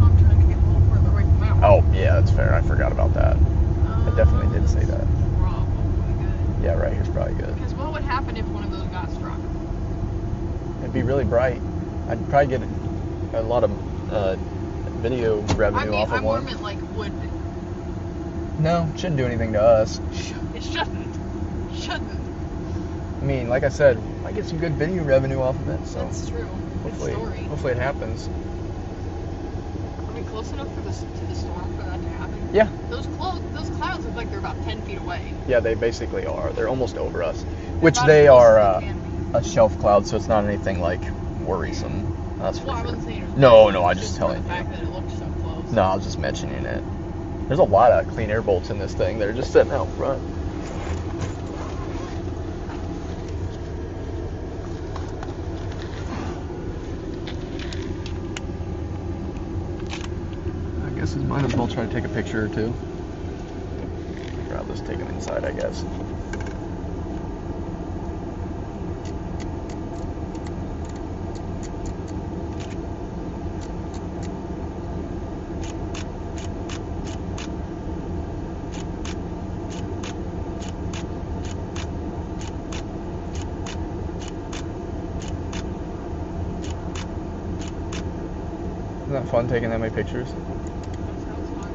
I'm trying to get a little further away from that one. Oh, yeah, that's fair. I forgot about that. I definitely did say that. Probably good. Yeah, right here's probably good. Because what would happen if one of those got struck? It'd be really bright. I'd probably get a lot of video revenue off of one. I meant like would. No, it shouldn't do anything to us. It shouldn't. Shouldn't. I mean, like I said, I get some good video revenue off of it, so That's true. hopefully it happens. Are we close enough to the storm for that to happen? Yeah. Those clouds look like they're about 10 feet away. Yeah, they basically are. They're almost over us, which about they as close are as they can be. a shelf cloud, so it's not anything like worrisome. That's for Well, I sure. wasn't saying it was No, bad, I'm it's just for telling the fact you. that it looked so close. No, I was just mentioning it. There's a lot of clean air bolts in this thing. They're just sitting out front. I guess we might as well try to take a picture or two. Or I'll just take them inside, I guess. Isn't that fun taking that many pictures? That sounds fun.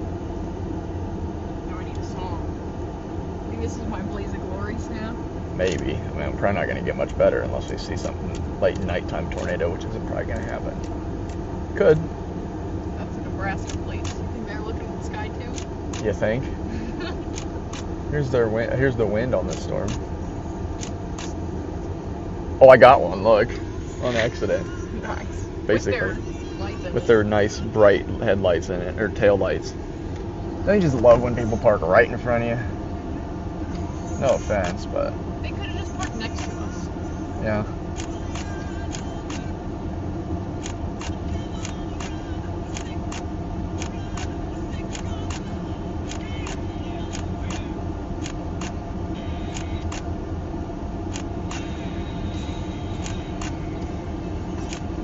Now I need a song. I think this is my blaze of glory snap. Maybe. I mean, I'm probably not going to get much better unless we see something late nighttime tornado, which isn't probably going to happen. Could. That's a Nebraska place. You think they're looking at the sky too? You think? Here's the wind on this storm. Oh, I got one. Look, on accident. Nice. Basically. With With their nice bright headlights in it, or tail lights. Don't you just love when people park right in front of you? No offense, but They could have just parked next to us. yeah.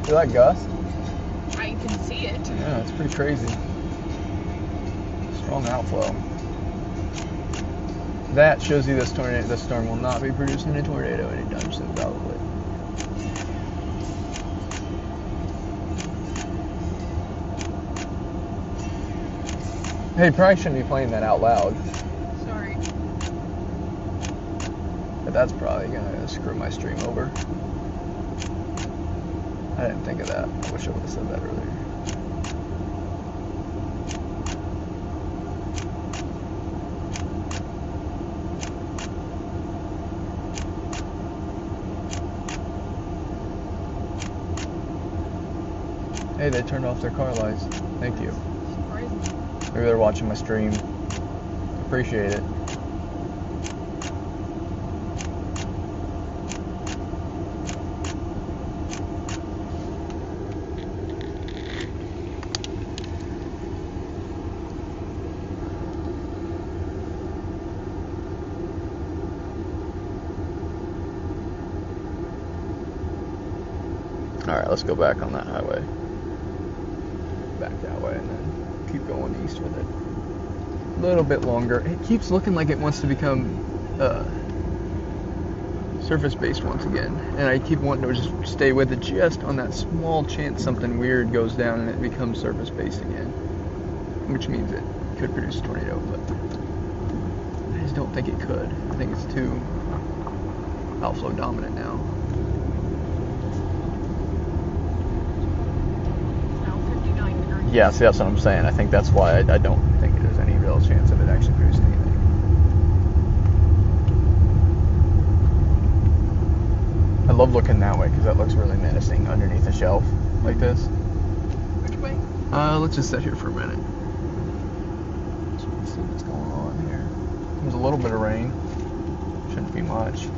See that gust? I can see it. Yeah, it's pretty crazy. Strong outflow. That shows you this storm will not be producing a tornado anytime soon, probably. Hey, probably shouldn't be playing that out loud, Sorry. but that's probably gonna screw my stream over. I didn't think of that. I wish I would have said that earlier. Hey, they turned off their car lights. Thank you. Surprising. Maybe they're watching my stream. Appreciate it. Alright, let's go back on that highway. Back that way and then keep going east with it. A little bit longer. It keeps looking like it wants to become surface-based once again. And I keep wanting to just stay with it just on that small chance something weird goes down and it becomes surface-based again. Which means it could produce a tornado, but I just don't think it could. I think it's too outflow dominant now. Yeah, see, that's what I'm saying. I think that's why I don't think there's any real chance of it actually producing anything. I love looking that way because that looks really menacing underneath a shelf like this. Which way? Let's just sit here for a minute. Let's see what's going on here. There's a little bit of rain. Shouldn't be much.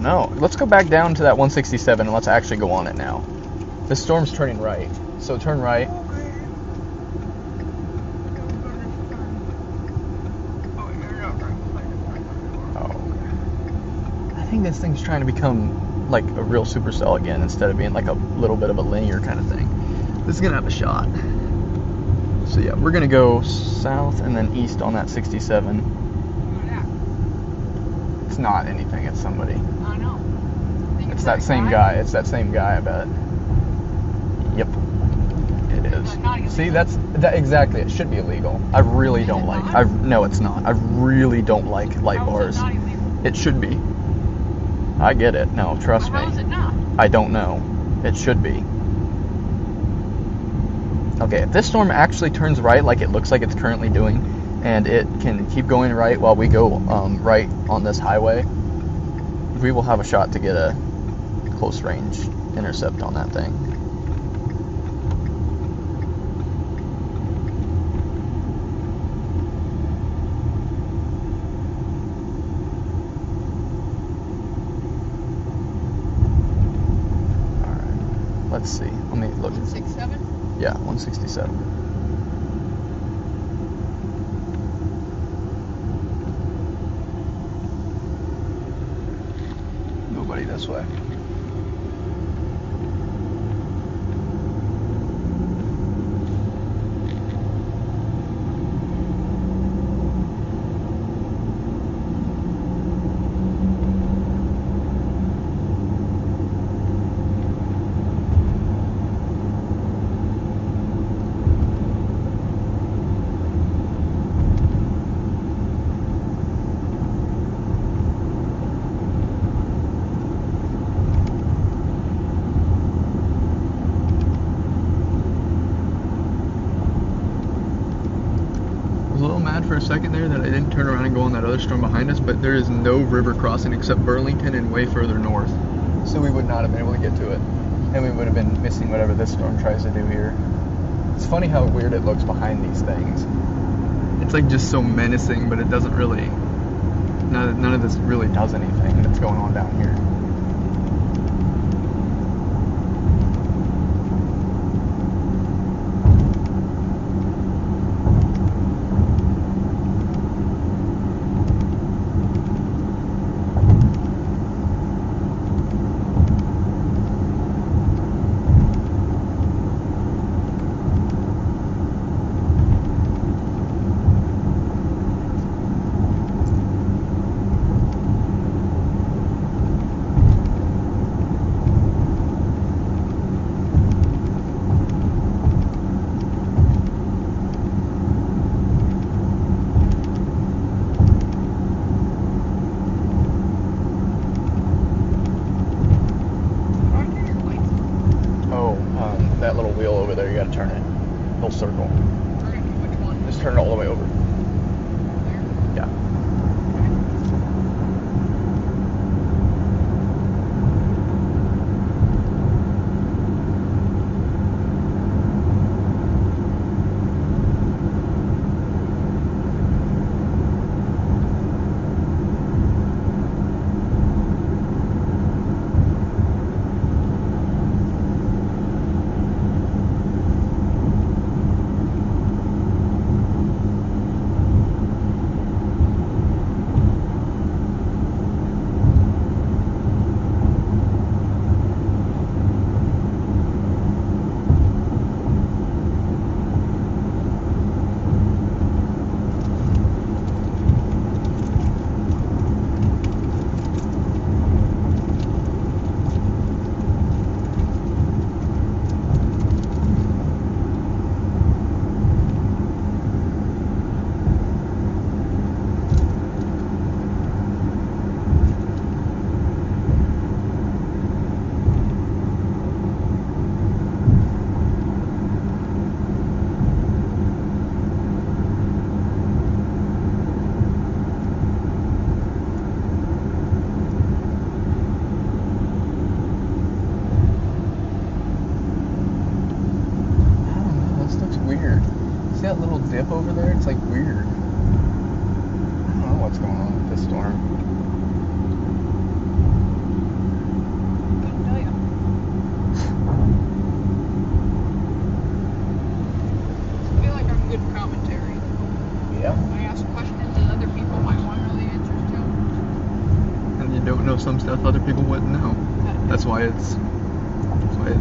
No, let's go back down to that 167 and let's actually go on it now. The storm's turning right, so turn right. Oh, I think this thing's trying to become like a real supercell again instead of being like a little bit of a linear kind of thing. This is gonna have a shot. So yeah, we're gonna go south and then east on that 67. It's not anything, it's somebody. I know. It's that same guy. It's that same guy, I bet. Yep. It is. See, that exactly. It should be illegal. I really don't like. No, it's not. I really don't like light bars. It should be. I get it. No, trust me. How is it not? I don't know. It should be. Okay, if this storm actually turns right like it looks like it's currently doing, and it can keep going right while we go right on this highway, we will have a shot to get a close range intercept on that thing. Alright, let's see. Let me look. 167? Yeah, 167. This way. For a second there that I didn't turn around and go on that other storm behind us, but there is no river crossing except Burlington and way further north, so we would not have been able to get to it, and we would have been missing whatever this storm tries to do here. It's funny how weird it looks behind these things. It's like just so menacing, but it doesn't really, none of this really does anything that's going on down here. turn it all the way over. Yeah. See that little dip over there? It's like weird. I don't know what's going on with this storm. Couldn't tell you. I feel like I'm good commentary. Yeah. I ask questions that other people might want to know the answers to. And you don't know some stuff other people wouldn't know. That's why it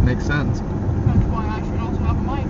makes sense. That's why I should also have a mic.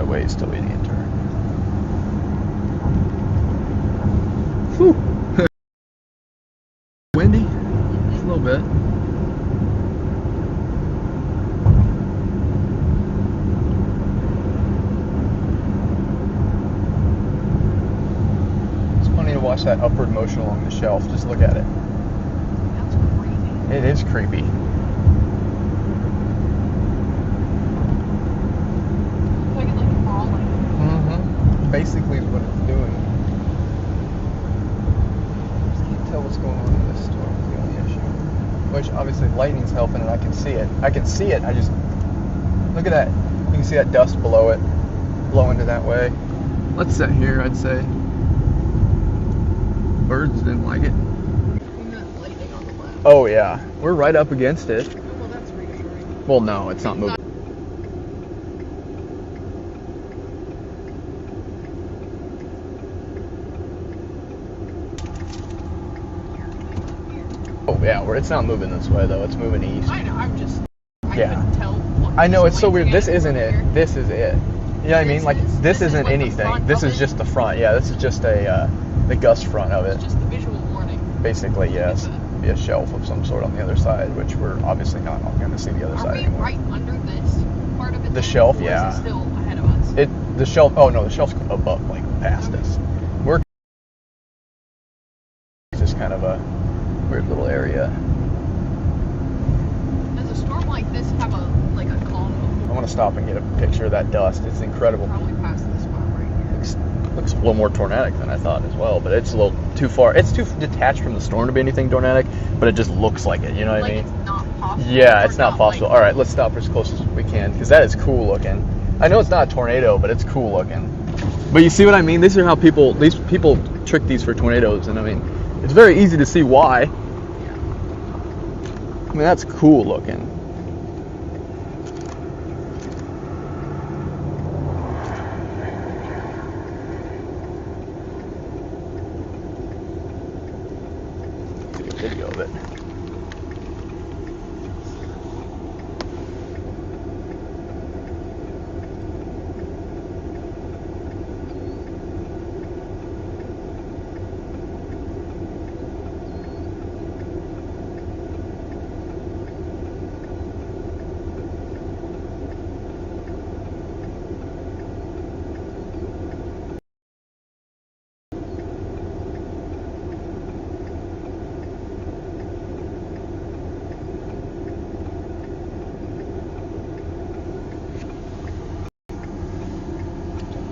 Ways till we enter. Whew. Windy? Just a little bit. It's funny to watch that upward motion along the shelf. Just look at it. That's crazy. It is creepy. Basically is what it's doing. Just can't tell what's going on in this storm is the only issue. Which obviously lightning's helping and I can see it. I just look at that. You can see that dust below it blowing to that way. Let's sit here, I'd say. Birds didn't like it. Lightning on the left. Oh yeah. We're right up against it. Well, that's reassuring. Well no, it's not moving. Oh yeah, it's not moving this way though. It's moving east. I know. I Yeah. couldn't tell. I know it's so weird. Lightning This isn't it. here. This is it. You know what I mean? Like this is isn't like the anything. front This of is it. just the front. Yeah, this is just the gust front of it. It's just the visual warning. Basically, yes. Be a shelf of some sort on the other side, which we're obviously not going to see the other Are side we anymore. right under this part of it? The then, shelf, or yeah. Is it still ahead of us? The shelf. Oh no, the shelf's above, like past us. We're just kind of a weird little area. Does a storm like this have a calm? I want to stop and get a picture of that dust. It's incredible. Probably past this spot right here. Looks a little more tornadic than I thought as well, but it's a little too far. It's too detached from the storm to be anything tornadic, but it just looks like it. You know what I mean? It's not possible. Yeah, or it's not possible. All right, let's stop as close as we can because that is cool looking. I know it's not a tornado, but it's cool looking. But you see what I mean? These are how people trick these for tornadoes, and I mean, it's very easy to see why. Yeah. I mean, that's cool looking. Take a video of it.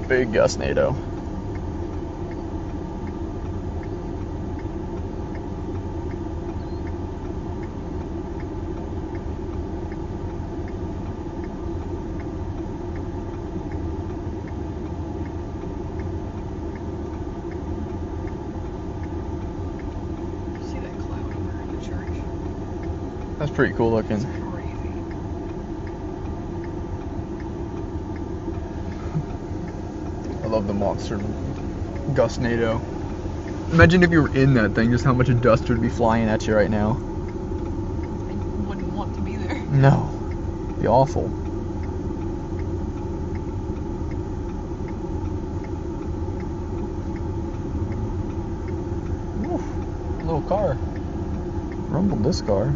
big gustnado. See that cloud over in the church? That's pretty cool looking. It's crazy. I love the monster gustnado. Imagine if you were in that thing, just how much dust would be flying at you right now. I wouldn't want to be there. No. It'd be awful. Oof. Little car. Rumbled this car.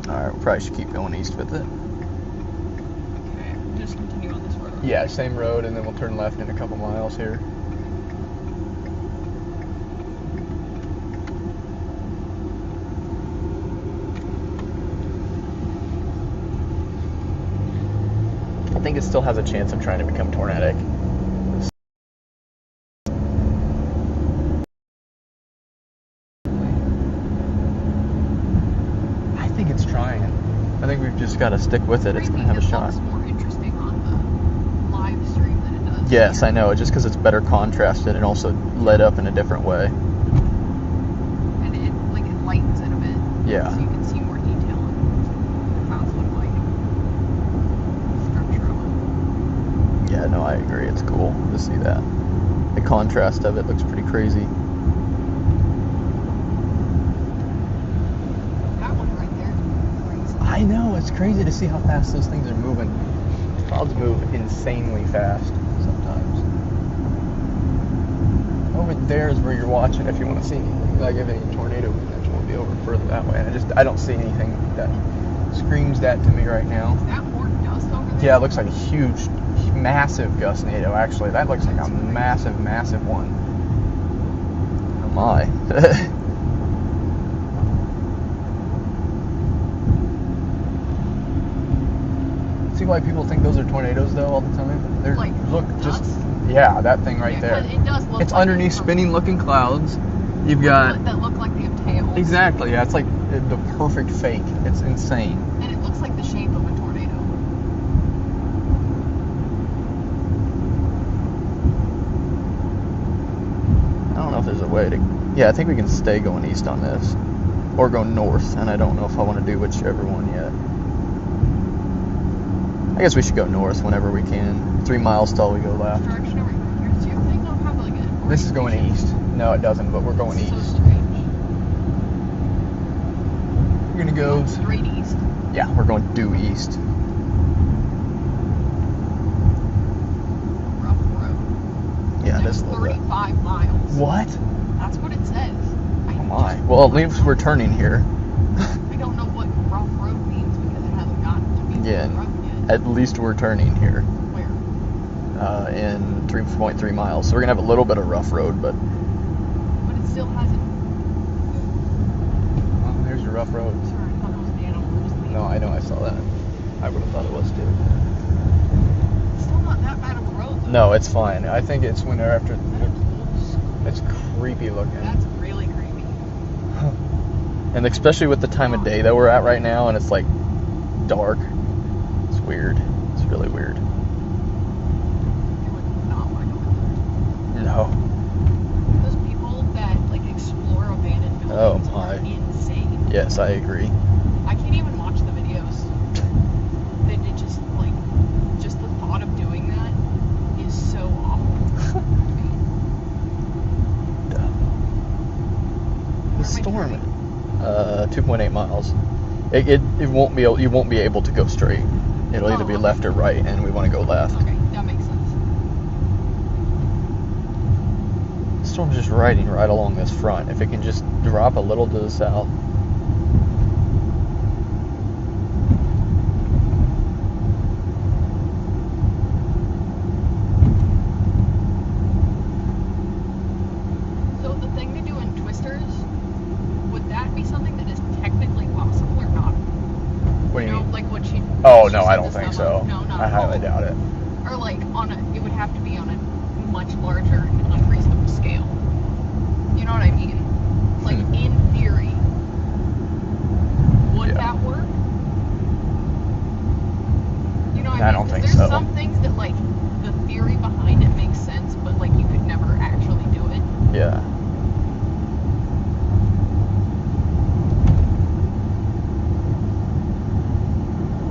Alright, we probably should keep going east with it. Okay, just continue on this road. Yeah, same road, and then we'll turn left in a couple miles here. I think it still has a chance of trying to become tornadic. I think it's trying. I think we've just got to stick with it. It's going to have a shot. It looks more interesting on the live stream than it does. Yes, I know. Just because it's better contrasted and also lit up in a different way. And it lightens it a bit. Yeah. So you can see more detail on what the clouds look like. The structure of them. Yeah, no, I agree. It's cool to see that. The contrast of it looks pretty crazy. That one right there. Crazy. I know, it's crazy to see how fast those things are moving. Clouds move insanely fast sometimes. Over there is where you're watching if you want to see anything. Like if any tornado potential will be over further that way. And I don't see anything that screams that to me right now. Is that more dust over there? Yeah, it looks like a huge, massive gustnado actually. That looks like a massive, massive one. Oh my. See why people think those are tornadoes though all the time? They're Like look dust? just yeah, that thing right Yeah, there. 'cause it does look It's like underneath it's from- spinning looking clouds. You've got that look like they have tails. exactly, yeah, it's like the perfect fake. It's insane. And it looks like the shape of a tornado. I don't know if there's a way to yeah, I think we can stay going east on this. Or go north, and I don't know if I want to do whichever one yet. I guess we should go north whenever we can. 3 miles till we go left. Direction over here. Do you think they'll have like a... This is going east. No, it doesn't, but we're going So east. strange. We're gonna go. Straight east. Yeah, we're going due east. Rough road. Yeah, There's this is a little bit. 35 miles. What? That's what it says. Oh my. Well, at least we're turning here. I don't know what rough road means because it hasn't gotten to be Yeah. rough yet. At least we're turning here. Where? In 3.3 miles. So we're gonna have a little bit of rough road, but But it still hasn't... oh, there's your rough road. Sorry, I thought it was an animal. No, I know, I saw that. I would have thought it was too. It's still not that bad of a road though. No, it's fine. I think it's when they're after. It's creepy looking. That's really creepy. And especially with the time of day that we're at right now, and it's like dark. It's weird. It's really weird. I would not want to go in No. there. Those people that like explore abandoned buildings Oh, are my. insane. Yes, I agree. I can't even watch the videos. It just just the thought of doing that is so awful to me. The storm. 2.8 miles. It won't be able, you won't be able to go straight. It'll either be left or right, and we want to go left. Okay. storm's just riding right along this front. If it can just drop a little to the south. So the thing to do in twisters, would that be something that is technically possible or not? What do you mean? Like what she. Oh, she no, said I don't this think stuff so. on- No, not I at all. highly doubt it. Or like it would have to be on a much larger and unreasonable scale. You know what I mean? Like in theory, would Yeah. that work? You know what I I mean? don't 'Cause think there's so. some things that like the theory behind it makes sense, but like you could never actually do it. Yeah.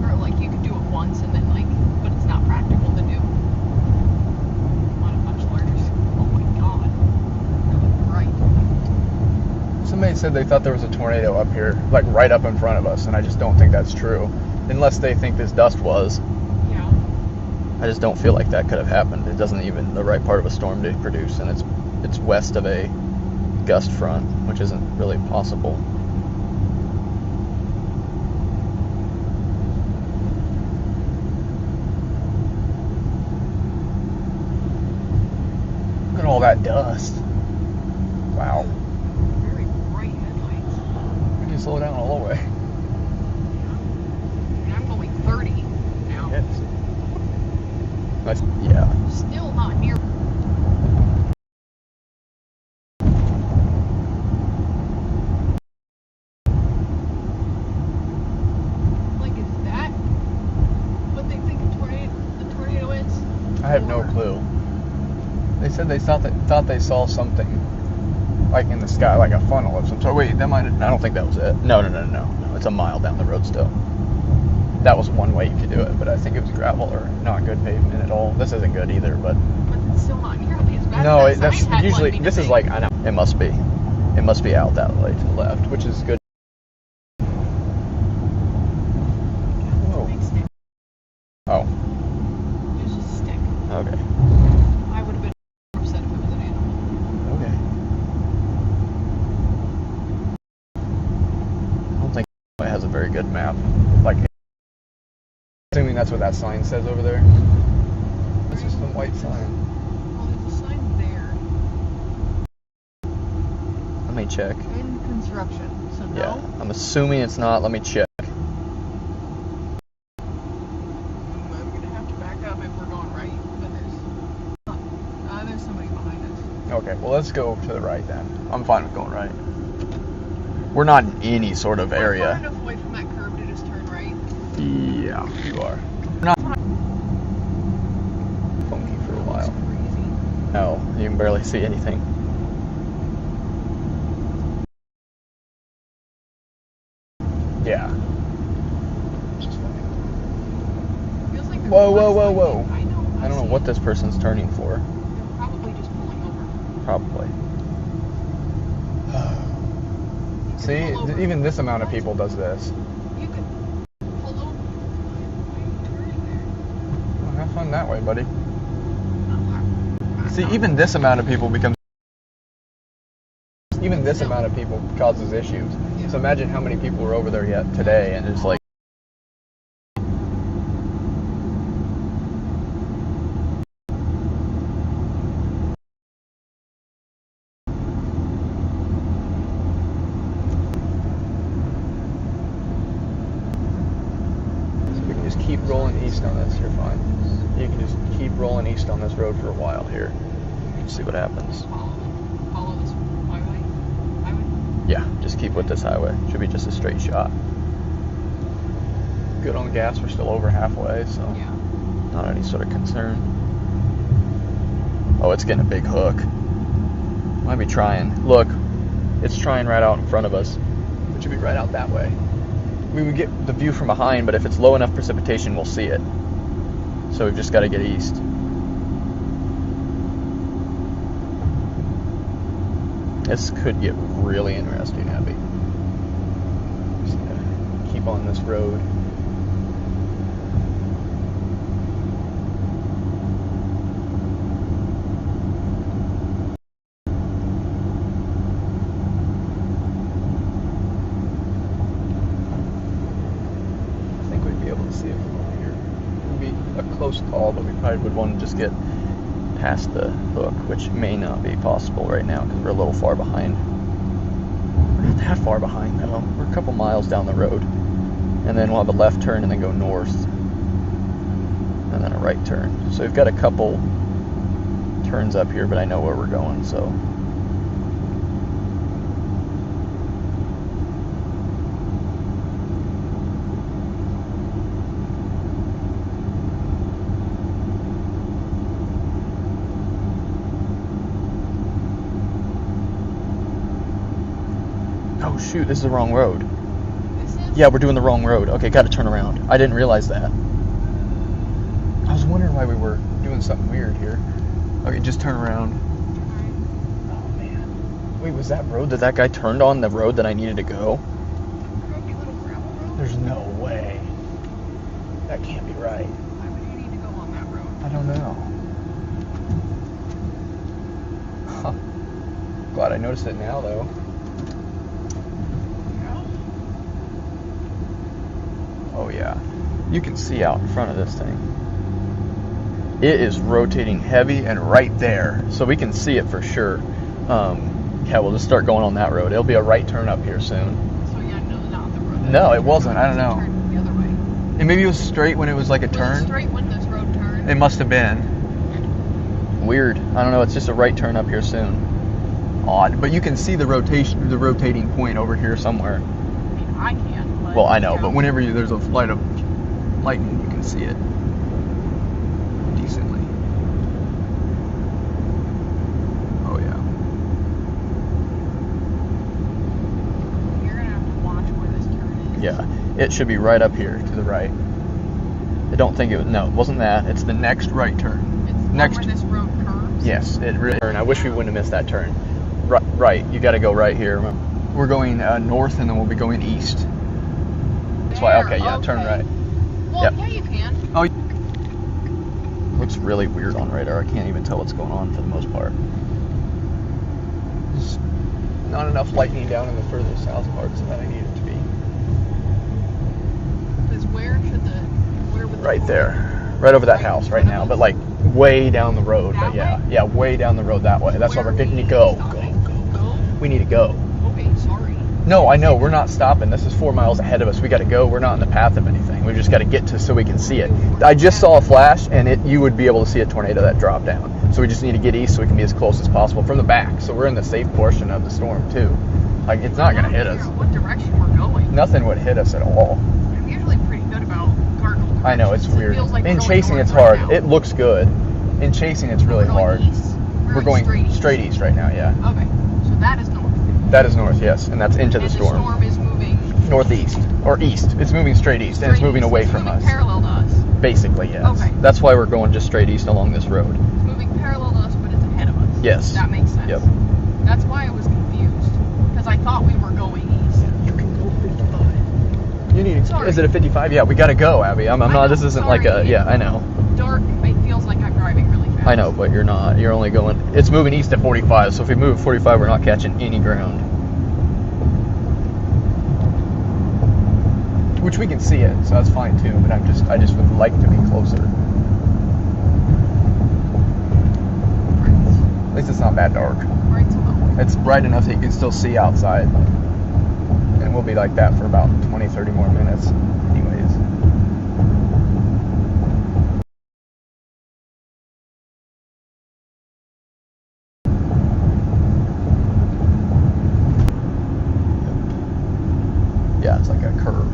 Or like you could do it once and then like, but it's not practical to do on a much larger scale. Oh my god. You're right. Somebody said they thought there was a tornado up here, like right up in front of us, and I just don't think that's true. Unless they think this dust was. Yeah. I just don't feel like that could have happened. It doesn't even the right part of a storm to produce, and it's west of a gust front, which isn't really possible. Look at all that dust. Wow. Very bright headlights. We can slow down all the way. And I'm going 30 now. Yeah. Still not near. Like, is that what they think the tornado is? I have no Or- clue. They said they thought they saw something like in the sky, like a funnel of some sort. Wait, that might. I don't think that was it. No. It's a mile down the road still. That was one way you could do it, but I think it was gravel or not good pavement at all. This isn't good either, but But it's still not nearly as bad no, as that that's sign had usually led me to this is think. like I know it must be out that way to the left, which is good. Oh, Big stick. oh, It was just a stick. okay, I would have been upset if it was an animal. okay. I don't think it has a very good map. Like, assuming that's what that sign says over there. It's just a white sign. Well, there's a sign there. Let me check. In construction. So no. Yeah, I'm assuming it's not. Let me check. I'm gonna have to back up if we're going right, but there's somebody behind us. Okay, well, let's go to the right then. I'm fine with going right. We're not in any sort of We're far area. enough away from that curb to just turn right. Yeah, you are. We're not funky for a That's while. crazy. No, you can barely see anything. Yeah. Just funny. Feels like Whoa, there's whoa, less whoa, than- whoa. I know. I don't know what this person's turning for. They're probably just pulling over. Probably. You could See, pull over. even this amount of people does this. You could pull over. Why are you turning there? Well, have fun that way, buddy. I'm See, not- even this amount of people becomes. Even this amount of people causes issues. Yeah. So imagine how many people were over there yet today, and it's like. So we can just keep rolling east on this. You're fine. You can just keep rolling east on this road for a while here. See what happens. Follow this highway. Yeah, just keep with this highway. Should be just a straight shot. Good on gas. We're still over halfway, so Yeah. not any sort of concern. Oh, it's getting a big hook. Might be trying. Look, it's trying right out in front of us. It should be right out that way. We would get the view from behind, but if it's low enough precipitation, we'll see it. So we've just got to get east. This could get really interesting, Abby. Just gotta keep on this road. Let's see if we're here. It would be a close call, but we probably would want to just get past the hook, which may not be possible right now because we're a little far behind. We're not that far behind though. We're a couple miles down the road. And then we'll have a left turn and then go north. And then a right turn. So we've got a couple turns up here, but I know where we're going, so. Oh shoot, this is the wrong road. This is? Yeah, we're doing the wrong road. Okay, gotta turn around. I didn't realize that. I was wondering why we were doing something weird here. Okay, just turn around. Oh man. Wait, was that road that that guy turned on the road that I needed to go? Croaky little gravel road? There's no way. That can't be right. Why would you need to go on that road? I don't know. Huh. Glad I noticed it now though. Oh yeah, you can see out in front of this thing. It is rotating heavy and right there, so we can see it for sure. Yeah, we'll just start going on that road. It'll be a right turn up here soon. So yeah, no, not the road. No, it wasn't. I don't know. Turned the other way. And maybe it was straight when it was like a Was it turn. straight when this road turned? It must have been. Weird. I don't know. It's just a right turn up here soon. Odd, but you can see the rotating point over here somewhere. I mean, I can't. But, Well, I know, yeah. but whenever there's a flight of lightning, you can see it decently. Oh yeah. You're gonna have to watch where this turn is. Yeah, it should be right up here to the right. I don't think it was. No, it wasn't that. It's the next right turn. It's the one Next. where this road curves. Yes, it really. And I wish we wouldn't have missed that turn. Right. You got to go right here. We're going north, and then we'll be going east. That's why. There, Okay, yeah, turn okay. right. Well, Yep. yeah, you can. Oh. Looks really weird on radar. I can't even tell what's going on for the most part. There's not enough lightning down in the further south parts that I need it to be. Because where would the Right there. Right over that house right now, but like way down the road. But That way? yeah, way down the road that way. That's why Where we're getting to we go. stopping? Go? We need to go. Okay, sorry. No, I know, we're not stopping. This is 4 miles ahead of us. We got to go. We're not in the path of anything. We just got to get to so we can see it. I just saw a flash, and you would be able to see a tornado that dropped down. So we just need to get east so we can be as close as possible from the back. So we're in the safe portion of the storm, too. Like, it's not going to hit us. What direction we're going? Nothing would hit us at all. I'm usually pretty good about cardinal directions. I know, it's It weird. feels like In we're going chasing, north it's right hard. now. It looks good. In chasing, it's really We're going hard. east. We're going straight east. right now, yeah. Okay, so that is north. That is north, yes, and that's into And the storm. the storm is moving Northeast, or east. It's moving straight east, and it's straight moving east. away It's from moving us. parallel to us. Basically, yes. Okay. That's why we're going just straight east along this road. It's moving parallel to us, but it's ahead of us. Yes. That makes sense. Yep. That's why I was confused. Because I thought we were going east. You can go 55. You need. Sorry. Is it a 55? Yeah, we gotta go, Abby. I'm I not. know, This isn't like a. sorry. Yeah, I know. Dark, it feels like I'm driving really fast. I know, but you're not. You're only going. It's moving east at 45. So if we move at 45, we're not catching any ground. Which we can see it, so that's fine too. But I just would like to be closer. At least it's not that dark. Right to the It's bright enough that you can still see outside. And we'll be like that for about 20, 30 more minutes. Anyways. Yeah, it's like a curve.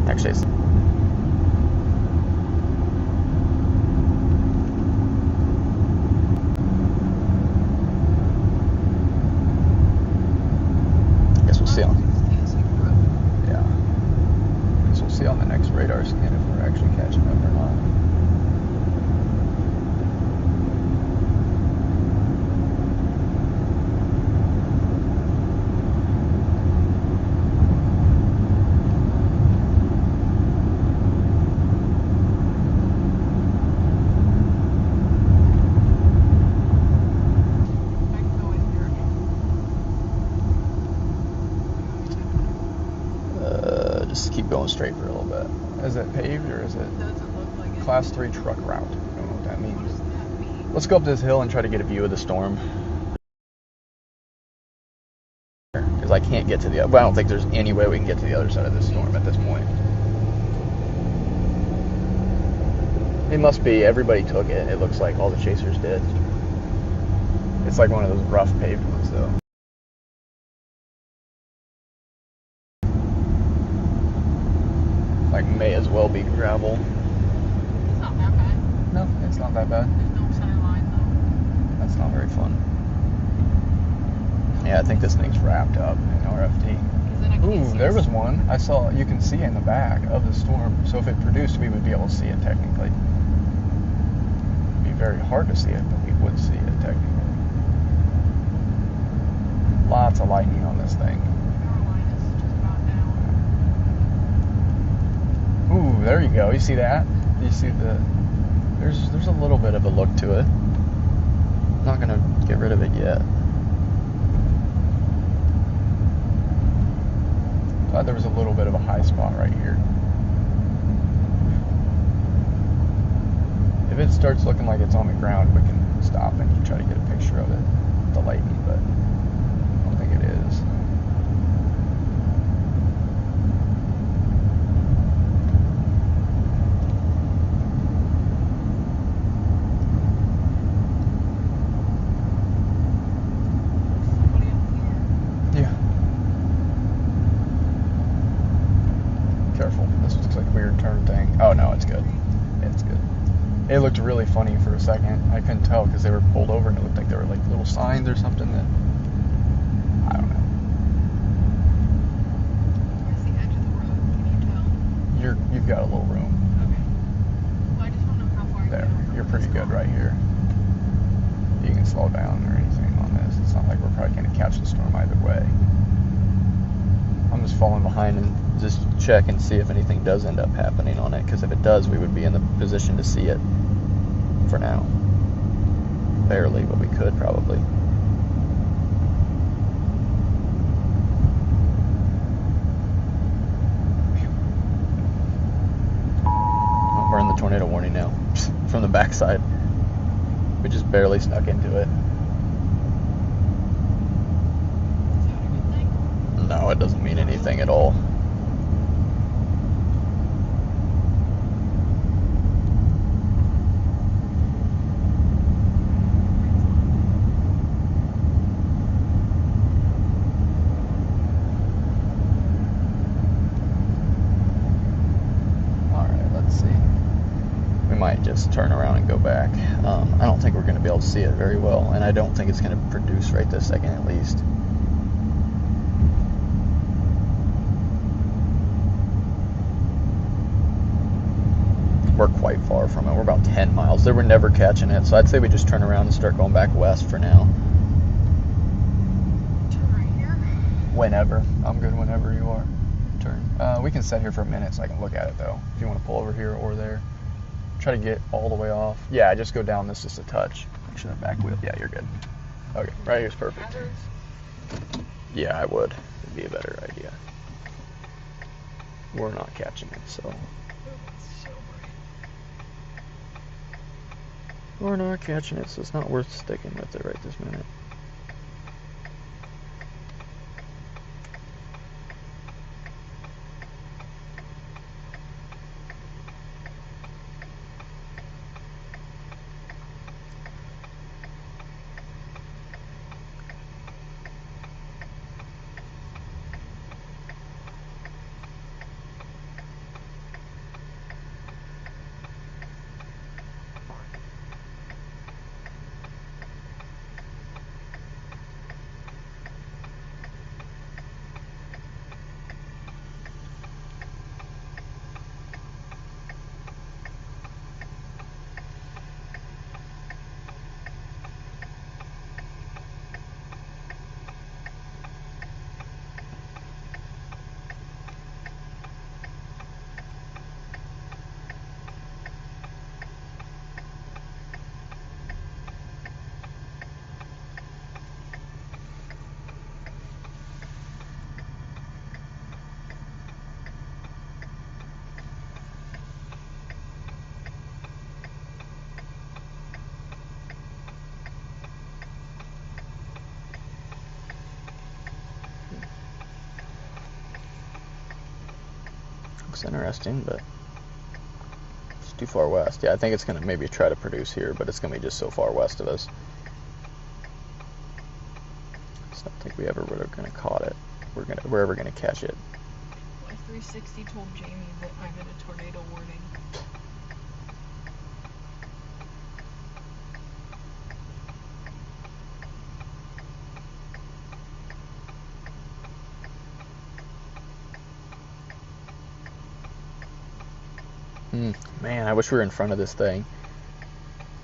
Actually, it's guess we'll see on. Yeah. Guess we'll see on the next radar scan if we're actually catching up or not. straight for a little bit. Is it paved or is it It doesn't look like it. class 3 truck route? I don't know what that What means. does that mean? Let's go up this hill and try to get a view of the storm. Because I can't get to the other. Well, I don't think there's any way we can get to the other side of this storm at this point. It must be everybody took it. It looks like all the chasers did. It's like one of those rough paved ones, though. Like, may as well be gravel. It's not that bad. No, it's not that bad. There's no center line though. That's not very fun. Yeah, I think this thing's wrapped up in RFD. 'Cause then I can't Ooh, see there the was storm. one. I saw, you can see in the back of the storm. So if it produced, we would be able to see it technically. It'd be very hard to see it, but we would see it technically. Lots of lightning on this thing. Power line is just about down. Ooh, there you go. You see that? You see the... There's a little bit of a look to it. Not going to get rid of it yet. Thought there was a little bit of a high spot right here. If it starts looking like it's on the ground, we can stop and try to get a picture of it, the lightning, but I don't think it is. Somebody up here. Yeah. Careful. This looks like a weird turn thing. Oh, no, it's good. It's good. It looked really funny for a second. I couldn't tell because they were pulled over and it looked like they were like little signs or something that... I don't know. Where's the edge of the road? Can you tell? You've got a little room. Okay. Well, I just want to know how far There. you can You're over pretty this good car. right here. You can slow down or anything on this. It's not like we're probably going to catch the storm either way. I'm just falling behind and just check and see if anything does end up happening on it, because if it does, we would be in the position to see it for now. Barely, but we could probably. Oh, we're in the tornado warning now from the backside. We just barely snuck into it. Is that a good thing? No, it doesn't mean anything at all. Alright, let's see. We might just turn around and go back. I don't think we're going to be able to see it very well, and I don't think it's going to produce right this second at least. We're quite far from it. We're about 10 miles. They were never catching it, so I'd say we just turn around and start going back west for now. Turn right here. Whenever. I'm good whenever you are. Turn. We can sit here for a minute so I can look at it, though. If you want to pull over here or there. Try to get all the way off. Yeah, just go down this just a touch. Make sure that back wheel. Yeah, you're good. Okay, right here's perfect. Hazards. Yeah, I would. It'd be a better idea. We're not catching it, so. Oh, it's so bright. We're not catching it, so it's not worth sticking with it right this minute. looks interesting, but it's too far west. Yeah, I think it's going to maybe try to produce here, but it's going to be just so far west of us. I just don't think we ever would have going to caught it. We're ever going to catch it. My 360 told Jamie that I'm in a tornado warning. Man, I wish we were in front of this thing.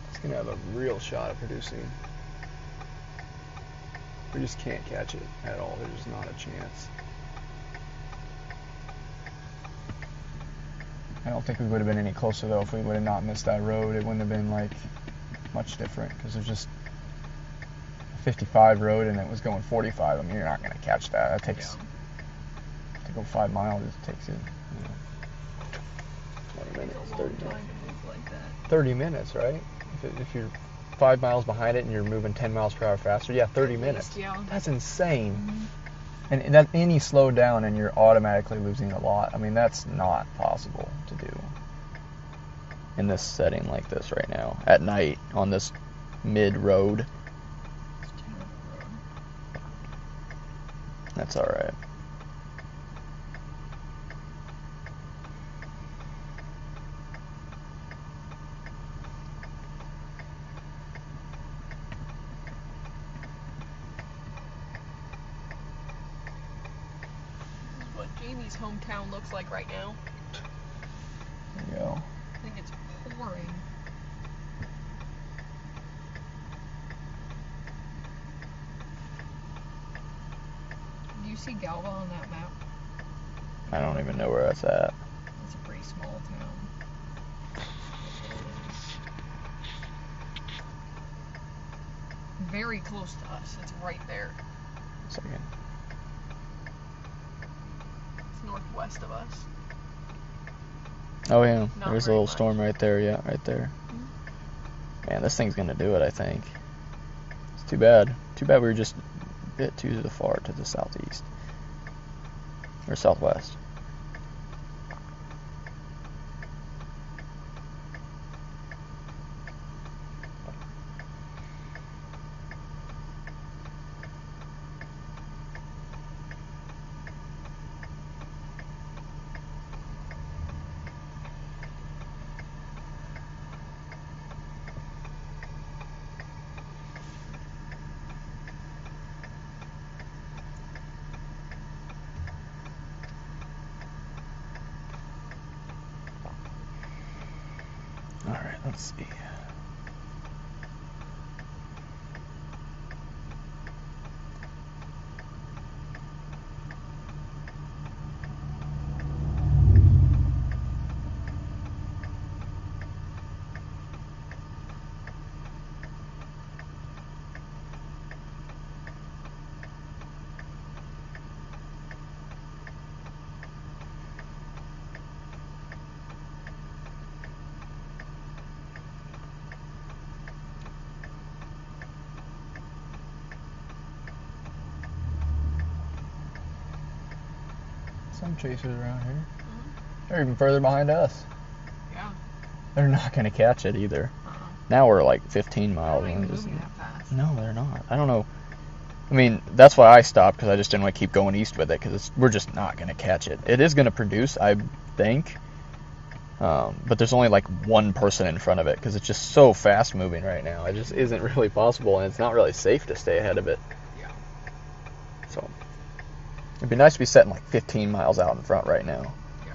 It's going to have a real shot at producing. We just can't catch it at all. There's just not a chance. I don't think we would have been any closer, though, if we would have not missed that road. It wouldn't have been, like, much different, because there's just a 55 road, and it was going 45. I mean, you're not going to catch that. That takes, to go 5 miles, it takes you, 20 minutes, 30 minutes. 30 minutes, right? If you're 5 miles behind it and you're moving 10 miles per hour faster, 30 minutes. Yeah. That's insane. And that any slow down and you're automatically losing a lot. I mean, that's not possible to do in this setting like this right now. At night on this mid road. That's alright. Jamie's hometown looks like right now. There you go. I think it's pouring. Do you see Galva on that map? I don't even know where that's at. It's a pretty small town. Very close to us. It's right there. Second. Northwest of us. Oh yeah, Not there's a very little much. storm right there. Yeah, right there. Man, this thing's gonna do it, I think. It's too bad. Too bad we were just a bit too far to the southeast. Or southwest. Alright, let's see. Some chasers around here. They're even further behind us. Yeah. They're not going to catch it either. Uh-uh. Now we're like 15 miles. They're not even in. moving that fast. No, they're not. I don't know. I mean, that's why I stopped, because I just didn't want to keep going east with it, because we're just not going to catch it. It is going to produce, I think, but there's only like one person in front of it, because it's just so fast moving right now. It just isn't really possible, and it's not really safe to stay ahead of it. Yeah. So it'd be nice to be setting like 15 miles out in front right now. Yeah.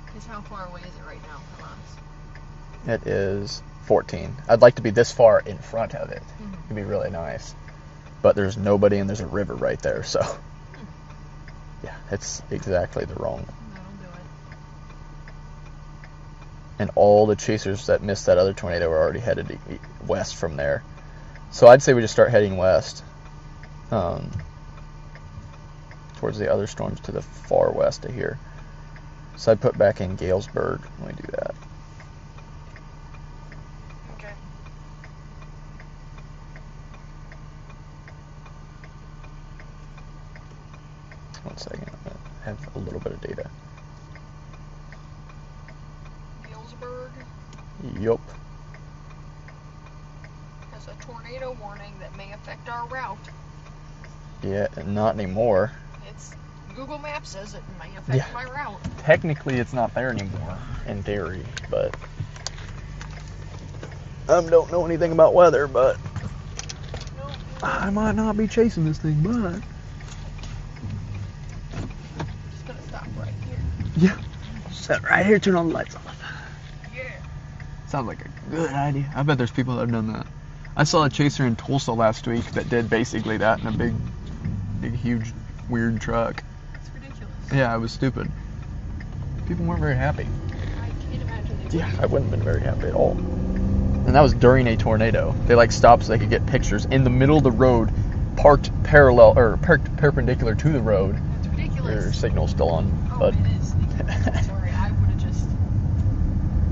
Because how far away is it right now from us? It is 14. I'd like to be this far in front of it. Mm-hmm. It'd be really nice. But there's nobody, and there's a river right there, so yeah, it's exactly the wrong. That'll do it. And all the chasers that missed that other tornado were already headed west from there. So I'd say we just start heading west, towards the other storms to the far west of here. So I'd put back in Galesburg when we do that. Okay. 1 second. I have a little bit of data. Galesburg Yup. has a tornado warning that may affect our route. Yeah, not anymore. It's Google Maps says it may affect my route. Technically, it's not there anymore, in theory, but I don't know anything about weather, but No, I might not be chasing this thing, but I'm just gonna stop right here. yeah, sit right here, turn all the lights off. Yeah. Sounds like a good idea. I bet there's people that have done that. I saw a chaser in Tulsa last week that did basically that in a big, huge, weird truck. It's ridiculous. Yeah, it was stupid. People weren't very happy. I can't imagine they Yeah, I wouldn't have been very happy at all. And that was during a tornado. They like stopped so they could get pictures in the middle of the road, parked parallel or parked perpendicular to the road. It's ridiculous. Their signal's still on, Oh, but it is. Sorry, I would have just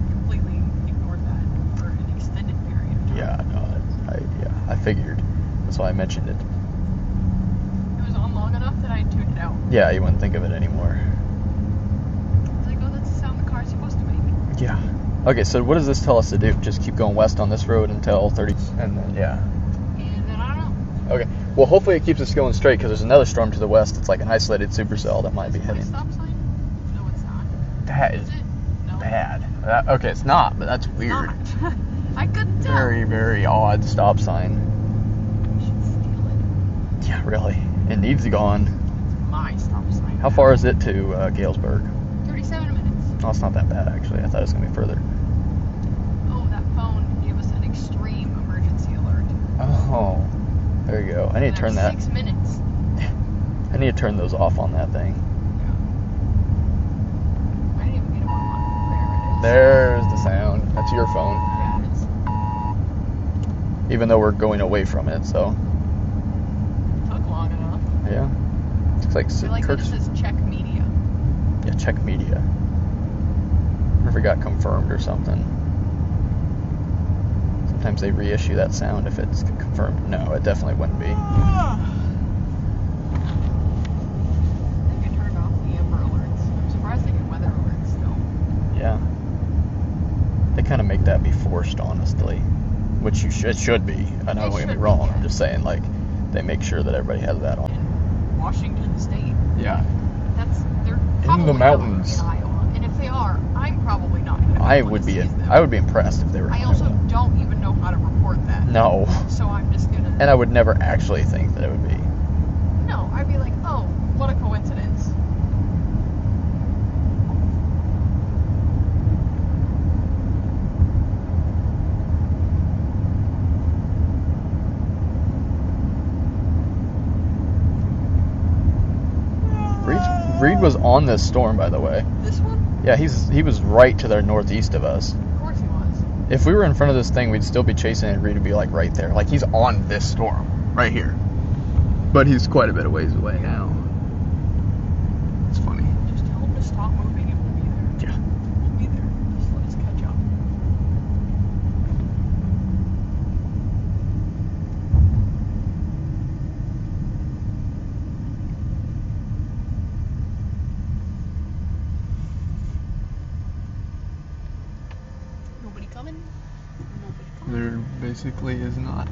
completely ignored that for an extended period of time. yeah, no, I figured. That's why I mentioned it. It was on long enough that I tuned it out. Yeah, you wouldn't think of it anymore. I was like, oh, that's the sound the car's supposed to make. Yeah. Okay, so what does this tell us to do? Just keep going west on this road until 30, and then yeah. And then I don't know. Okay. Well, hopefully it keeps us going straight because there's another storm to the west. It's like an isolated supercell that might be Is it a hitting. stop sign? No, it's not. That Is is it? No. bad. Okay, it's not, but that's It's weird. not. I couldn't tell. Very, very odd stop sign. We should steal it. Yeah, really. It needs to go on. It's my stop sign. How far is it to Galesburg? 37 minutes. Oh, it's not that bad, actually. I thought it was going to be further. Oh, that phone gave us an extreme emergency alert. Oh, there you go. I need to turn that. 6 minutes. I need to turn those off on that thing. I didn't even get it on. There's the sound. That's your phone. Yeah, it is. Even though we're going away from it, so Took long enough. yeah. Looks like I feel like Kirk's. this is check media. Yeah, check media. Or if it got confirmed or something. Sometimes they reissue that sound if it's confirmed. No, it definitely wouldn't be. I think I turned off the Amber alerts. I'm surprised they get weather alerts still. Yeah. They kind of make that be forced, honestly. Which it should be. I know, It don't get me should wrong. be, I'm just saying, like, they make sure that everybody has that on. In Washington State. Yeah. They're the probably not mountains. in Iowa. And if they are, I'm probably not going to I would be impressed if they were. I also don't even know how to report that. No. So I'm just going to... And I would never actually think that it would be. No, I'd be like, oh, what a coincidence. Reed was on this storm, by the way. This one? Yeah, he was right to the northeast of us. Of course he was. If we were in front of this thing, we'd still be chasing it, and Reed would be like right there. Like he's on this storm, right here. But he's quite a bit of ways away now. It's funny. Just tell him to stop moving and we'll be there. Yeah. We'll be there. Just let us catch up. Nobody coming? Nobody coming. There basically is not.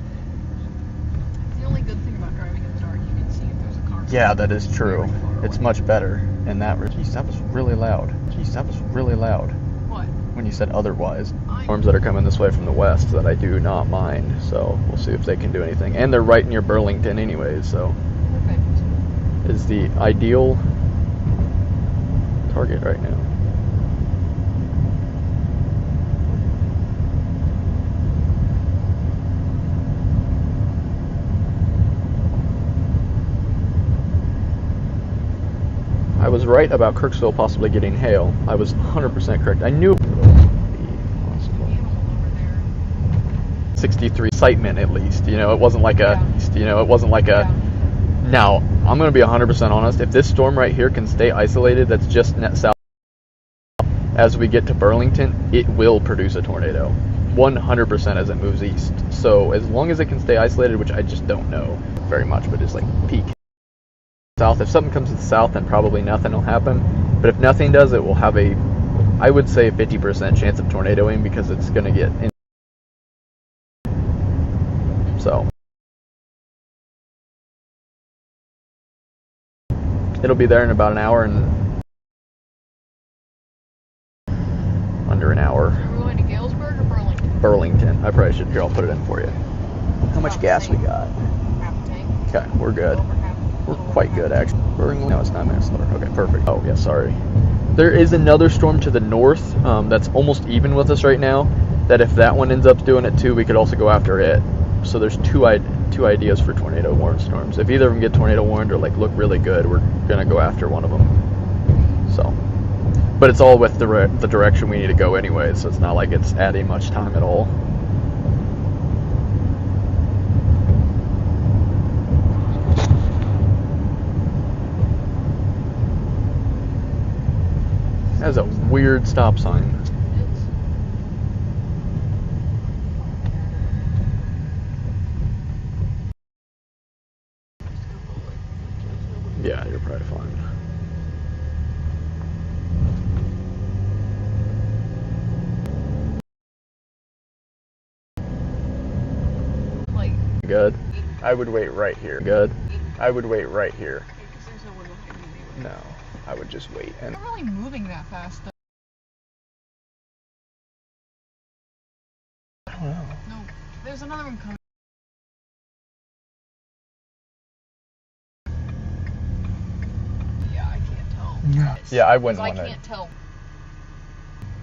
The only good thing about driving in the dark, you can see if there's a car. Yeah, that is true. Really far It's away. much better in that. Jeez, that was really loud. Jeez, that was really loud. What? When you said otherwise. Storms that are coming this way from the west that I do not mind, so we'll see if they can do anything. And they're right near Burlington anyways, so Perfect. is the ideal target right now. I was right about Kirksville possibly getting hail. I was 100% correct. I knew it would be possible. Animal over there. 63 excitement at least. You know, it wasn't like a. Yeah. You know, it wasn't like a. Yeah. Now, I'm going to be 100% honest. If this storm right here can stay isolated, that's just net south. As we get to Burlington, it will produce a tornado. 100% as it moves east. So as long as it can stay isolated, which I just don't know very much, but it's like peak south. If something comes to the south, then probably nothing will happen. But if nothing does, it will have a, I would say, 50% chance of tornadoing because it's going to get in. So it'll be there in about an hour and under an hour. Are we going to Galesburg or Burlington? Burlington. I probably should. Here, I'll put it in for you. How much gas we got? Half a tank. Okay, we're good. We're quite good, actually. No, it's 9 minutes slower. Okay, perfect. Oh, yeah, sorry. There is another storm to the north that's almost even with us right now, that if that one ends up doing it too, we could also go after it. So there's two ideas for tornado warned storms. If either of them get tornado warned or like look really good, we're going to go after one of them. So, but it's all with the direction we need to go anyway, so it's not like it's adding much time at all. That's a weird stop sign. Yeah, you're probably fine. Like, good. I would wait right here. Good. I would wait right here. because there's no one behind me anyway. No, I would just wait. And They're not really moving that fast, though. I don't know. No, there's another one coming. Yeah, I can't tell. Yeah, I wouldn't 'Cause want I to. can't tell.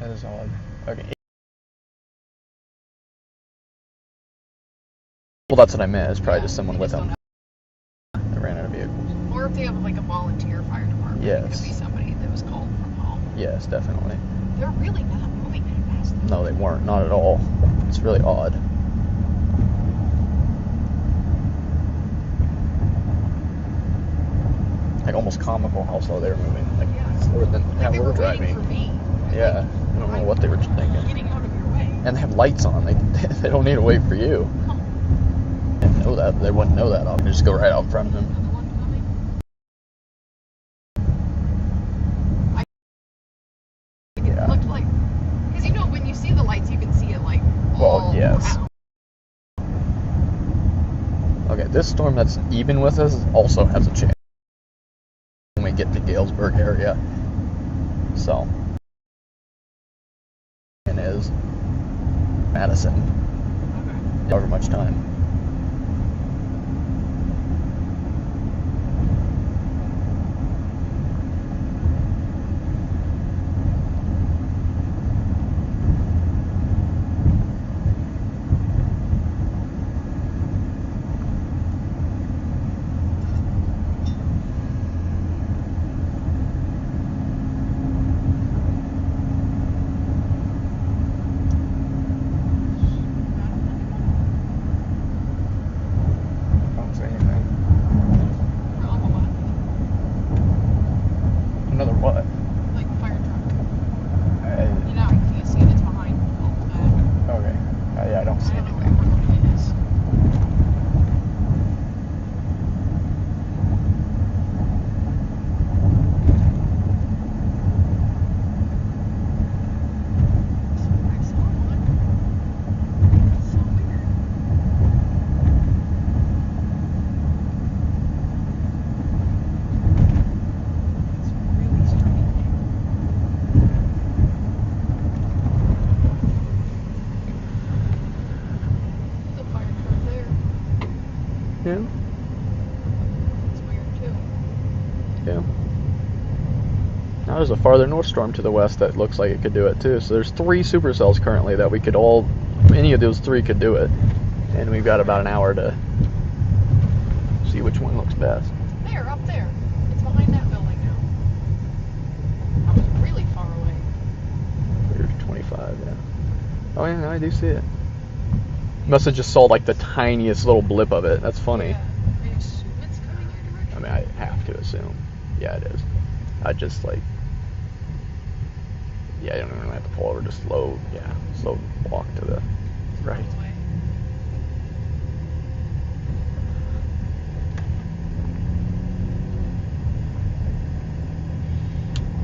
That is odd. Okay. Well, that's what I meant. It's probably just someone with them. They ran out of vehicles. Or if they have like a volunteer fire department, Yes. it could be somebody that was called from home. Yes, definitely. They're really not moving that fast. No, they weren't. Not at all. It's really odd. Like almost comical how slow they were moving. Like slower than Like they we're were driving. waiting for me. Yeah, I don't know what they were thinking. Getting out of your way. And they have lights on. They don't need to wait for you. Oh, They didn't know that. They wouldn't know that. I'll just go right out in front of them. another one coming. Yeah. It looked like, because you know when you see the lights, you can see it like all Well, yes. around. Okay, this storm that's even with us also has a chance when we get to Galesburg area. So, and is Madison. Okay. However much time. I don't see anything. We're on the left, Another what? like a fire truck. I, You know, you see it, it's behind all of that. okay. Yeah, I don't see I don't know anything. what it is. I saw one. It's so weird. It's really strange. There's a fire truck there. Yeah. It's weird too. Yeah. Now there's a farther north storm to the west that looks like it could do it too. So there's 3 supercells currently that we could all, any of those 3 could do it. And we've got about an hour to see which one looks best. There, up there. It's behind that building now. That was really far away. There's 25, yeah. Oh yeah, I do see it. Must have just saw like the tiniest little blip of it. That's funny. Yeah. I assume it's coming your direction. I mean, I have to assume. Yeah, it is. I just like, yeah, I don't even have to pull over. Just slow walk to the right. Away.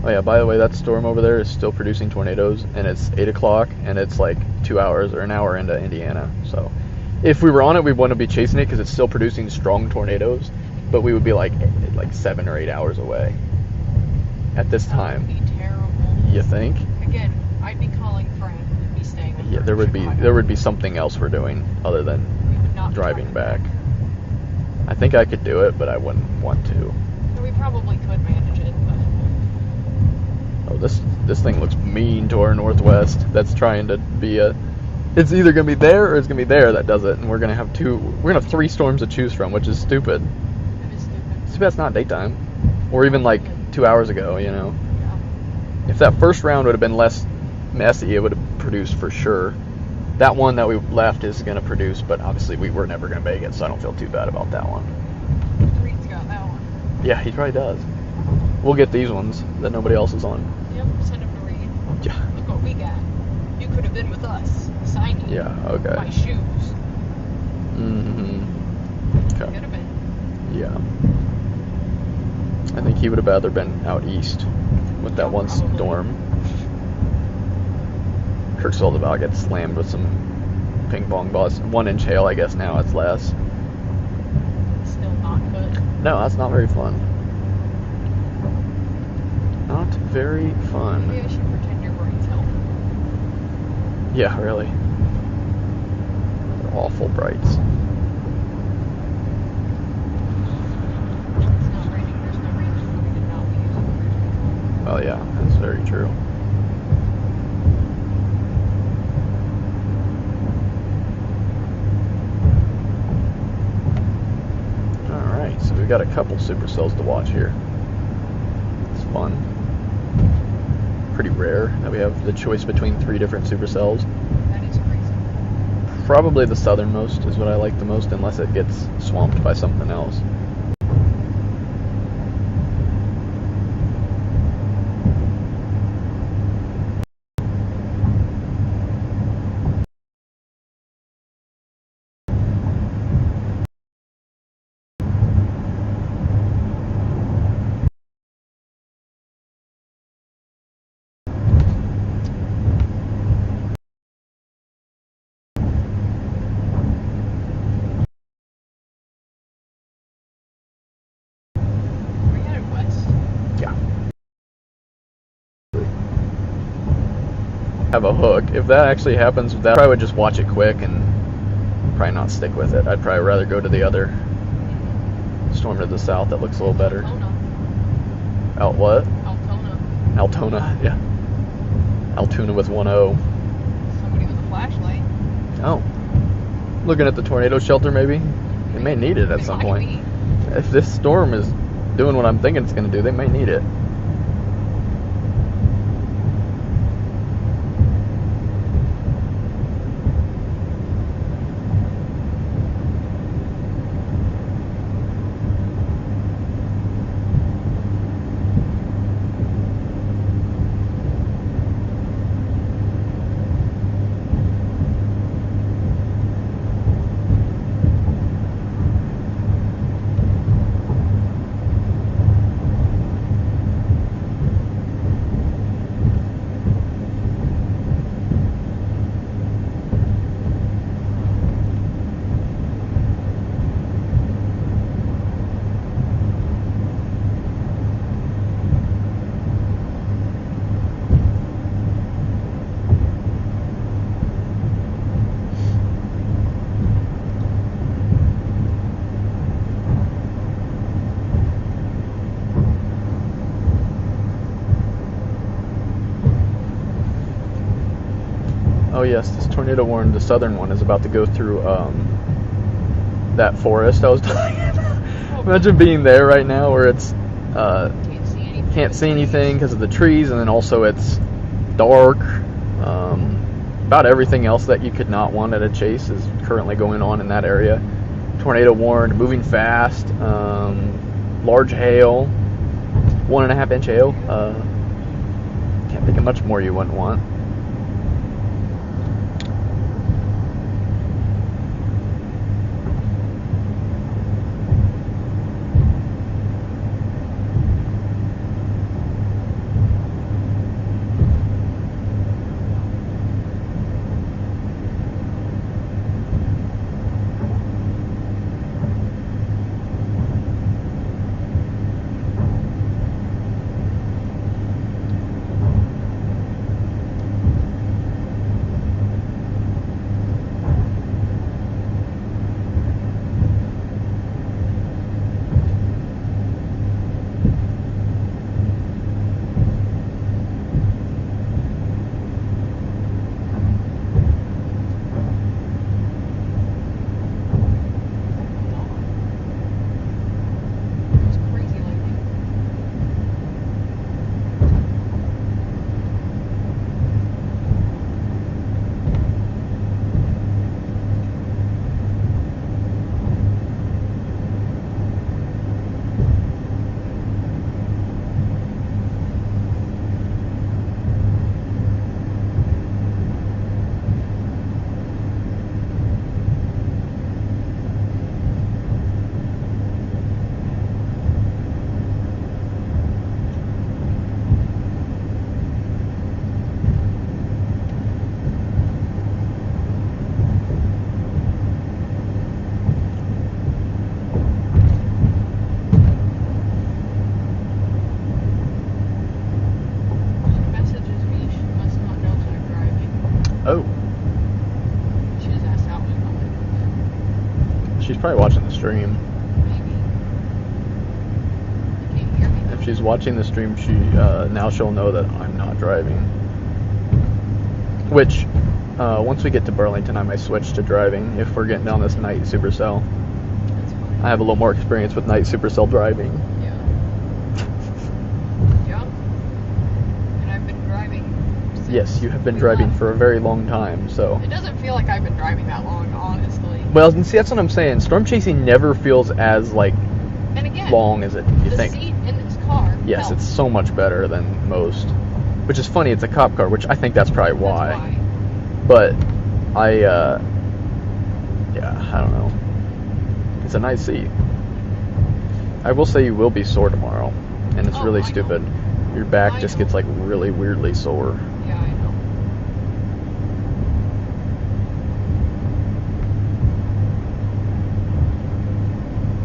Oh yeah, by the way, that storm over there is still producing tornadoes, and it's 8 o'clock, and it's like 2 hours or an hour into Indiana. So if we were on it, we wouldn't be chasing it because it's still producing strong tornadoes, but we would be like 7 or 8 hours away at this time. That would be terrible. You think? Again, I'd be calling friends and be staying with Yeah, her there in would be Chicago. something else we're doing other than We would not be driving back. I think I could do it, but I wouldn't want to. So we probably could manage it, but Oh, this thing looks mean to our northwest. That's trying to be a. It's either gonna be there or it's gonna be there that does it, and we're gonna have 3 storms to choose from, which is stupid. it is stupid. It's too bad it's not daytime, or even like 2 hours ago. You know, Yeah. if that first round would have been less messy, it would have produced for sure. That one that we left is gonna produce, but obviously we were never gonna make it, so I don't feel too bad about that one. Reed's got that one. Yeah, he probably does. We'll get these ones that nobody else is on. Yep, send him to Reed. Yeah. Look what we got. You could have been with us, signing Yeah. Okay. my shoes. Mm-hmm. Could Okay. have been. Yeah. I think he would have rather been out east with that one Probably. storm. Kirksville about gets slammed with some ping pong balls. 1 inch hail, I guess now it's less. Still not good. No, that's not very fun. Not very Maybe fun. I should pretend your brain's helping. Yeah, really. They're awful brights. It's not raining. There's no reason for me to not be using the bridge. Well, yeah, that's very true. Alright, so we've got a couple supercells to watch here. It's fun. Pretty rare that we have the choice between 3 different supercells. That is crazy. Probably the southernmost is what I like the most, unless it gets swamped by something else. We're headed west. Yeah. Have a hook. If that actually happens, that I probably would just watch it quick and probably not stick with it. I'd probably rather go to the other storm to the south that looks a little better. Altona. Out what? Altona. Altona, yeah. Altoona with 1 O. Somebody with a flashlight. Oh. Looking at the tornado shelter, maybe? They may need it at It some might point. be. If this storm is doing what I'm thinking it's going to do, they may need it. Oh yes, this tornado warning, the southern one, is about to go through that forest I was talking about. Imagine being there right now where it's can't see anything because of the trees, and then also it's dark. About everything else that you could not want at a chase is currently going on in that area. Tornado warned, moving fast, large hail, 1.5 inch hail. Can't think of much more you wouldn't want. she's watching the stream, now she'll know that I'm not driving. Which, once we get to Burlington, I might switch to driving if we're getting down this night supercell. That's fine. I have a little more experience with night supercell driving. Yeah. Yeah. And I've been driving since Yes, you have been we driving left. for a very long time, so. It doesn't feel like I've been driving that long, honestly. Well, and see, that's what I'm saying. Storm chasing never feels as, like, And again, long as you the think. seat in this car Yes, helps. it's so much better than most. Which is funny, it's a cop car, which I think that's probably That's why. But yeah, I don't know. It's a nice seat. I will say you will be sore tomorrow, and it's Oh, really I know. stupid. Your back I just know. gets like really weirdly sore. Yeah, I know.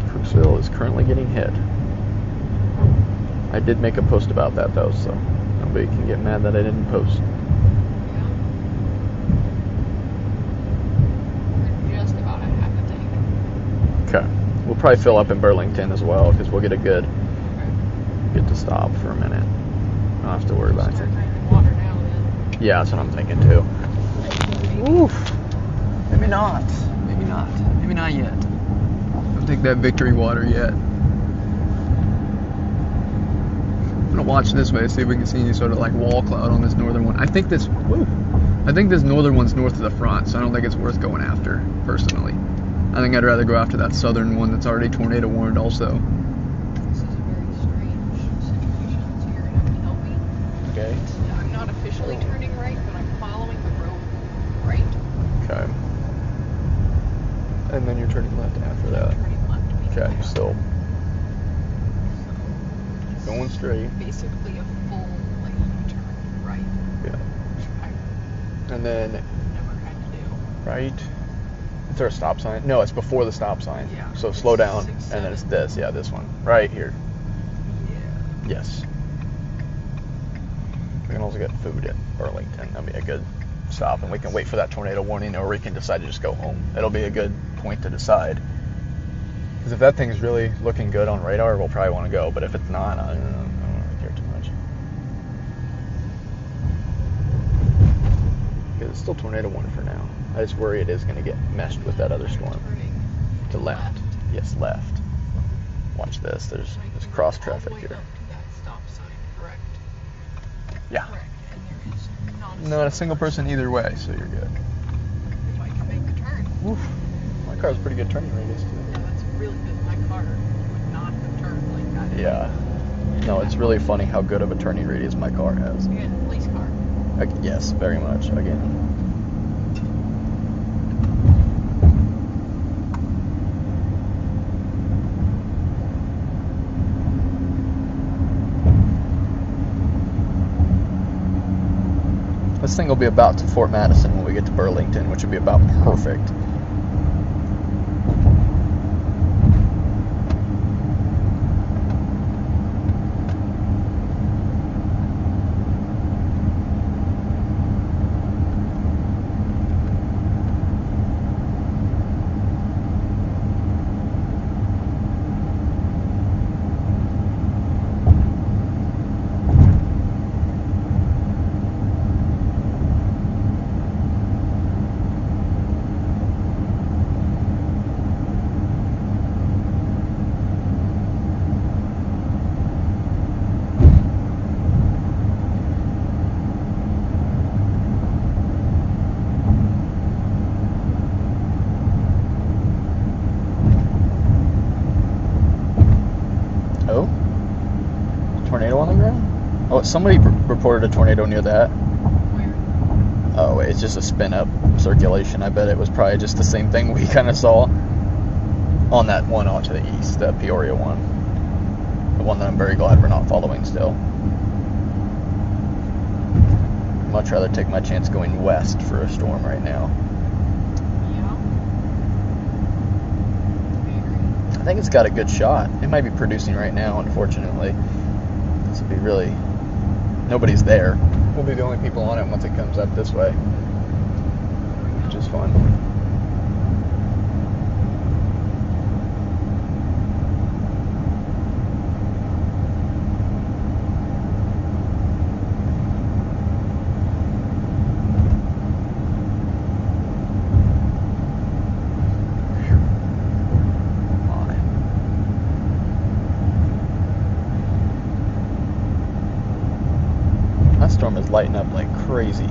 Crooksville is currently getting hit. I did make a post about that though, so nobody can get mad that I didn't post. Yeah. We're just about at half a tank. Okay. We'll probably fill up in Burlington as well, because we'll get a good Okay. get to stop for a minute. I don't have to worry about Start it. drinking water now then. Yeah, that's what I'm thinking too. Oof. Maybe not. Maybe not. Maybe not yet. Don't take that victory water yet. I'm gonna watch this way, see if we can see any sort of like wall cloud on this northern one. I think this northern one's north of the front, so I don't think it's worth going after, personally. I think I'd rather go after that southern one that's already tornado warned also. This is a very strange situation, so you're gonna have to help me. Okay. I'm not officially turning right, but I'm following the road right. Okay. And then you're turning left after that. Turning left to be Okay, back. still going straight. Basically a full like U-turn right. Yeah. I've And then never had to do. right. Is there a stop sign? No, it's before the stop sign. Yeah. So slow down, 6, and then it's 7. this. Yeah, this one. Right here. Yeah. Yes. We can also get food in Burlington. That'll be a good stop, and we can wait for that tornado warning, or we can decide to just go home. It'll be a good point to decide. Because if that thing's really looking good on radar, we'll probably want to go. But if it's not, I don't really care too much. Because it's still tornado warning for now. I just worry it is going to get meshed with that other storm. Turning To left. Yes, left. Watch this. There's cross traffic all the way here. up to that stop sign, correct? Yeah. Correct. And there is not a Not a single person either way, so you're good. If I can make the turn. Oof. My car's pretty good turning radius too. Yeah, that's really good. My car would not have turned like that. Yeah. No, it's really funny how good of a turning radius my car has. Again, police car. Yes, very much. Again. This thing will be about to Fort Madison when we get to Burlington, which would be about perfect. Oh? Tornado on the ground? Oh, somebody reported a tornado near that. Where? Oh, wait, it's just a spin up circulation. I bet it was probably just the same thing we kind of saw on that one off to the east, the Peoria one. The one that I'm very glad we're not following still. I'd much rather take my chance going west for a storm right now. Yeah. I agree. I think it's got a good shot. It might be producing right now, unfortunately. This would be really... Nobody's there. We'll be the only people on it once it comes up this way. Which is fun. thunderstorm is lighting up like crazy.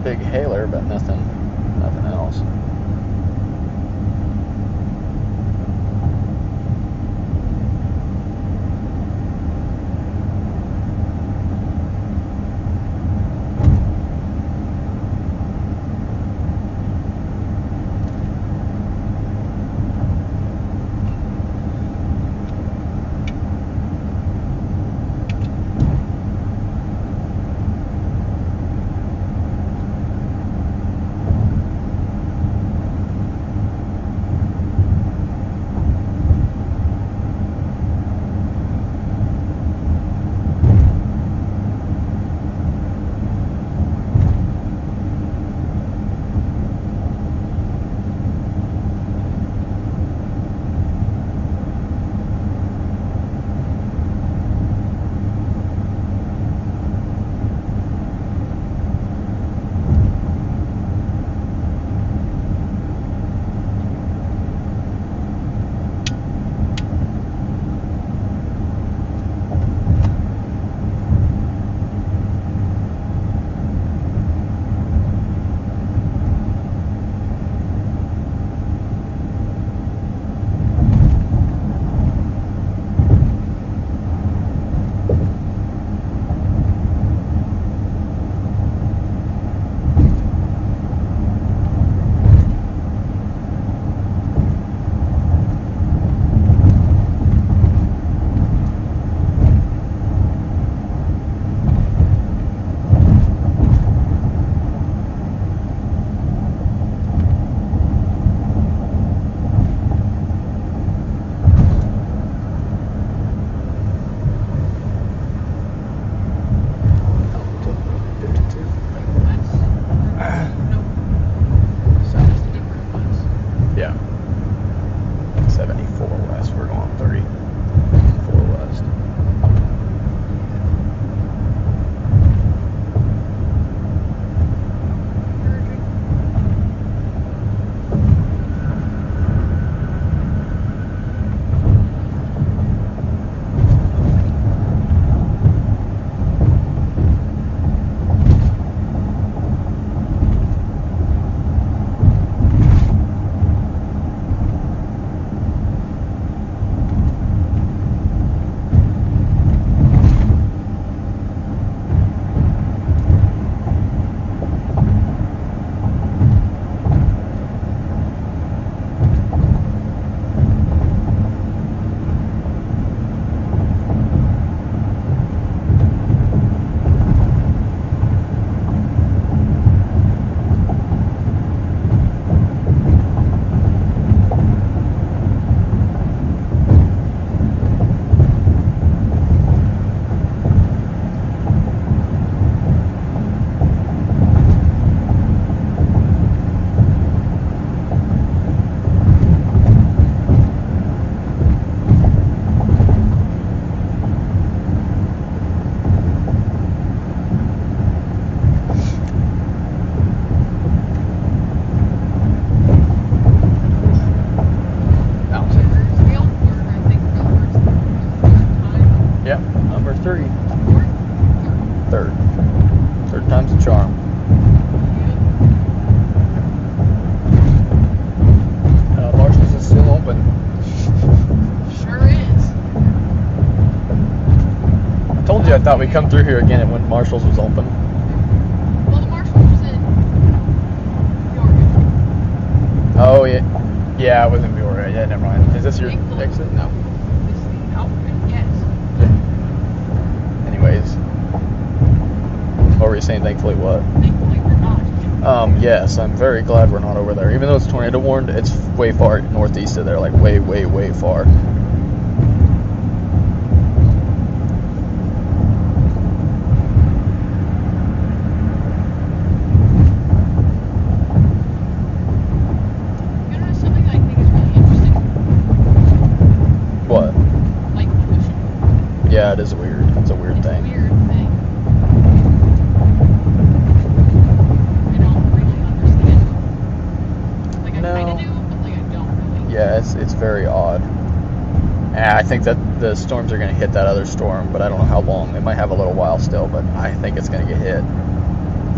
Big hailer, but nothing else. I thought we'd come through here again and when Marshall's was open. Well, the Marshall was in Peoria. Oh, yeah. Yeah, I was in Peoria. Yeah, never mind. Is this your exit? No. This is the outfit, yes. Anyways. What were you saying? Thankfully what? Thankfully we're not. Yes, I'm very glad we're not over there. Even though it's tornado warned, it's way far northeast of there. Like way, way, way far. Yeah, it is weird. It's a weird thing. It's a weird thing. I don't really understand. Like, I kind of do, but like, I don't really. Yeah, it's very odd. I think that the storms are going to hit that other storm, but I don't know how long. It might have a little while still, but I think it's going to get hit.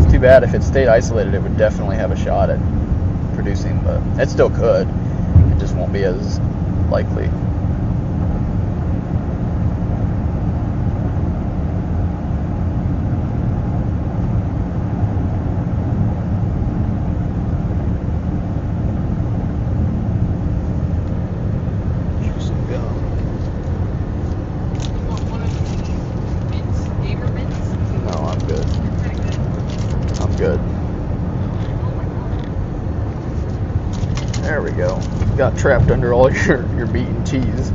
It's too bad. If it stayed isolated, it would definitely have a shot at producing, but it still could. It just won't be as likely. Oh my god. There we go. Got trapped under all your meat and cheese.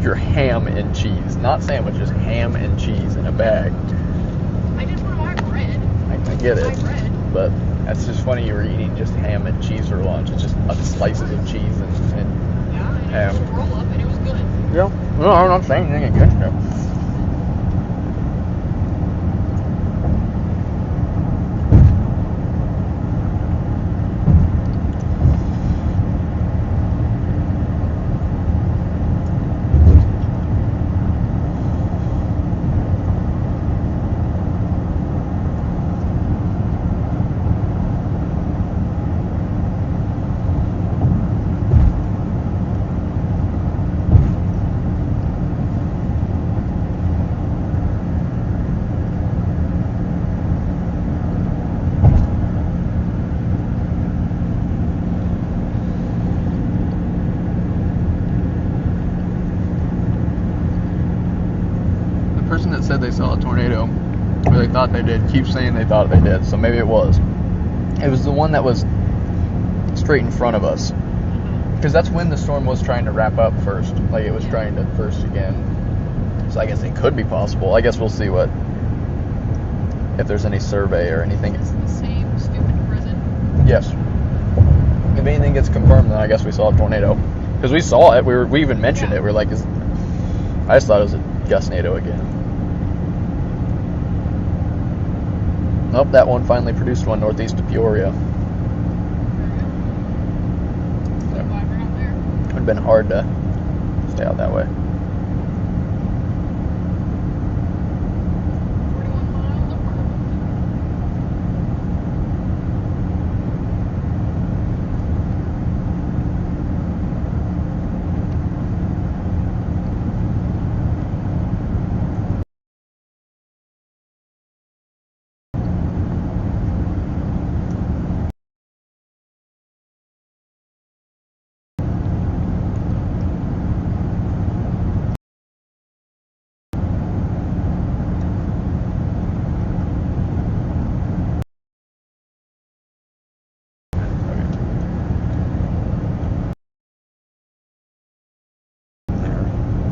Your ham and cheese. Not sandwiches, ham and cheese in a bag. I didn't want to buy bread. I get it. Buy bread. But that's just funny you were eating just ham and cheese for lunch. It's just slices of cheese and Yeah, and ham. it was a roll up and it was good. Yeah. No, I'm not saying anything against it. The person that said they saw a tornado, or they thought they did, keeps saying they thought they did, so maybe it was. It was the one that was straight in front of us. Because that's when the storm was trying to wrap up first. Like, it was trying to burst again. So I guess it could be possible. I guess we'll see if there's any survey or anything. It's the same stupid prison. Yes. If anything gets confirmed, then I guess we saw a tornado. Because we saw it. We even mentioned it. We were like, I just thought it was a gustnado again. Nope, that one finally produced one northeast of Peoria. Yep. Right there. It would have been hard to stay out that way. 41 miles over.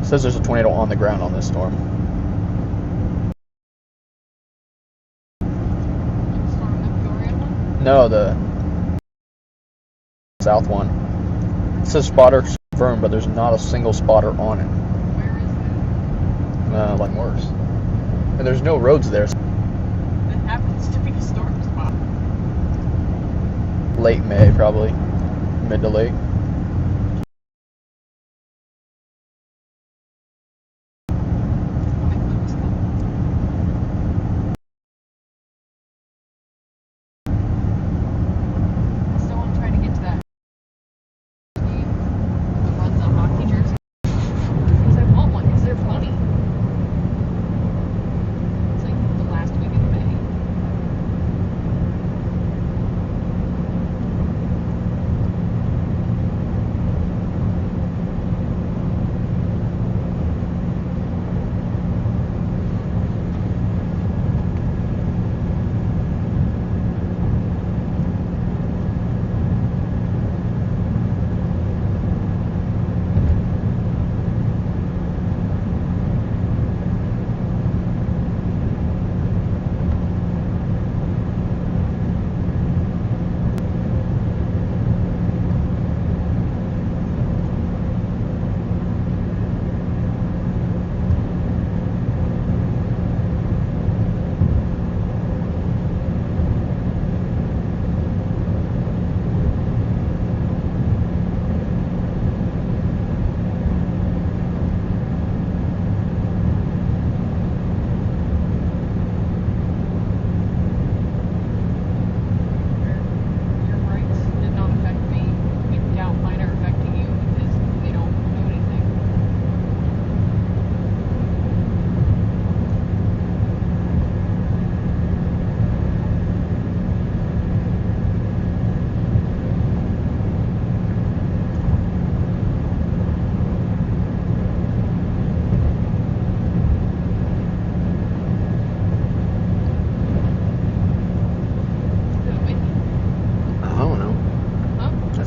It says there's a tornado on the ground on this storm. Storm, the Peoria one? No, the south one. It says spotter confirmed, but there's not a single spotter on it. Where is that? Like worse. And there's no roads there. It happens to be a storm spot. Late May, probably. Mid to late. Still want to try to get to that. The runs on hockey jersey. Because I want one, because they're funny. It's like the last week of May.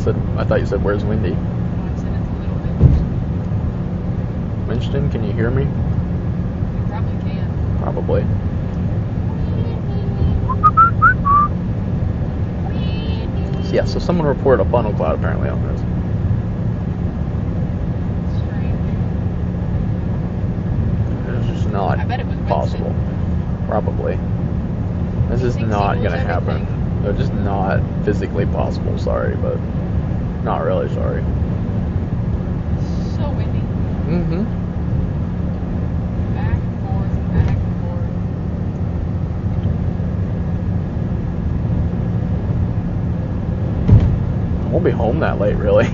I thought you said where's windy. I said it's a little bit. Winston, can you hear me? You probably can. Probably. So, yeah, so someone reported a funnel cloud apparently on this. Strange. It's just not I bet it was possible. Probably. This is think not he going to knows happen. everything? They're just not physically possible. Sorry, but not really sorry. So windy. Mm-hmm. Back and forth, back and forth. I won't be home that late, really.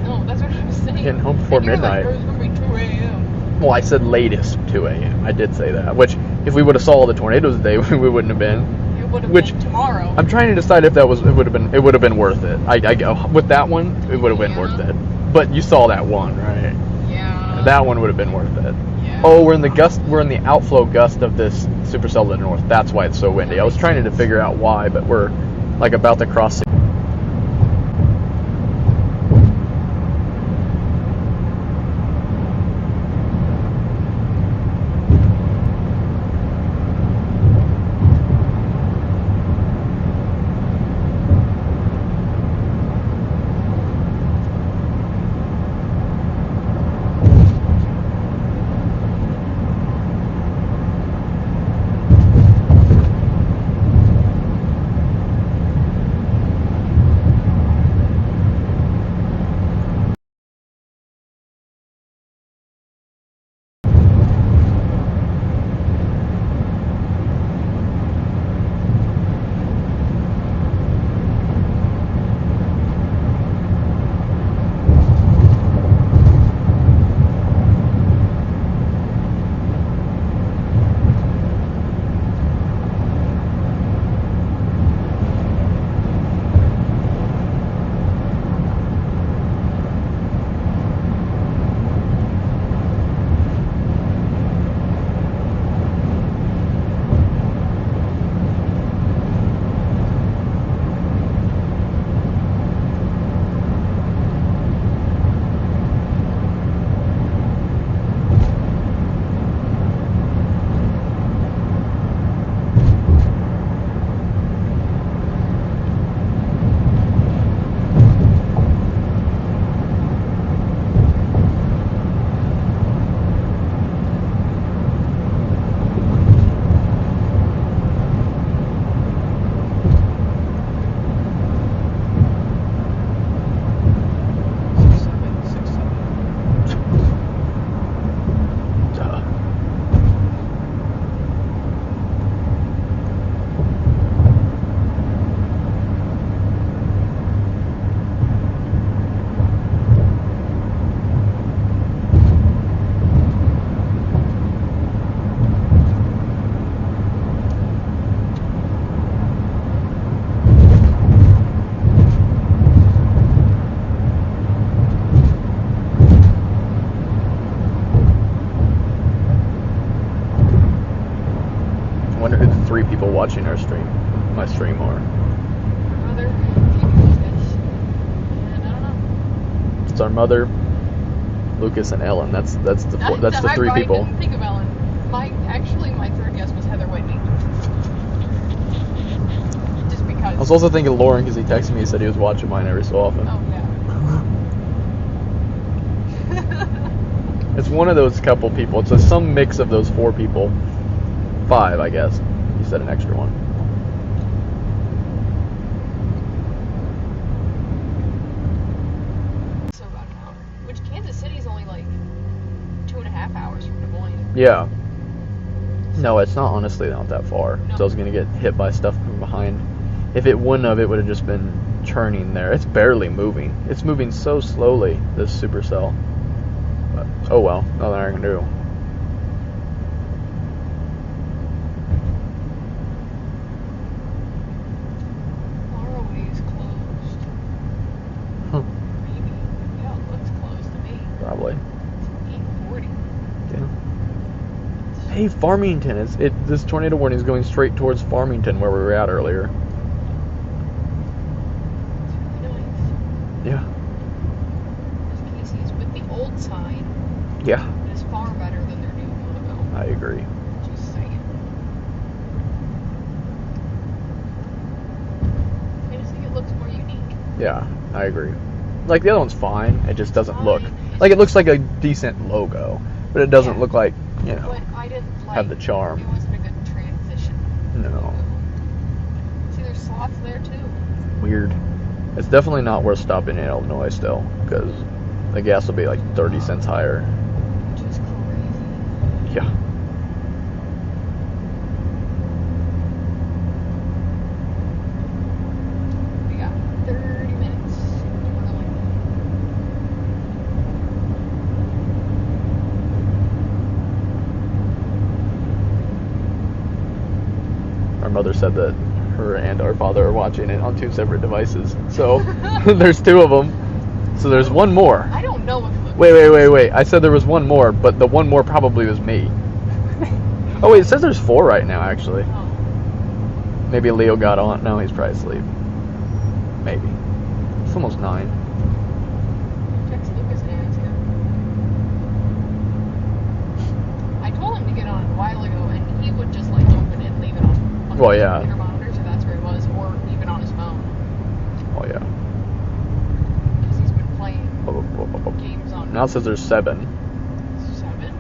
No, that's what I was saying. Getting home before And you were midnight. Like, it was gonna be 2 a.m. Well, I said latest 2 a.m. I did say that. Which, if we would have saw all the tornadoes today, we wouldn't have been. It would have Which- been tomorrow. I'm trying to decide if that was it would have been worth it. I go with that one. It would have been worth it. But you saw that one, right? Yeah. That one would have been worth it. Yeah. Oh, we're in the outflow gust of this supercell to the north. That's why it's so windy. I was trying to figure out why, but we're like about to cross. Watching my stream are. Our mother, Lucas, and I don't know. It's our mother, Lucas, and Ellen. That's the three people. I didn't think of Ellen. My third guess was Heather Whitney. Just because. I was also thinking Lauren because he texted me. He said he was watching mine every so often. Oh yeah. It's one of those couple people. It's some mix of those 4 people. 5, I guess. You said an extra one. So about an hour. Which Kansas City's only like 2.5 hours from Des Moines. Yeah. No, it's not honestly not that far. No. So I was going to get hit by stuff from behind. If it wouldn't have, it would have just been churning there. It's barely moving. It's moving so slowly, this supercell. But, oh well, nothing I can do. Faraway's closed. Huh. Maybe. Yeah, it looks closed to me. Probably. It's 8:40. Yeah. Hey, Farmington. This tornado warning is going straight towards Farmington, where we were at earlier. Nice. Yeah, I agree. Like, the other one's fine. It just doesn't look... Fine. Like, it looks like a decent logo. But it doesn't look like, you know, But I didn't like... have the charm. It wasn't a good transition. No. See, there's slots there, too. Weird. It's definitely not worth stopping in Illinois still, because the gas will be like 30 cents higher. Which is crazy. Yeah. We got 30 minutes. Our mother said that her and our father are watching it on 2 separate devices. So there's 2 of them. So there's one more. I don't know if... Wait. I said there was one more, but the one more probably was me. Oh, wait, it says there's 4 right now, actually. Oh. Maybe Leo got on. No, he's probably asleep. Maybe. It's almost 9. Text Lucas and it's here. I told him to get on a while ago, and he would just like open it and leave it on Well, his yeah. computer monitor, so that's where it was, or even on his phone. Oh, yeah. Because he's been playing games on... Now it says there's 7. 7?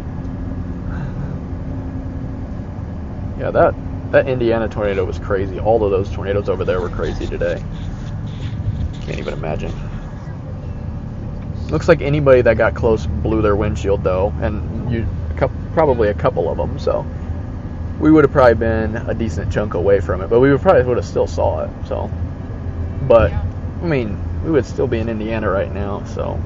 Yeah, that Indiana tornado was crazy. All of those tornadoes over there were crazy today. Can't even imagine. Looks like anybody that got close blew their windshield, though, and probably a couple of them, so we would have probably been a decent chunk away from it, but we would have still saw it, so. But, Yeah. I mean, we would still be in Indiana right now, so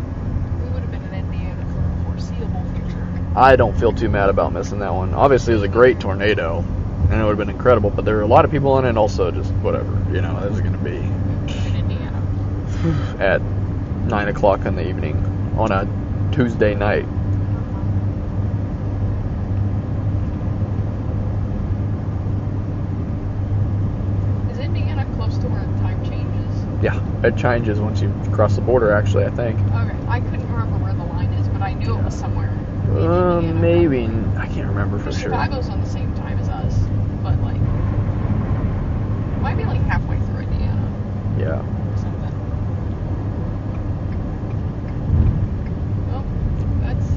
We would have been in Indiana for a foreseeable future. I don't feel too mad about missing that one. Obviously, it was a great tornado, and it would have been incredible, but there were a lot of people in it, also just whatever, you know, it was going to be In Indiana. at 9 o'clock in the evening on a Tuesday night. Is Indiana close to where time changes? Yeah, it changes once you cross the border, actually, I think. Okay, I couldn't remember where the line is, but I knew it was somewhere. in Indiana. Maybe. I can't remember for sure. Chicago's on the same time as us, but like, it might be like halfway through Indiana Yeah. or something. Oh, that's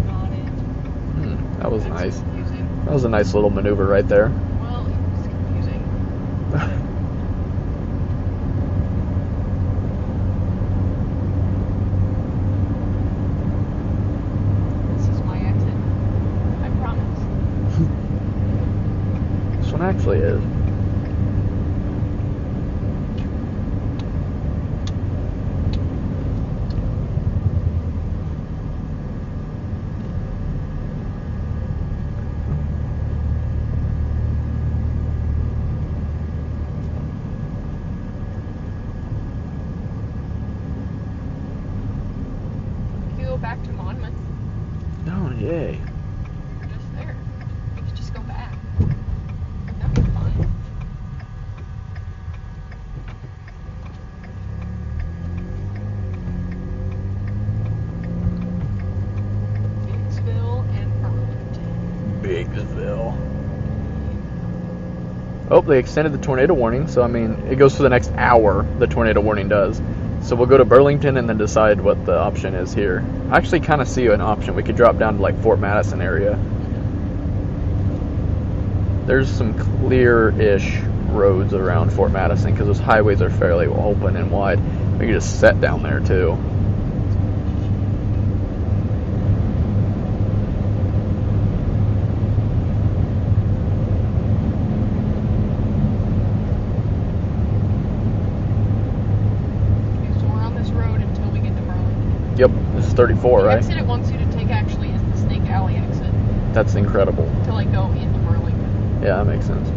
not it. That was That's nice. confusing. That was a nice little maneuver right there. Well, it's confusing. This is my exit. I promise. This one actually is. You can go back to Monmouth. Oh, yay. You're just there. You could just go back. That'd be fun. Kingsville and Burlington. Bigsville. Oh, they extended the tornado warning, so I mean, it goes for the next hour, the tornado warning does. So we'll go to Burlington and then decide what the option is here. I actually kind of see an option. We could drop down to like Fort Madison area. There's some clear-ish roads around Fort Madison because those highways are fairly open and wide. We could just set down there too. Okay, so we're on this road until we get to Burlington. Yep, this is 34, The right? exit it wants you to take actually is the Snake Alley exit That's incredible. to like go into Burlington. Yeah, that makes sense.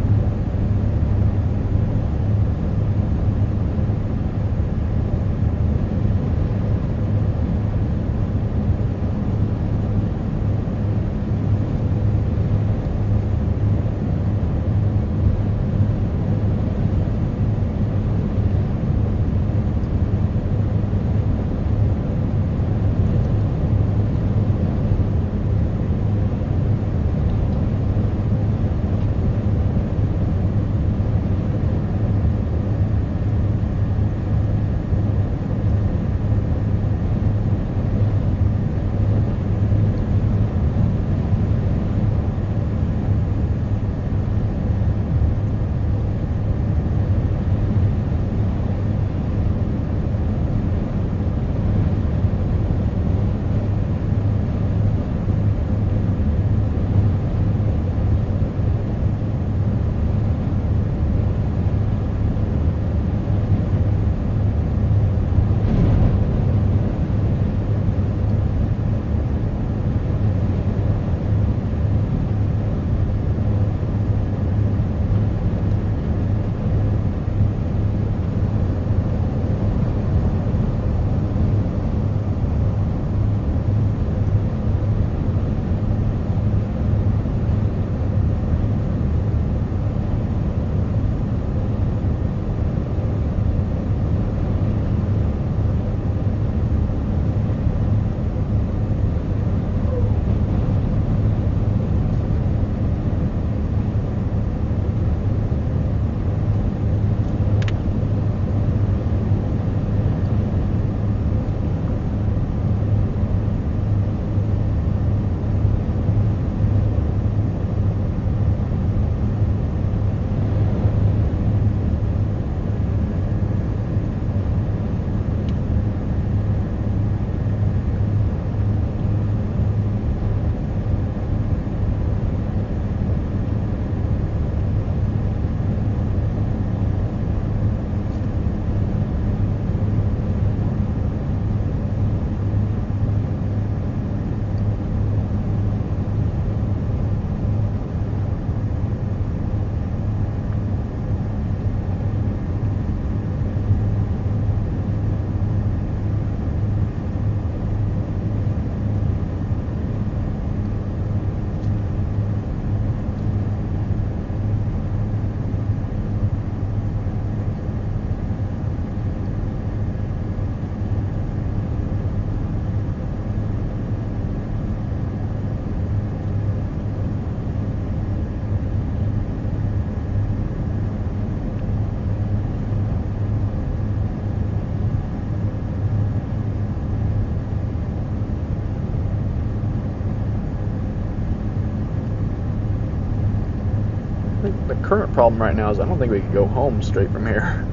current problem right now is I don't think we can go home straight from here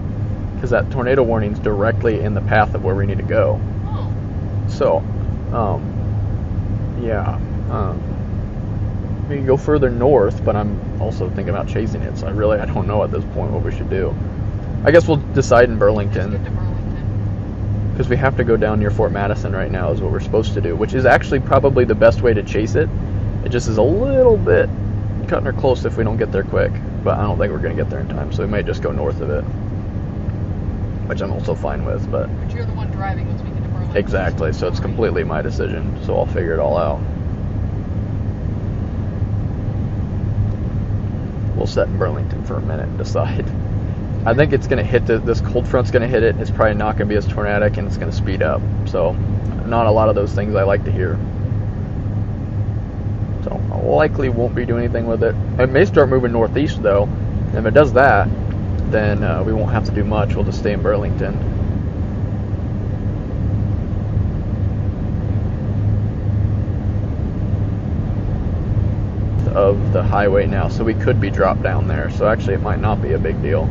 because that tornado warning's directly in the path of where we need to go. Oh. So, yeah, we can go further north, but I'm also thinking about chasing it. So I don't know at this point what we should do. I guess we'll decide in Just Burlington. get to Burlington. Because we have to go down near Fort Madison right now is what we're supposed to do, which is actually probably the best way to chase it. It just is a little bit cutting her close if we don't get there quick, but I don't think we're going to get there in time, so we might just go north of it, which I'm also fine with. But you're the one driving once we get to Burlington. exactly, so it's completely my decision, so I'll figure it all out. We'll sit in Burlington for a minute and decide. I think it's going to hit this cold front's going to hit it. It's probably not going to be as tornadic, and it's going to speed up. So, not a lot of those things I like to hear. So, I likely won't be doing anything with it. It may start moving northeast, though. And if it does that, then we won't have to do much. We'll just stay in Burlington. Of the highway now, so we could be dropped down there. So, actually, it might not be a big deal.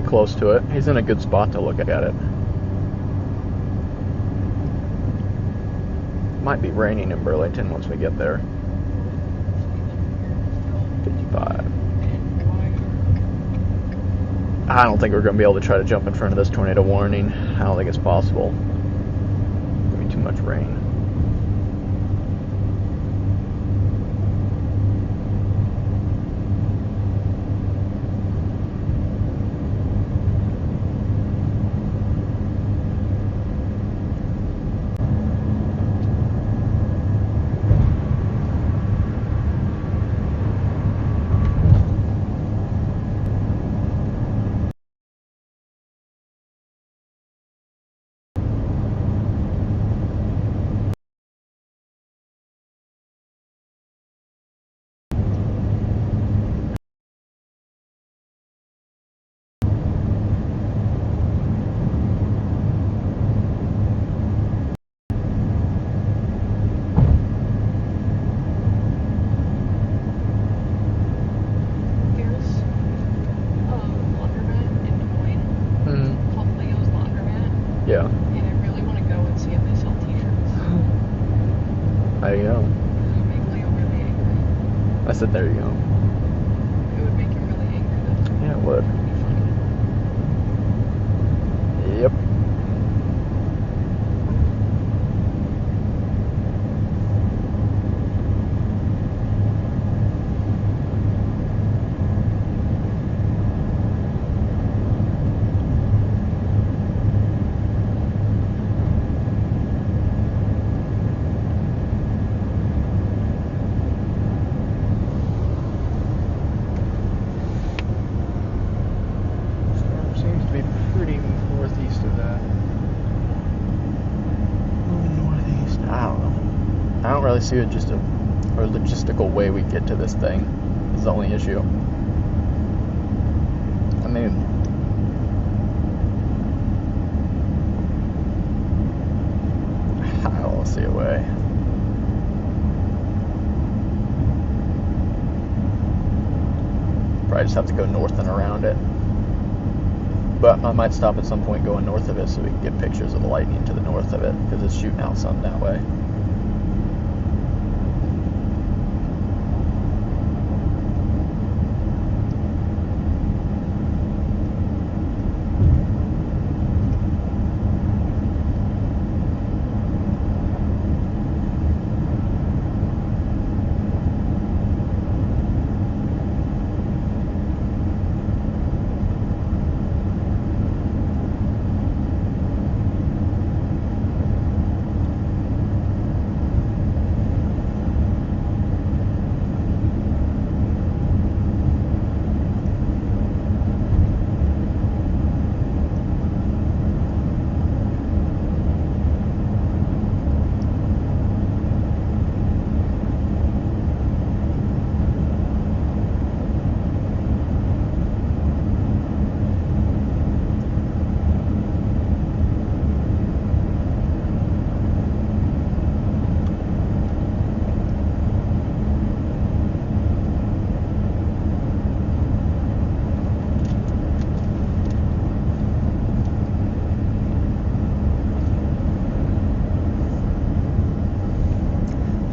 Close to it. He's in a good spot to look at it. Might be raining in Burlington once we get there. 55. I don't think we're going to be able to try to jump in front of this tornado warning. I don't think it's possible. There'll be too much rain. There you go. It would make Leo really angry. I said, there you go. It would make him really angry though. Yeah, it would. Yep. Storm seems to be pretty northeast of that. Moving northeast. I don't know. I don't really see just a logistical way we get to this thing. Is the only issue. I mean, I don't see a way. Probably just have to go north and around it. But I might stop at some point going north of it so we can get pictures of the lightning to the north of it, because it's shooting out some that way.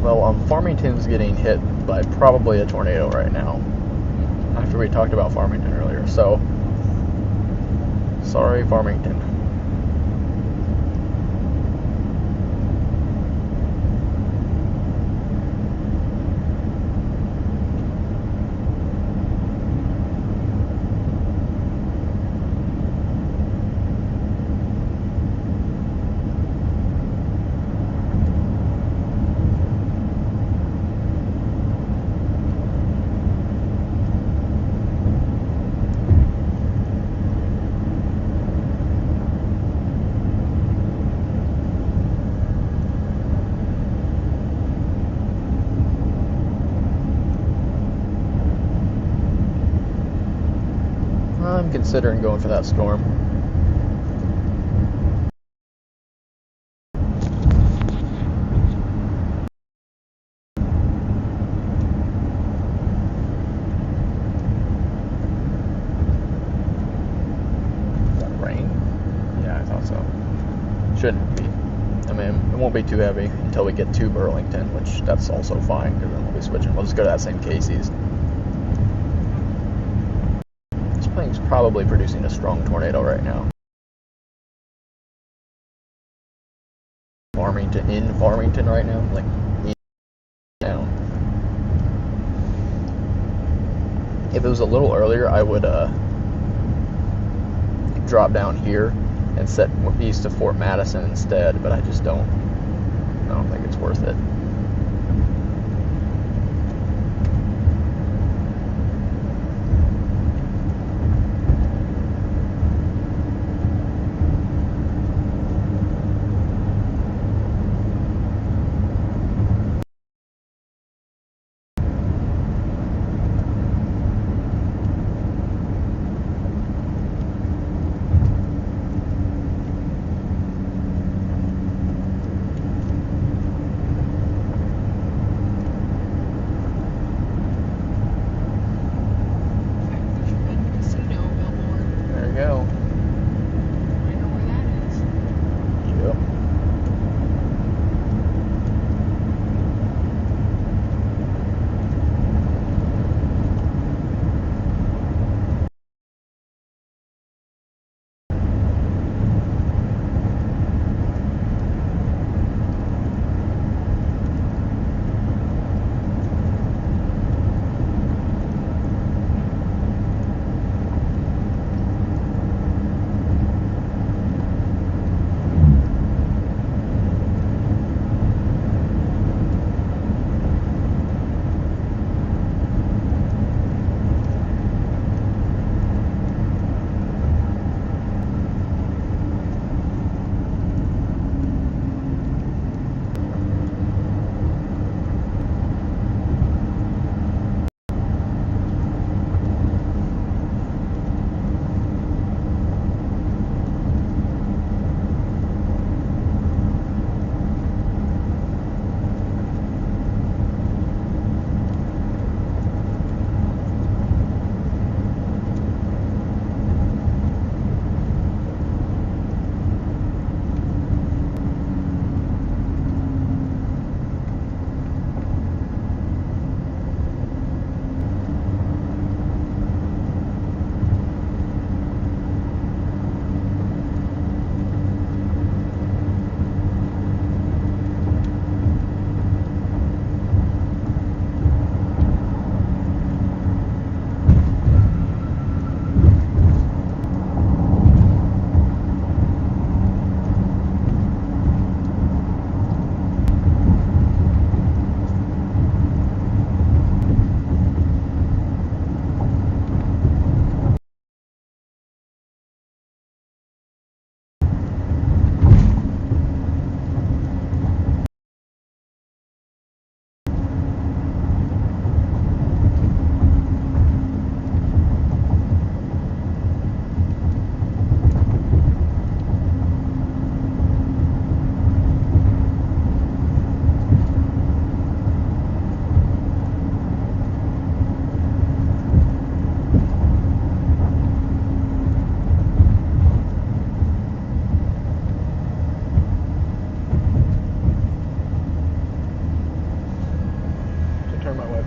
Well, Farmington's getting hit by probably a tornado right now. After we talked about Farmington earlier, so sorry, Farmington. I'm considering going for that storm. Is that rain? Yeah, I thought so. Shouldn't be. I mean, it won't be too heavy until we get to Burlington, which that's also fine, because then we'll be switching. We'll just go to that same Casey's. Thing's probably producing a strong tornado right now. Farmington right now, like down. If it was a little earlier, I would drop down here and set east of Fort Madison instead, but I just don't think it's worth it.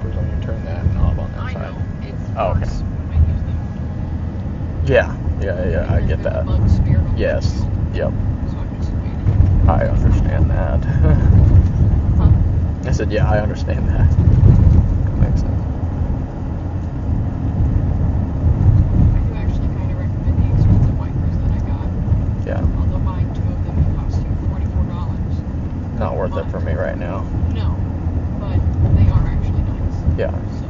wipers when you turn that knob on that I side. know. It's Oh, okay. worse when I use them. Yeah, I And get then that. bugs speared on the Yes, windshield, yep, So I'm just waiting. I understand that. Huh? I said, yeah, I understand that. Makes sense. I do actually kind of recommend the expensive wipers that I got. Yeah, Although buying 2 of them would cost you $44. not worth it for me right now. No, but they are actually nice. Yeah, So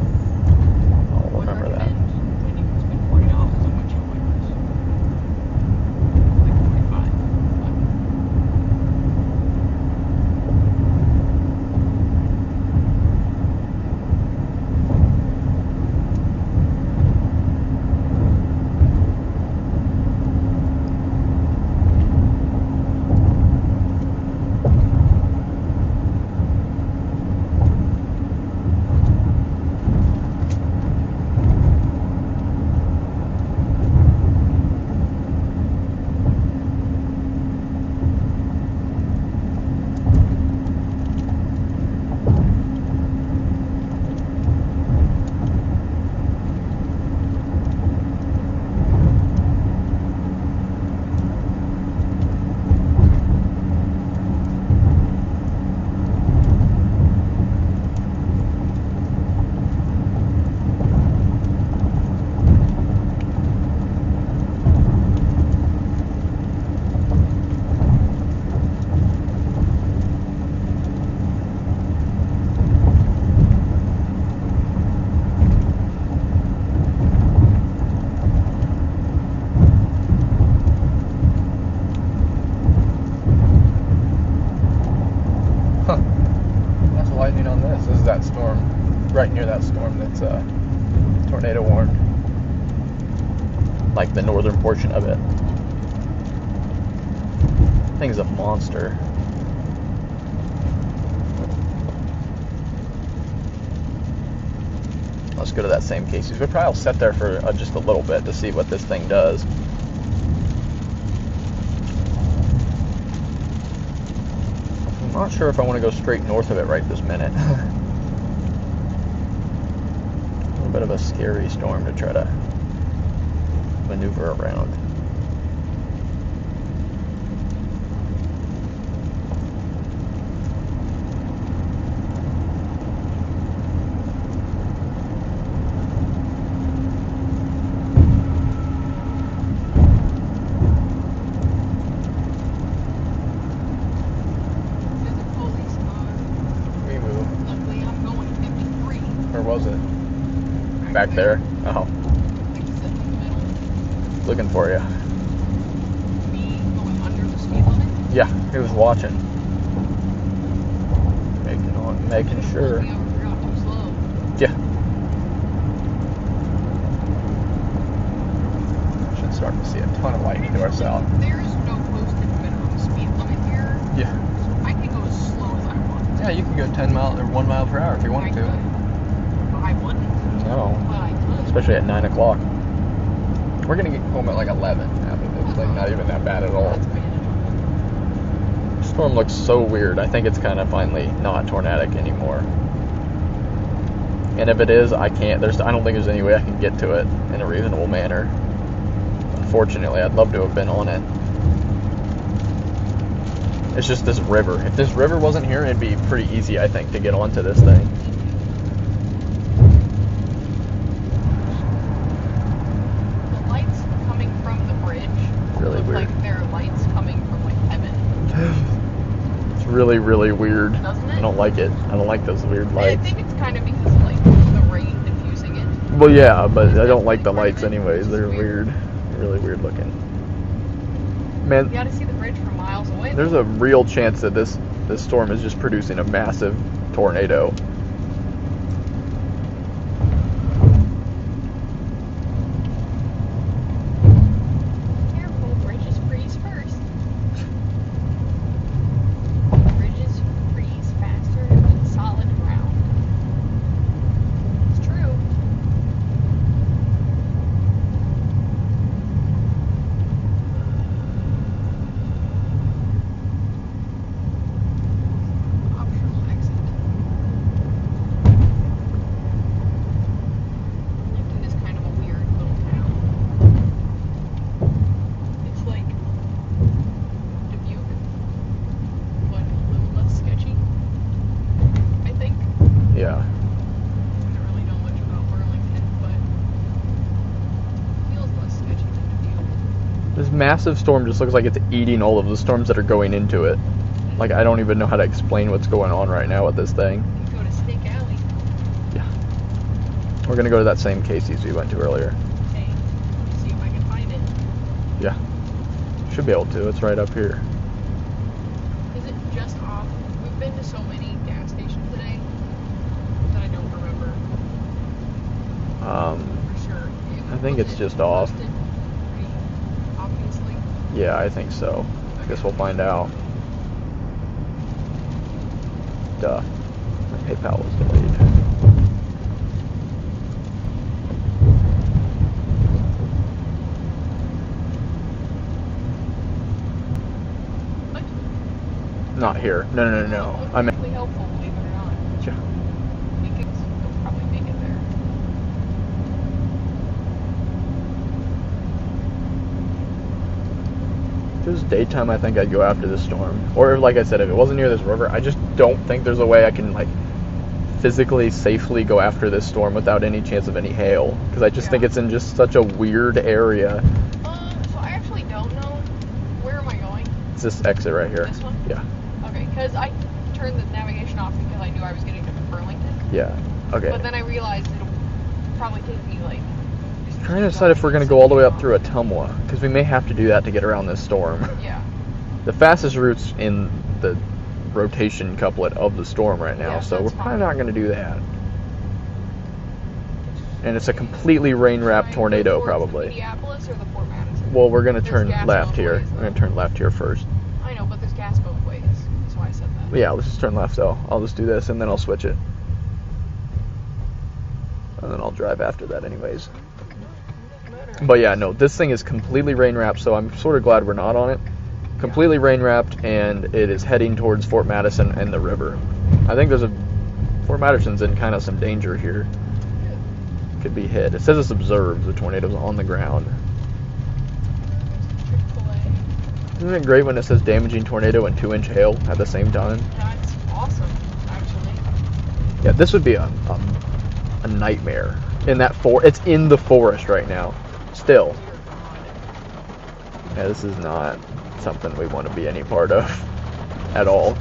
I'll would remember that. recommend when you can spend $40 on windshield wipers. Like 45. But Lots of lightning on this. This is that storm, right near that storm that's tornado warned. Like the northern portion of it. Thing's a monster. Let's go to that same case. We probably will sit there for just a little bit to see what this thing does. I'm not sure if I want to go straight north of it right this minute. A little bit of a scary storm to try to maneuver around. Was it? Back there? Oh. Looking for you. Me going under the speed limit? Yeah, he was watching. Making sure. Yeah. Should start to see a ton of lightning to our south. There is no posted minimum speed limit here. Yeah. So I can go as slow as I want. Yeah, you can go 10 miles or 1 mile per hour if you wanted to. I wouldn't. No. But I could. Especially at 9 o'clock. We're gonna get home at like 11. I mean, it's like not even that bad at all. The storm looks so weird. I think it's kind of finally not tornadic anymore. And if it is, I don't think there's any way I can get to it in a reasonable manner. Unfortunately, I'd love to have been on it. It's just this river. If this river wasn't here, it'd be pretty easy, I think, to get onto this thing. Weird. Like there are lights coming from like heaven. It's really, really weird. Doesn't it? I don't like it. I don't like those weird lights. I think it's kind of because of like the rain diffusing it. Well, yeah, but I don't like the lights anyways. They're weird. Really weird looking. Man, you gotta see the bridge from miles away. There's a real chance that this storm is just producing a massive tornado. Yeah. I don't really know much about Burlington, but it feels less sketchy than a few. This massive storm just looks like it's eating all of the storms that are going into it. Like, I don't even know how to explain what's going on right now with this thing. You go to Snake Alley. Yeah. We're gonna go to that same Casey's we went to earlier. Okay. See if I can find it. Yeah. Should be able to. It's right up here. Is it just off? We've been to so many gas stations today that I don't remember for sure. I think Was it's it just off. posted pretty obviously? Yeah, I think so. I guess we'll find out. Duh. My PayPal was delayed. What? Not here. No. I meant. Really helpful, believe it or not. Yeah. I think it'll probably make it there. If it was daytime, I think I'd go after this storm. Or, like I said, if it wasn't near this river, I just don't think there's a way I can, like, physically safely go after this storm without any chance of any hail. Because I just think it's in just such a weird area. So I actually don't know. Where am I going? It's this exit right here. This one? Yeah. Okay, because I turned the navigation off because I knew I was getting to Burlington. Yeah. Okay. But then I realized it'll probably take me like. Trying to decide if we're going to go all the way up through Atumwa, because we may have to do that to get around this storm. Yeah. The fastest route's in the rotation couplet of the storm right now, Yeah, so we're that's probably fine. not going to do that. And it's a completely rain-wrapped tornado, Towards probably. The Minneapolis or the Fort Madison? Well, we're going to There's turn gas left both here. ways, We're going to turn left here first. I know, but there's gas both ways. That's why I said that. Yeah, let's just turn left, though. I'll just do this, and then I'll switch it. And then I'll drive after that anyways. But yeah, no, this thing is completely rain-wrapped, so I'm sort of glad we're not on it. Completely rain-wrapped, and it is heading towards Fort Madison and the river. I think Fort Madison's in kind of some danger here. Could be hit. It says it's observed, the tornado's on the ground. Chick-fil-A. Isn't it great when it says damaging tornado and 2-inch hail at the same time? That's awesome, actually. Yeah, this would be a nightmare. It's in the forest right now. Still. Dear God. Yeah, this is not something we want to be any part of at all.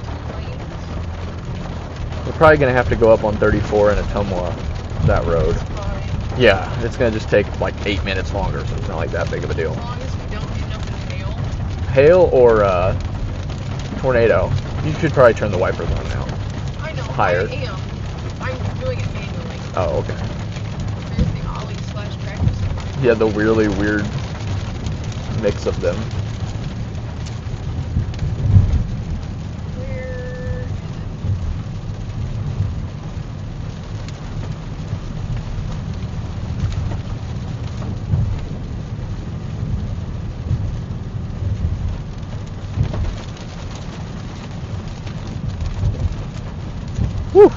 We're probably going to have to go up on 34 in Atumwa, that road. Fine. Yeah, it's going to just take like 8 minutes longer, so it's not like that big of a deal. As long as we don't end up in hail. Hail or tornado. You should probably turn the wipers on now. I know. Higher. I am. I'm doing it manually. Oh, okay. There's the ollie/tractor. Yeah, the really weird mix of them. Where is it? Woo!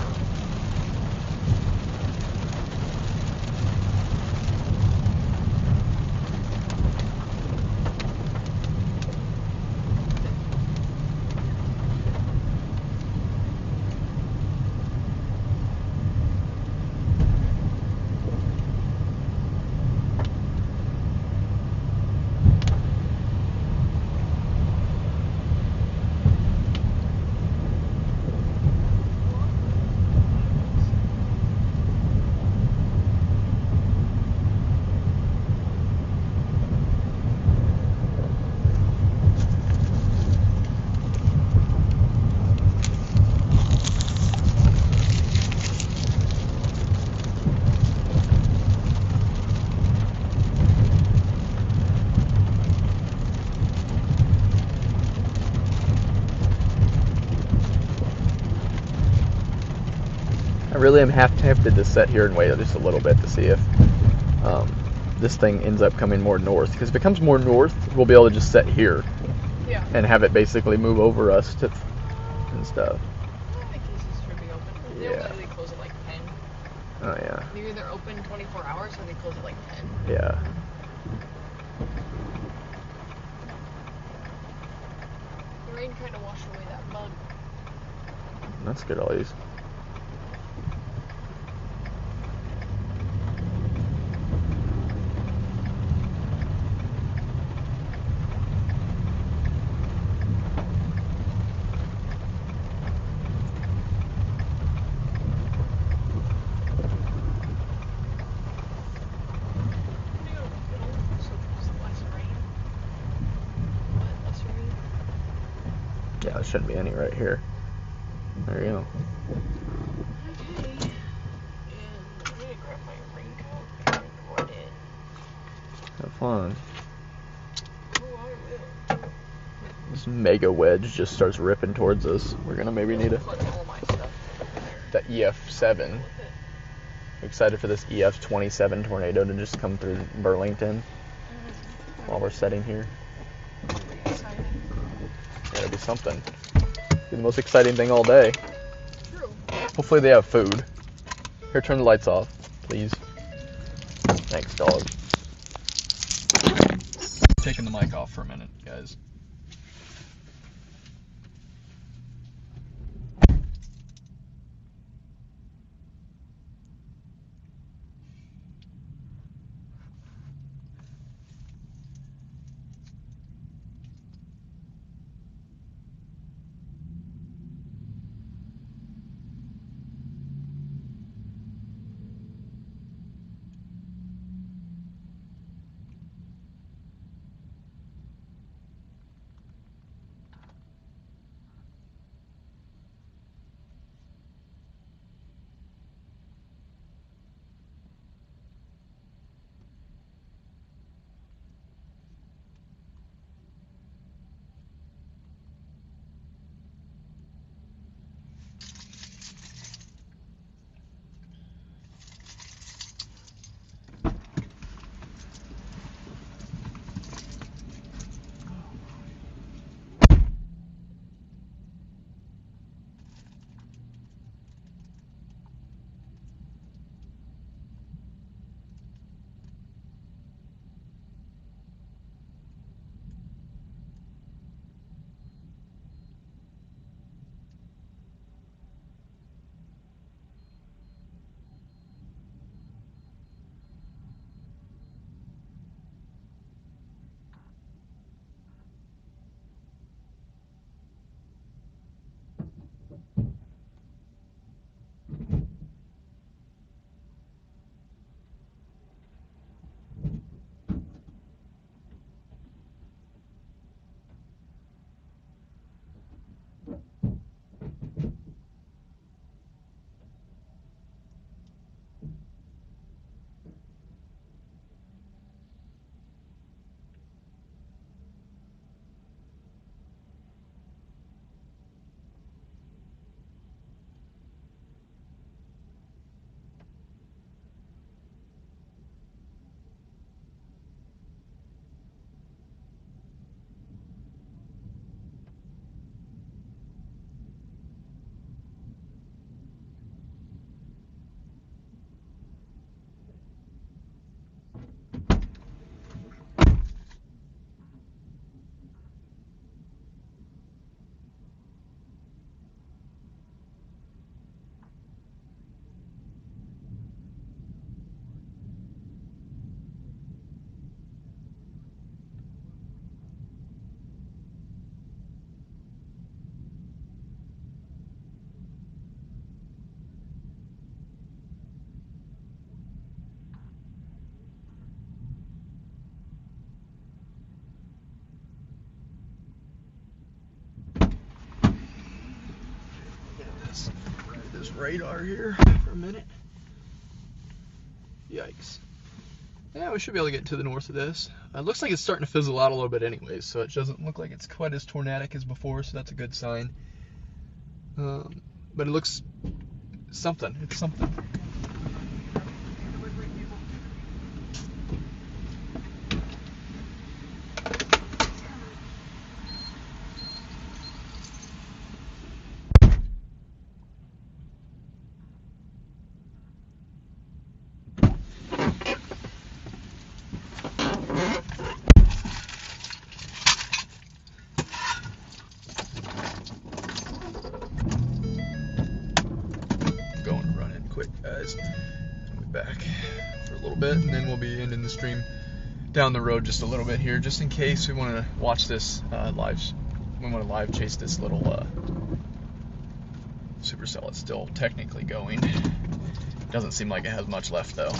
I really am tempted to sit here and wait just a little bit to see if this thing ends up coming more north. Because if it comes more north, we'll be able to just sit here Yeah. and have it basically move over us and stuff. I think cases should be open. They Yeah. usually close at like 10. Oh yeah, They're either open 24 hours or they close at like 10. yeah. The rain kind of washed away that bug. That's good, always. Yeah, there shouldn't be any right here. There you go. Okay. And I'm gonna grab my raincoat and run in. Have fun. Oh, I will. This mega wedge just starts ripping towards us. We're gonna maybe need Put all my stuff over there. the EF7. Excited for this EF27 tornado to just come through Burlington while we're sitting here. Exciting. Yeah, it'll be something. Be the most exciting thing all day. True. Hopefully they have food. Here, turn the lights off, please. Thanks, dog. Taking the mic off for a minute, guys. Let's ride this radar here for a minute. Yikes. Yeah, we should be able to get to the north of this. It looks like it's starting to fizzle out a little bit anyways, so it doesn't look like it's quite as tornadic as before, so that's a good sign. But it looks something. It's something. I'll be back for a little bit, and then we'll be ending the stream down the road just a little bit here, just in case we want to watch this live. We want to live chase this little supercell. It's still technically going. Doesn't seem like it has much left though.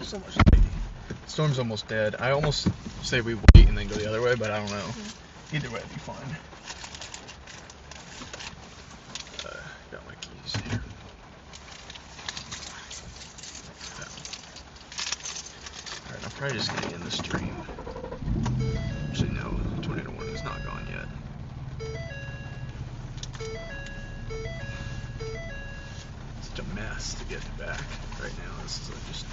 so much lightning. Storm's almost dead. I almost say we wait and then go the other way, but I don't know. Either way, it'd be fine. Got my keys here. Alright, I'm probably just gonna end the stream. Actually, no, the tornado warning's not gone yet. Such a mess to get back right now. This is just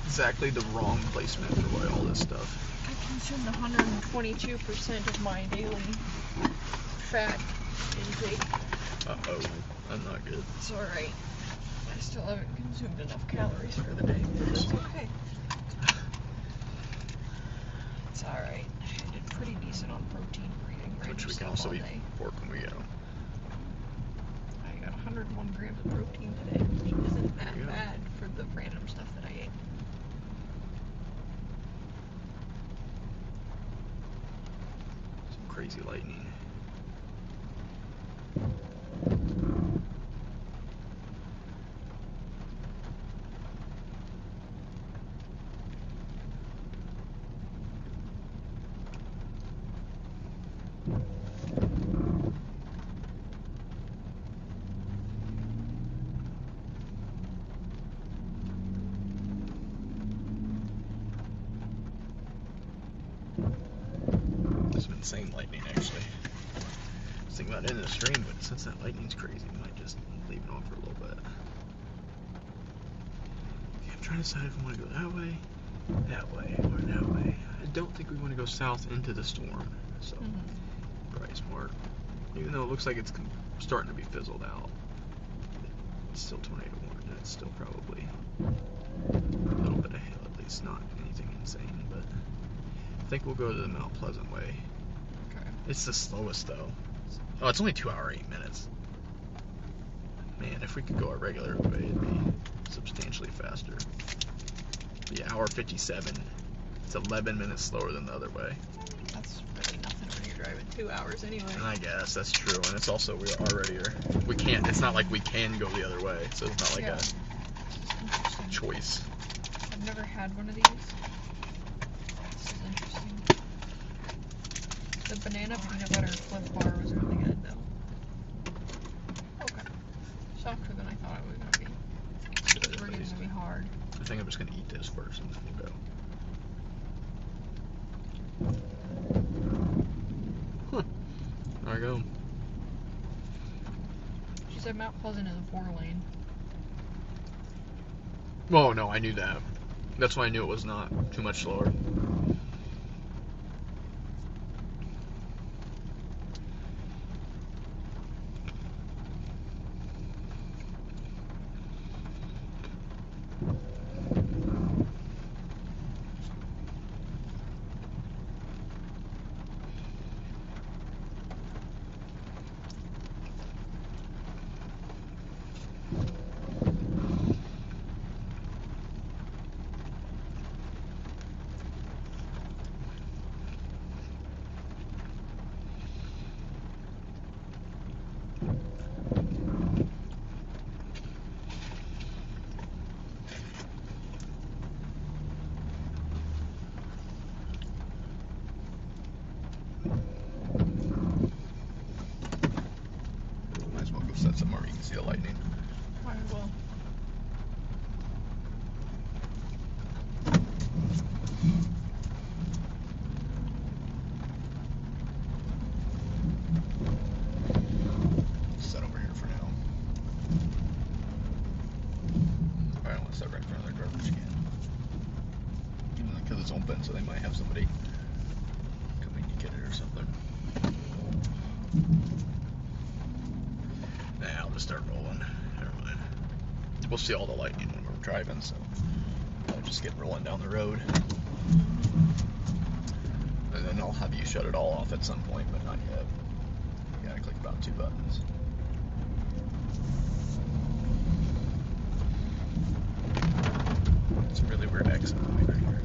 exactly the wrong placement for all this stuff. I consumed 122% of my daily fat intake. Uh-oh, that's not good. It's alright. I still haven't consumed enough calories for the day, but it's okay. It's alright. I did pretty decent on protein reading. Which we can also eat pork when we go. I got 101 grams of protein today, which isn't that bad for the random stuff that I ate. Some crazy lightning. Insane lightning, actually. I was thinking about ending the stream, but since that lightning's crazy, I might just leave it on for a little bit. Okay, I'm trying to decide if I want to go that way, or that way. I don't think we want to go south into the storm, so probably smart. Even though it looks like it's starting to be fizzled out, it's still tornado warning. It's still probably a little bit of hail, at least not anything insane, but I think we'll go to the Mount Pleasant way. It's the slowest though. Oh, it's only 2 hours 8 minutes. Man, if we could go our regular way, it'd be substantially faster. Yeah, hour 57. It's 11 minutes slower than the other way. That's really nothing when you're driving 2 hours anyway. And I guess that's true, and it's also we can't. It's not like we can go the other way, so it's not like a choice. I've never had one of these. This is interesting. The banana peanut butter Cliff Bar was really good, though. Okay. Softer than I thought it was going to be. It's going to be hard. I think I'm just going to eat this first and then we'll go. Huh. There I go. She said Mount Pleasant is a 4-lane. Oh, no, I knew that. That's why I knew it was not too much slower. Set somewhere where you can see the lightning. Might as well. Set over here for now. I don't want to set right in front of their garbage can. Because it's open, so they might have somebody come in and get it or something. Nah, I'll just start rolling. Never mind. We'll see all the lightning when we're driving, so I'll just get rolling down the road. And then I'll have you shut it all off at some point, but not yet. You gotta click about 2 buttons. It's a really weird exit point right here.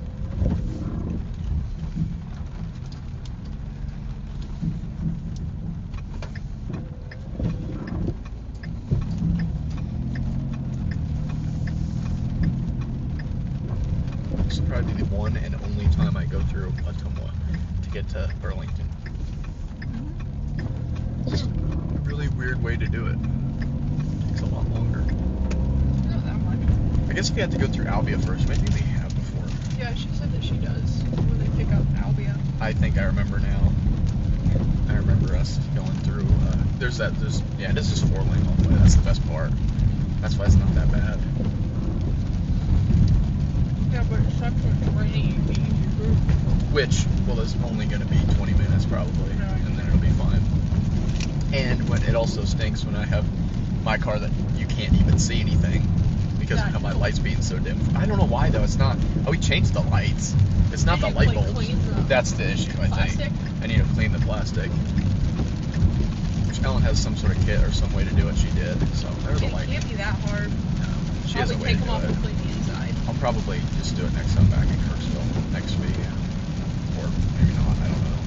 probably the one and only time I go through Ottumwa to get to Burlington. It's a really weird way to do it. It takes a lot longer. Not that much. I guess if you had to go through Albia first, maybe they have before. Yeah, she said that she does when they pick up Albia. I think I remember now. I remember us going through. This is 4-lane all the way. That's the best part. That's why it's not that bad. Yeah, but it sucks when it's raining and you can use your group. Which, well, is only going to be 20 minutes probably, Yeah. and then it'll be fine. And when it also stinks when I have my car that you can't even see anything because of my lights being so dim. I don't know why though. It's not. Oh, we changed the lights. It's not the light bulbs. That's the issue, I think. I need to clean the plastic. Which Ellen has some sort of kit or some way to do it. She did. So there's a light. It can't be that hard. No, she has a way to take them do off it. and clean the inside. I'll probably just do it next time back in Kirksville next week. Or maybe not, I don't know.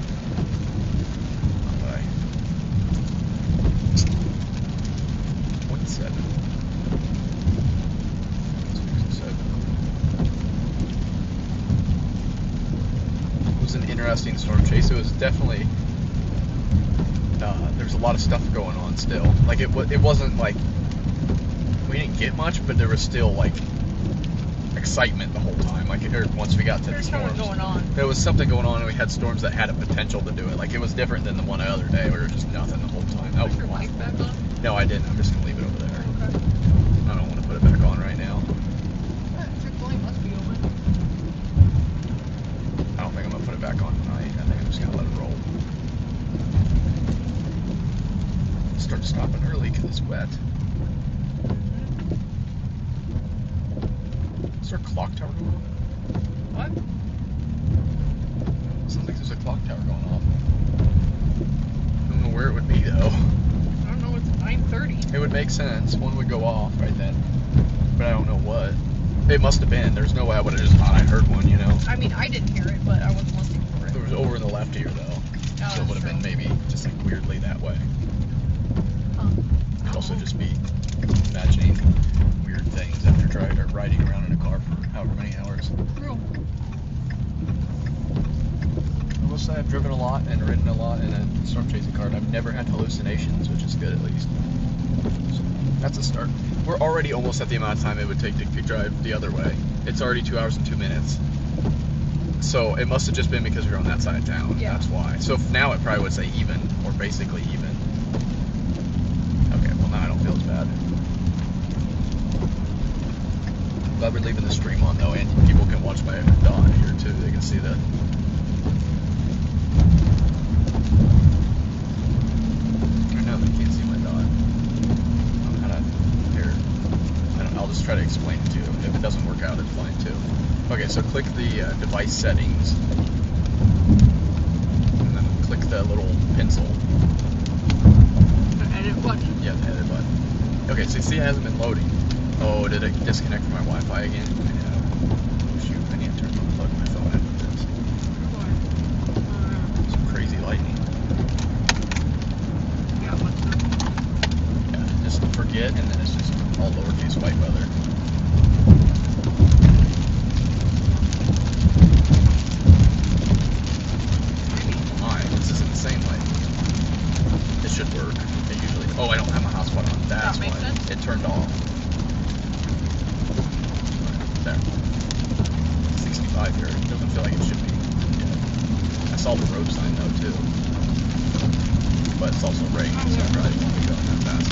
But 0.7. It was an interesting storm chase. It was definitely, there's a lot of stuff going on still. Like it wasn't like, we didn't get much, but there was still like, excitement the whole time. Like once we got to the storms, going on. there was something going on, and we had storms that had a potential to do it. Like it was different than the one other day where it was just nothing the whole time. Put your mic back on? No, I didn't. I'm just gonna leave it over there. Okay. I don't want to put it back on right now. Chick-fil-A must be open. I don't think I'm gonna put it back on tonight. I think I'm just gonna let it roll. Start stopping early because it's wet. Is there a clock tower going off? What? Sounds like there's a clock tower going off. I don't know where it would be though. I don't know. It's 9:30. It would make sense. One would go off right then. But I don't know what. It must have been. There's no way I would have just thought I heard one, you know? I mean, I didn't hear it, but I wasn't looking for it. It was over in the left ear though. So it would have been maybe just like weirdly that way. Huh. It could also just be imagining weird things after riding around in a car for however many hours. True. I will say I've driven a lot and ridden a lot in a storm chasing car, and I've never had hallucinations, which is good at least. So that's a start. We're already almost at the amount of time it would take to drive the other way. It's already 2 hours and 2 minutes. So it must have just been because we were on that side of town. Yeah. That's why. So now it probably would say even, or basically even. Okay, well now I don't feel as bad. Glad we're leaving the stream on though, and people can watch my dot here too. They can see that. I know they can't see my dot. I'm kind of here. I'll just try to explain it to you. If it doesn't work out, it's fine too. Okay, so click the device settings, and then click the little pencil. The edit button? Yeah, the edit button. Okay, so you see it hasn't been loading. Oh, did it disconnect from my Wi-Fi again? Yeah. Shoot, I need to plug my phone in with this. Some crazy lightning. Yeah, what's the... Yeah, just forget, and then it's just all lowercase white weather. This isn't the same lightning. It should work. It usually. Oh, I don't have my hotspot on. That's That makes why sense. it turned off. There. 65 here. It doesn't feel like it should be. Yeah. I saw the road sign though too. But it's also raining, so I probably won't be going that fast.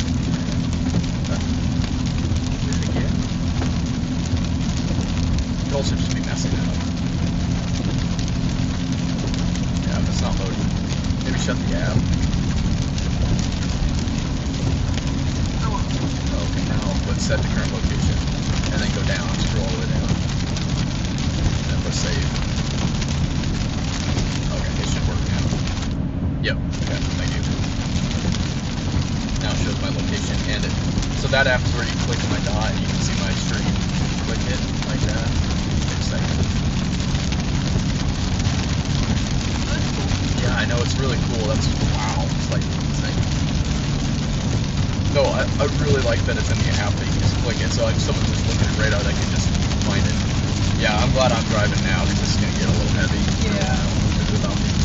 Did it again? It could also just be messing up. Yeah, if it's not loading. Maybe shut the app. Okay, now let's set the current location. And then go down, scroll all the way down. And then let's save. Okay, it should work now. Yep, okay, thank you. Now it shows my location and it. So that app is where you click my dot and you can see my stream. Click it like that. Wait a second. Yeah, I know, it's really cool. That's, wow, it's like insane. No, I really like that it's in the app that you can just click it, so if someone's just looking at radar, they can just find it. Yeah, I'm glad I'm driving now because this is going to get a little heavy. Yeah.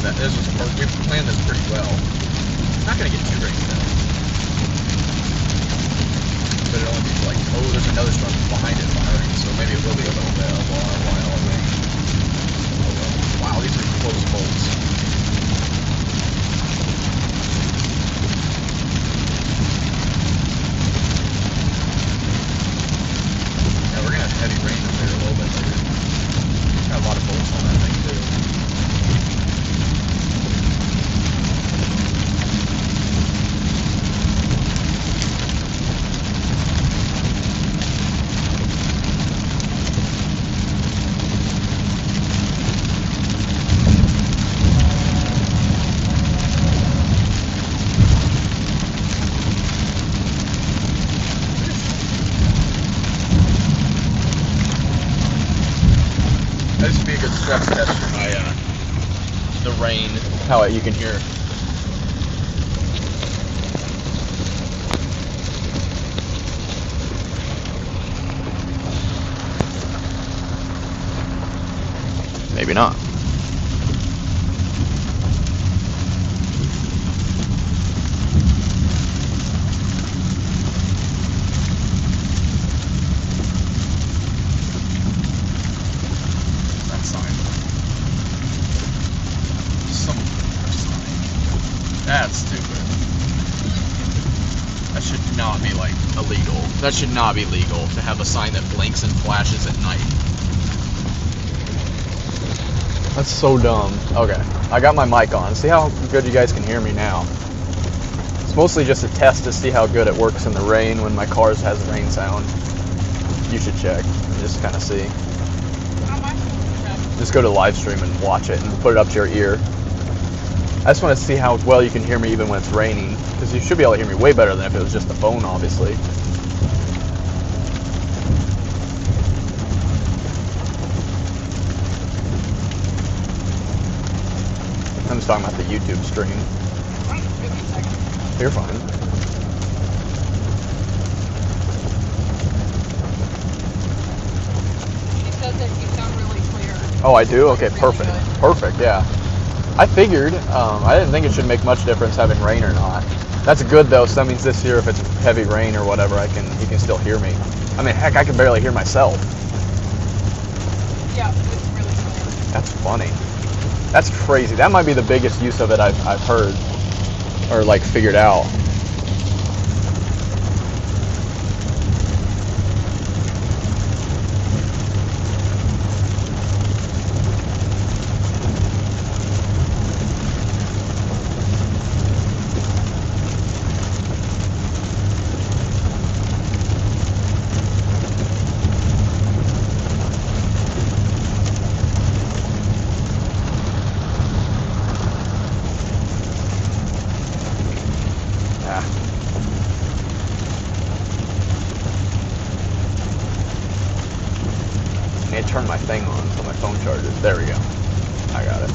We planned this pretty well. It's not going to get too rainy though. But it only be like, oh, there's another storm behind it firing, so maybe it will be a little bit of a while of rain. Oh, well. Wow, these are close bolts. Yeah, we're going to have heavy rain up there a little bit later. Got a lot of bolts on that thing too. This would be a good stress test for my, the rain, how you can hear. Maybe not. That's stupid. That should not be like illegal. That should not be legal to have a sign that blinks and flashes at night. That's so dumb. Okay, I got my mic on. See how good you guys can hear me now. It's mostly just a test to see how good it works in the rain when my car has rain sound. You should check and just kind of see. How much? Just go to live stream and watch it and put it up to your ear. I just want to see how well you can hear me even when it's raining, because you should be able to hear me way better than if it was just the phone, obviously. I'm just talking about the YouTube stream. You're fine. She said that you sound really clear. Oh, I do? Okay, Really perfect. good. Perfect, yeah. I figured. I didn't think it should make much difference having rain or not. That's good though, so that means this year if it's heavy rain or whatever, you can still hear me. I mean, heck, I can barely hear myself. Yeah, it's really clear. That's funny. That's crazy. That might be the biggest use of it I've heard or like figured out. I need to turn my thing on so my phone charges. There we go. I got it.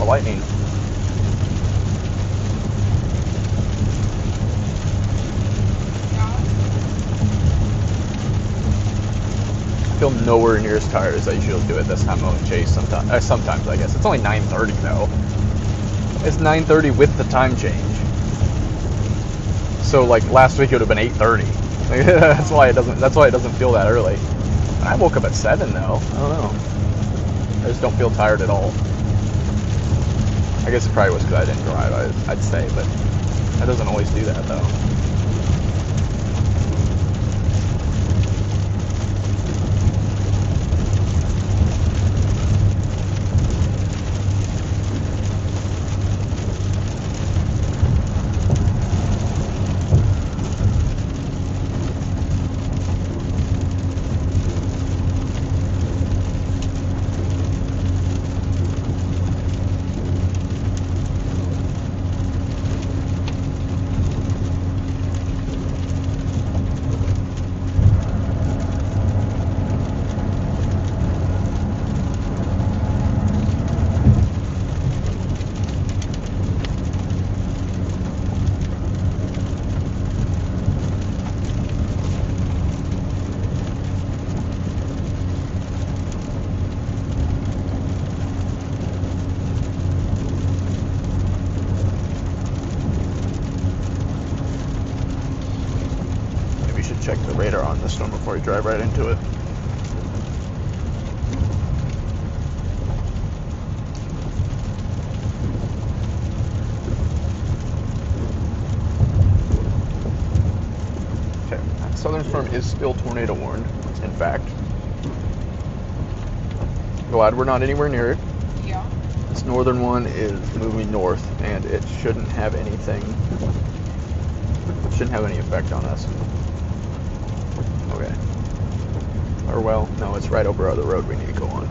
Lightning. I feel nowhere near as tired as I usually do at this time of chase. Sometimes I guess it's only 9:30 though. It's 9:30 with the time change. So like last week it would have been 8:30. That's why it doesn't feel that early. I woke up at 7 though. I don't know. I just don't feel tired at all. I guess it probably was because I didn't drive, I'd say, but that doesn't always do that, though. radar on this storm before you drive right into it. Okay, that southern storm is still tornado warned, in fact. Glad we're not anywhere near it. Yeah. This northern one is moving north, and it shouldn't have anything. Shouldn't have any effect on us. Okay. Or well, no, it's right over the road we need to go on.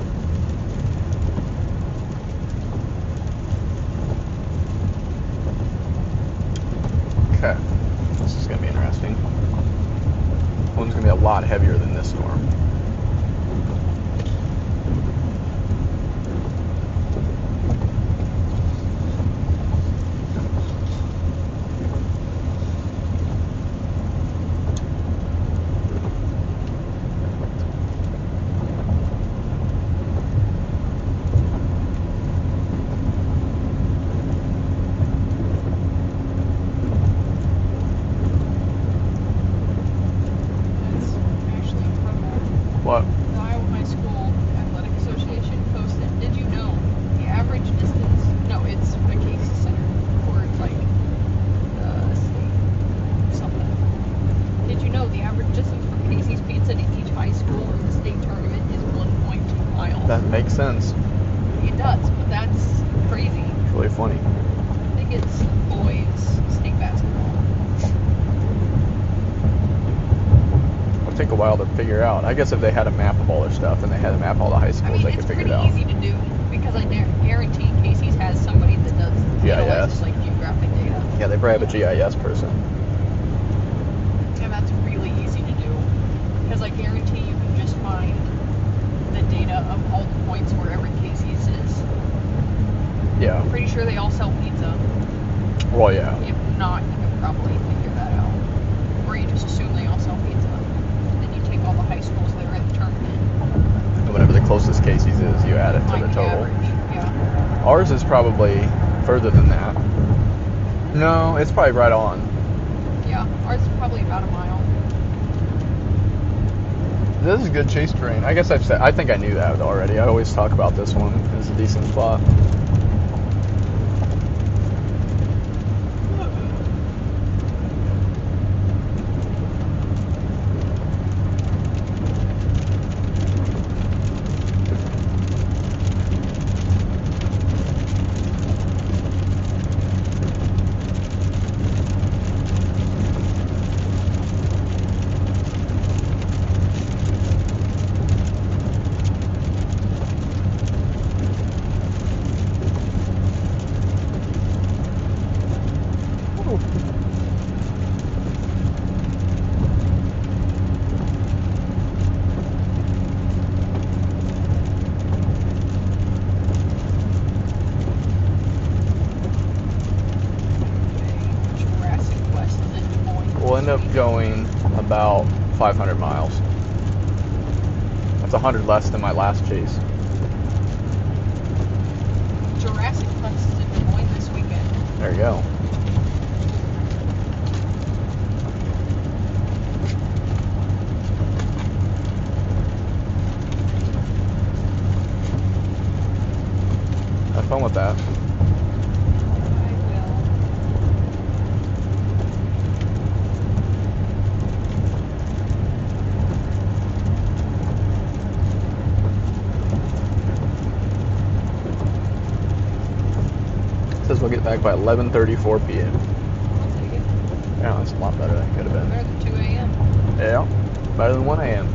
Okay. This is going to be interesting. One's going to be a lot heavier than this storm. What? The Iowa High School Athletic Association posted, did you know the average distance, no, it's a Casey Center, or it's like state something. Did you know the average distance from Casey's Pizza to each high school in the state tournament is 1.2 miles? That makes sense. It does, but that's crazy. It's really funny. I think it's boys state basketball. Take a while to figure out. I guess if they had a map of all their stuff and they had a map of all the high schools, I mean, they it's could figure pretty it out. easy to do because I guarantee Casey's has somebody that does GIS. like geographic data. Yeah, they probably have a GIS person. And that's really easy to do because I guarantee you can just find the data of all the points where every Casey's is. Yeah. I'm pretty sure they all sell pizza. Well, yeah. If not, you can probably figure that out. Or you just assume they all sell pizza. Then you take all the high schools that are at the tournament. And whatever the closest Casey's is, you add it to Find the total. average. Yeah. Ours is probably further than that. No, it's probably right on. Yeah. Ours is probably about a mile. This is good chase terrain. I guess I think I knew that already. I always talk about this one. It's a decent spot. We'll end up going about 500 miles. That's 100 less than my last chase. Jurassic Quest is in Des Moines this weekend. There you go. Have fun with that. Says we'll get back by 11:34 p.m. I'll take it. Yeah, that's a lot better than it could have been. Better than 2 a.m. Yeah, better than 1 a.m.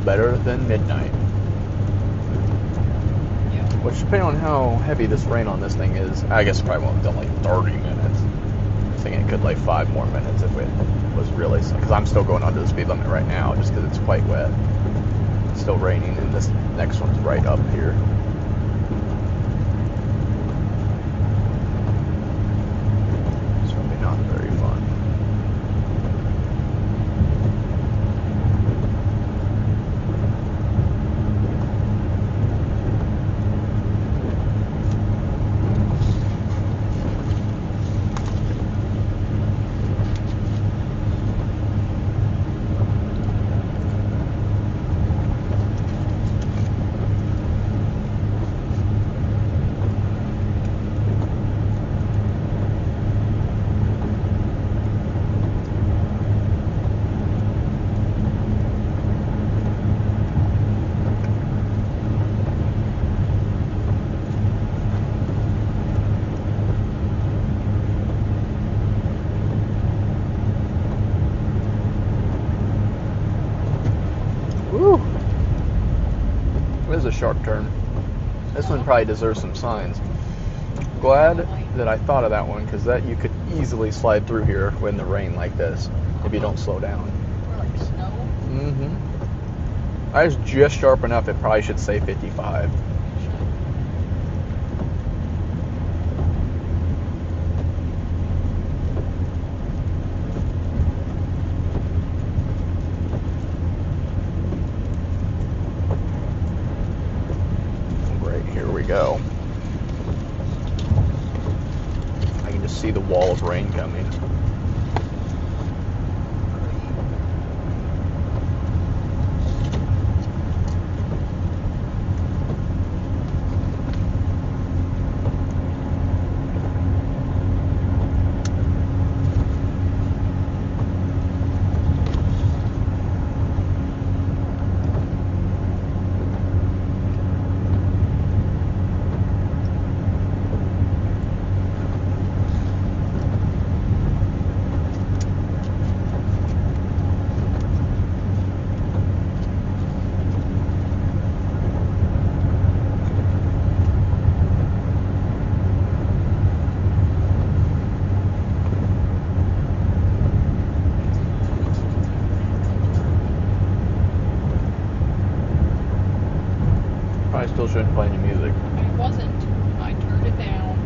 Better than midnight. Yeah. Which, depending on how heavy this rain on this thing is, I guess it probably won't be like 30 minutes. I was thinking it could like 5 more minutes if it was really, because I'm still going under the speed limit right now just because it's quite wet. It's still raining, and this next one's right up here. It's going to be not very fun. sharp turn. This one probably deserves some signs. Glad that I thought of that one, because that you could easily slide through here when the rain like this if you don't slow down. Or like snow. I was just sharp enough. It probably should say 55. Great, here we go. I can just see the wall of rain coming. I still shouldn't play any music. I wasn't. I turned it down.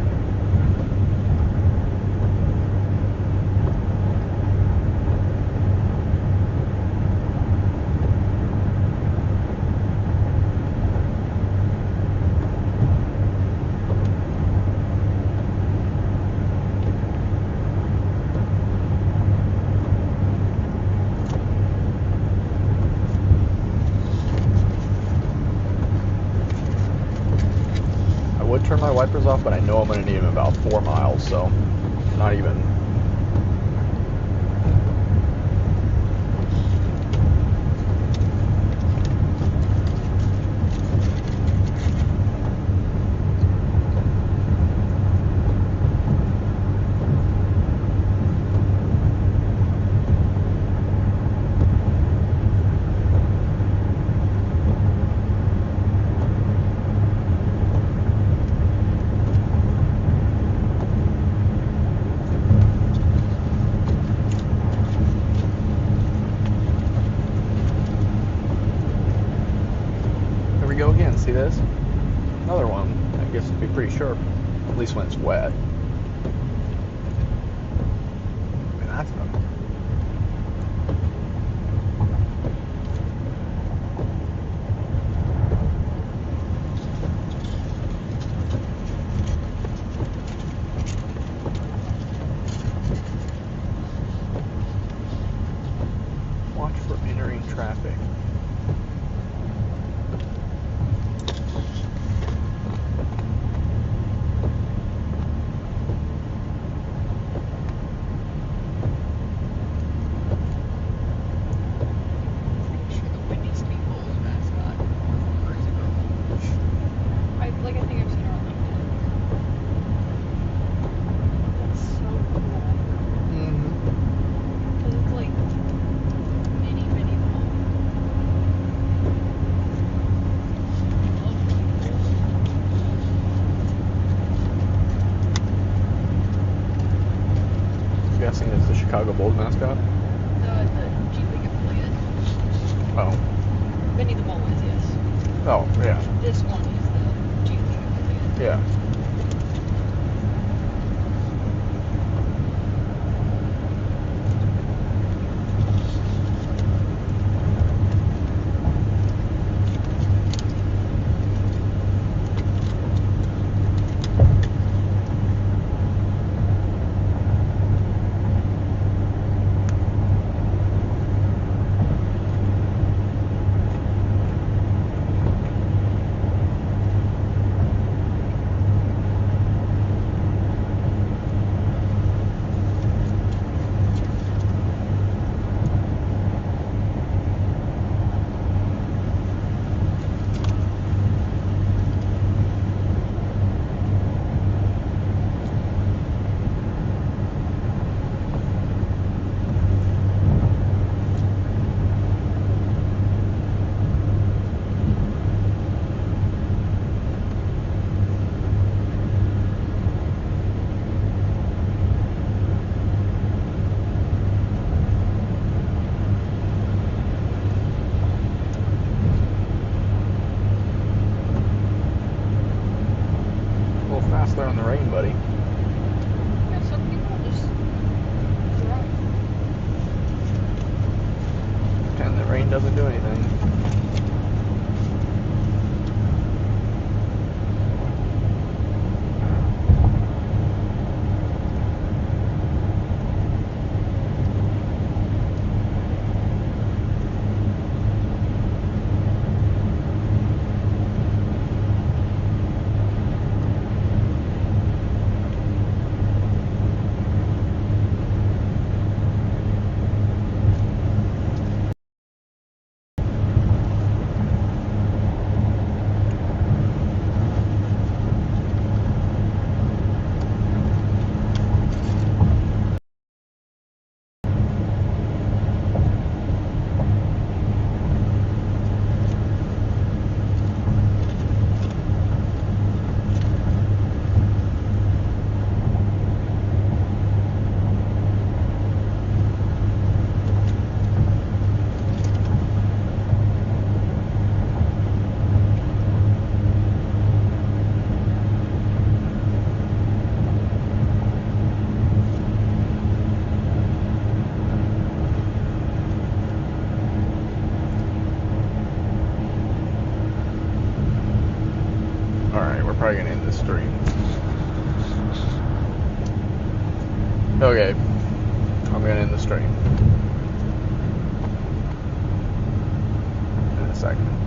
I would turn my wipers off, but I know I'm going to need them about 4 miles, so not even. Here we go again. See this? Another one. I guess it'd be pretty sharp, at least when it's wet. I mean, that's not. Watch for entering traffic. I think I've seen her on LinkedIn. That's so cool. Because it's like mini home. I'm guessing it's the Chicago Bulls mascot. The Jeep League affiliate. Oh. Benny the Bull is, yes. Oh, yeah. This one is the Jeep League affiliate. Yeah. fast there in the rain, buddy. Yeah, some people just drive. Pretend the rain doesn't do anything. We're probably gonna end this stream. Okay, I'm gonna end the stream in a second.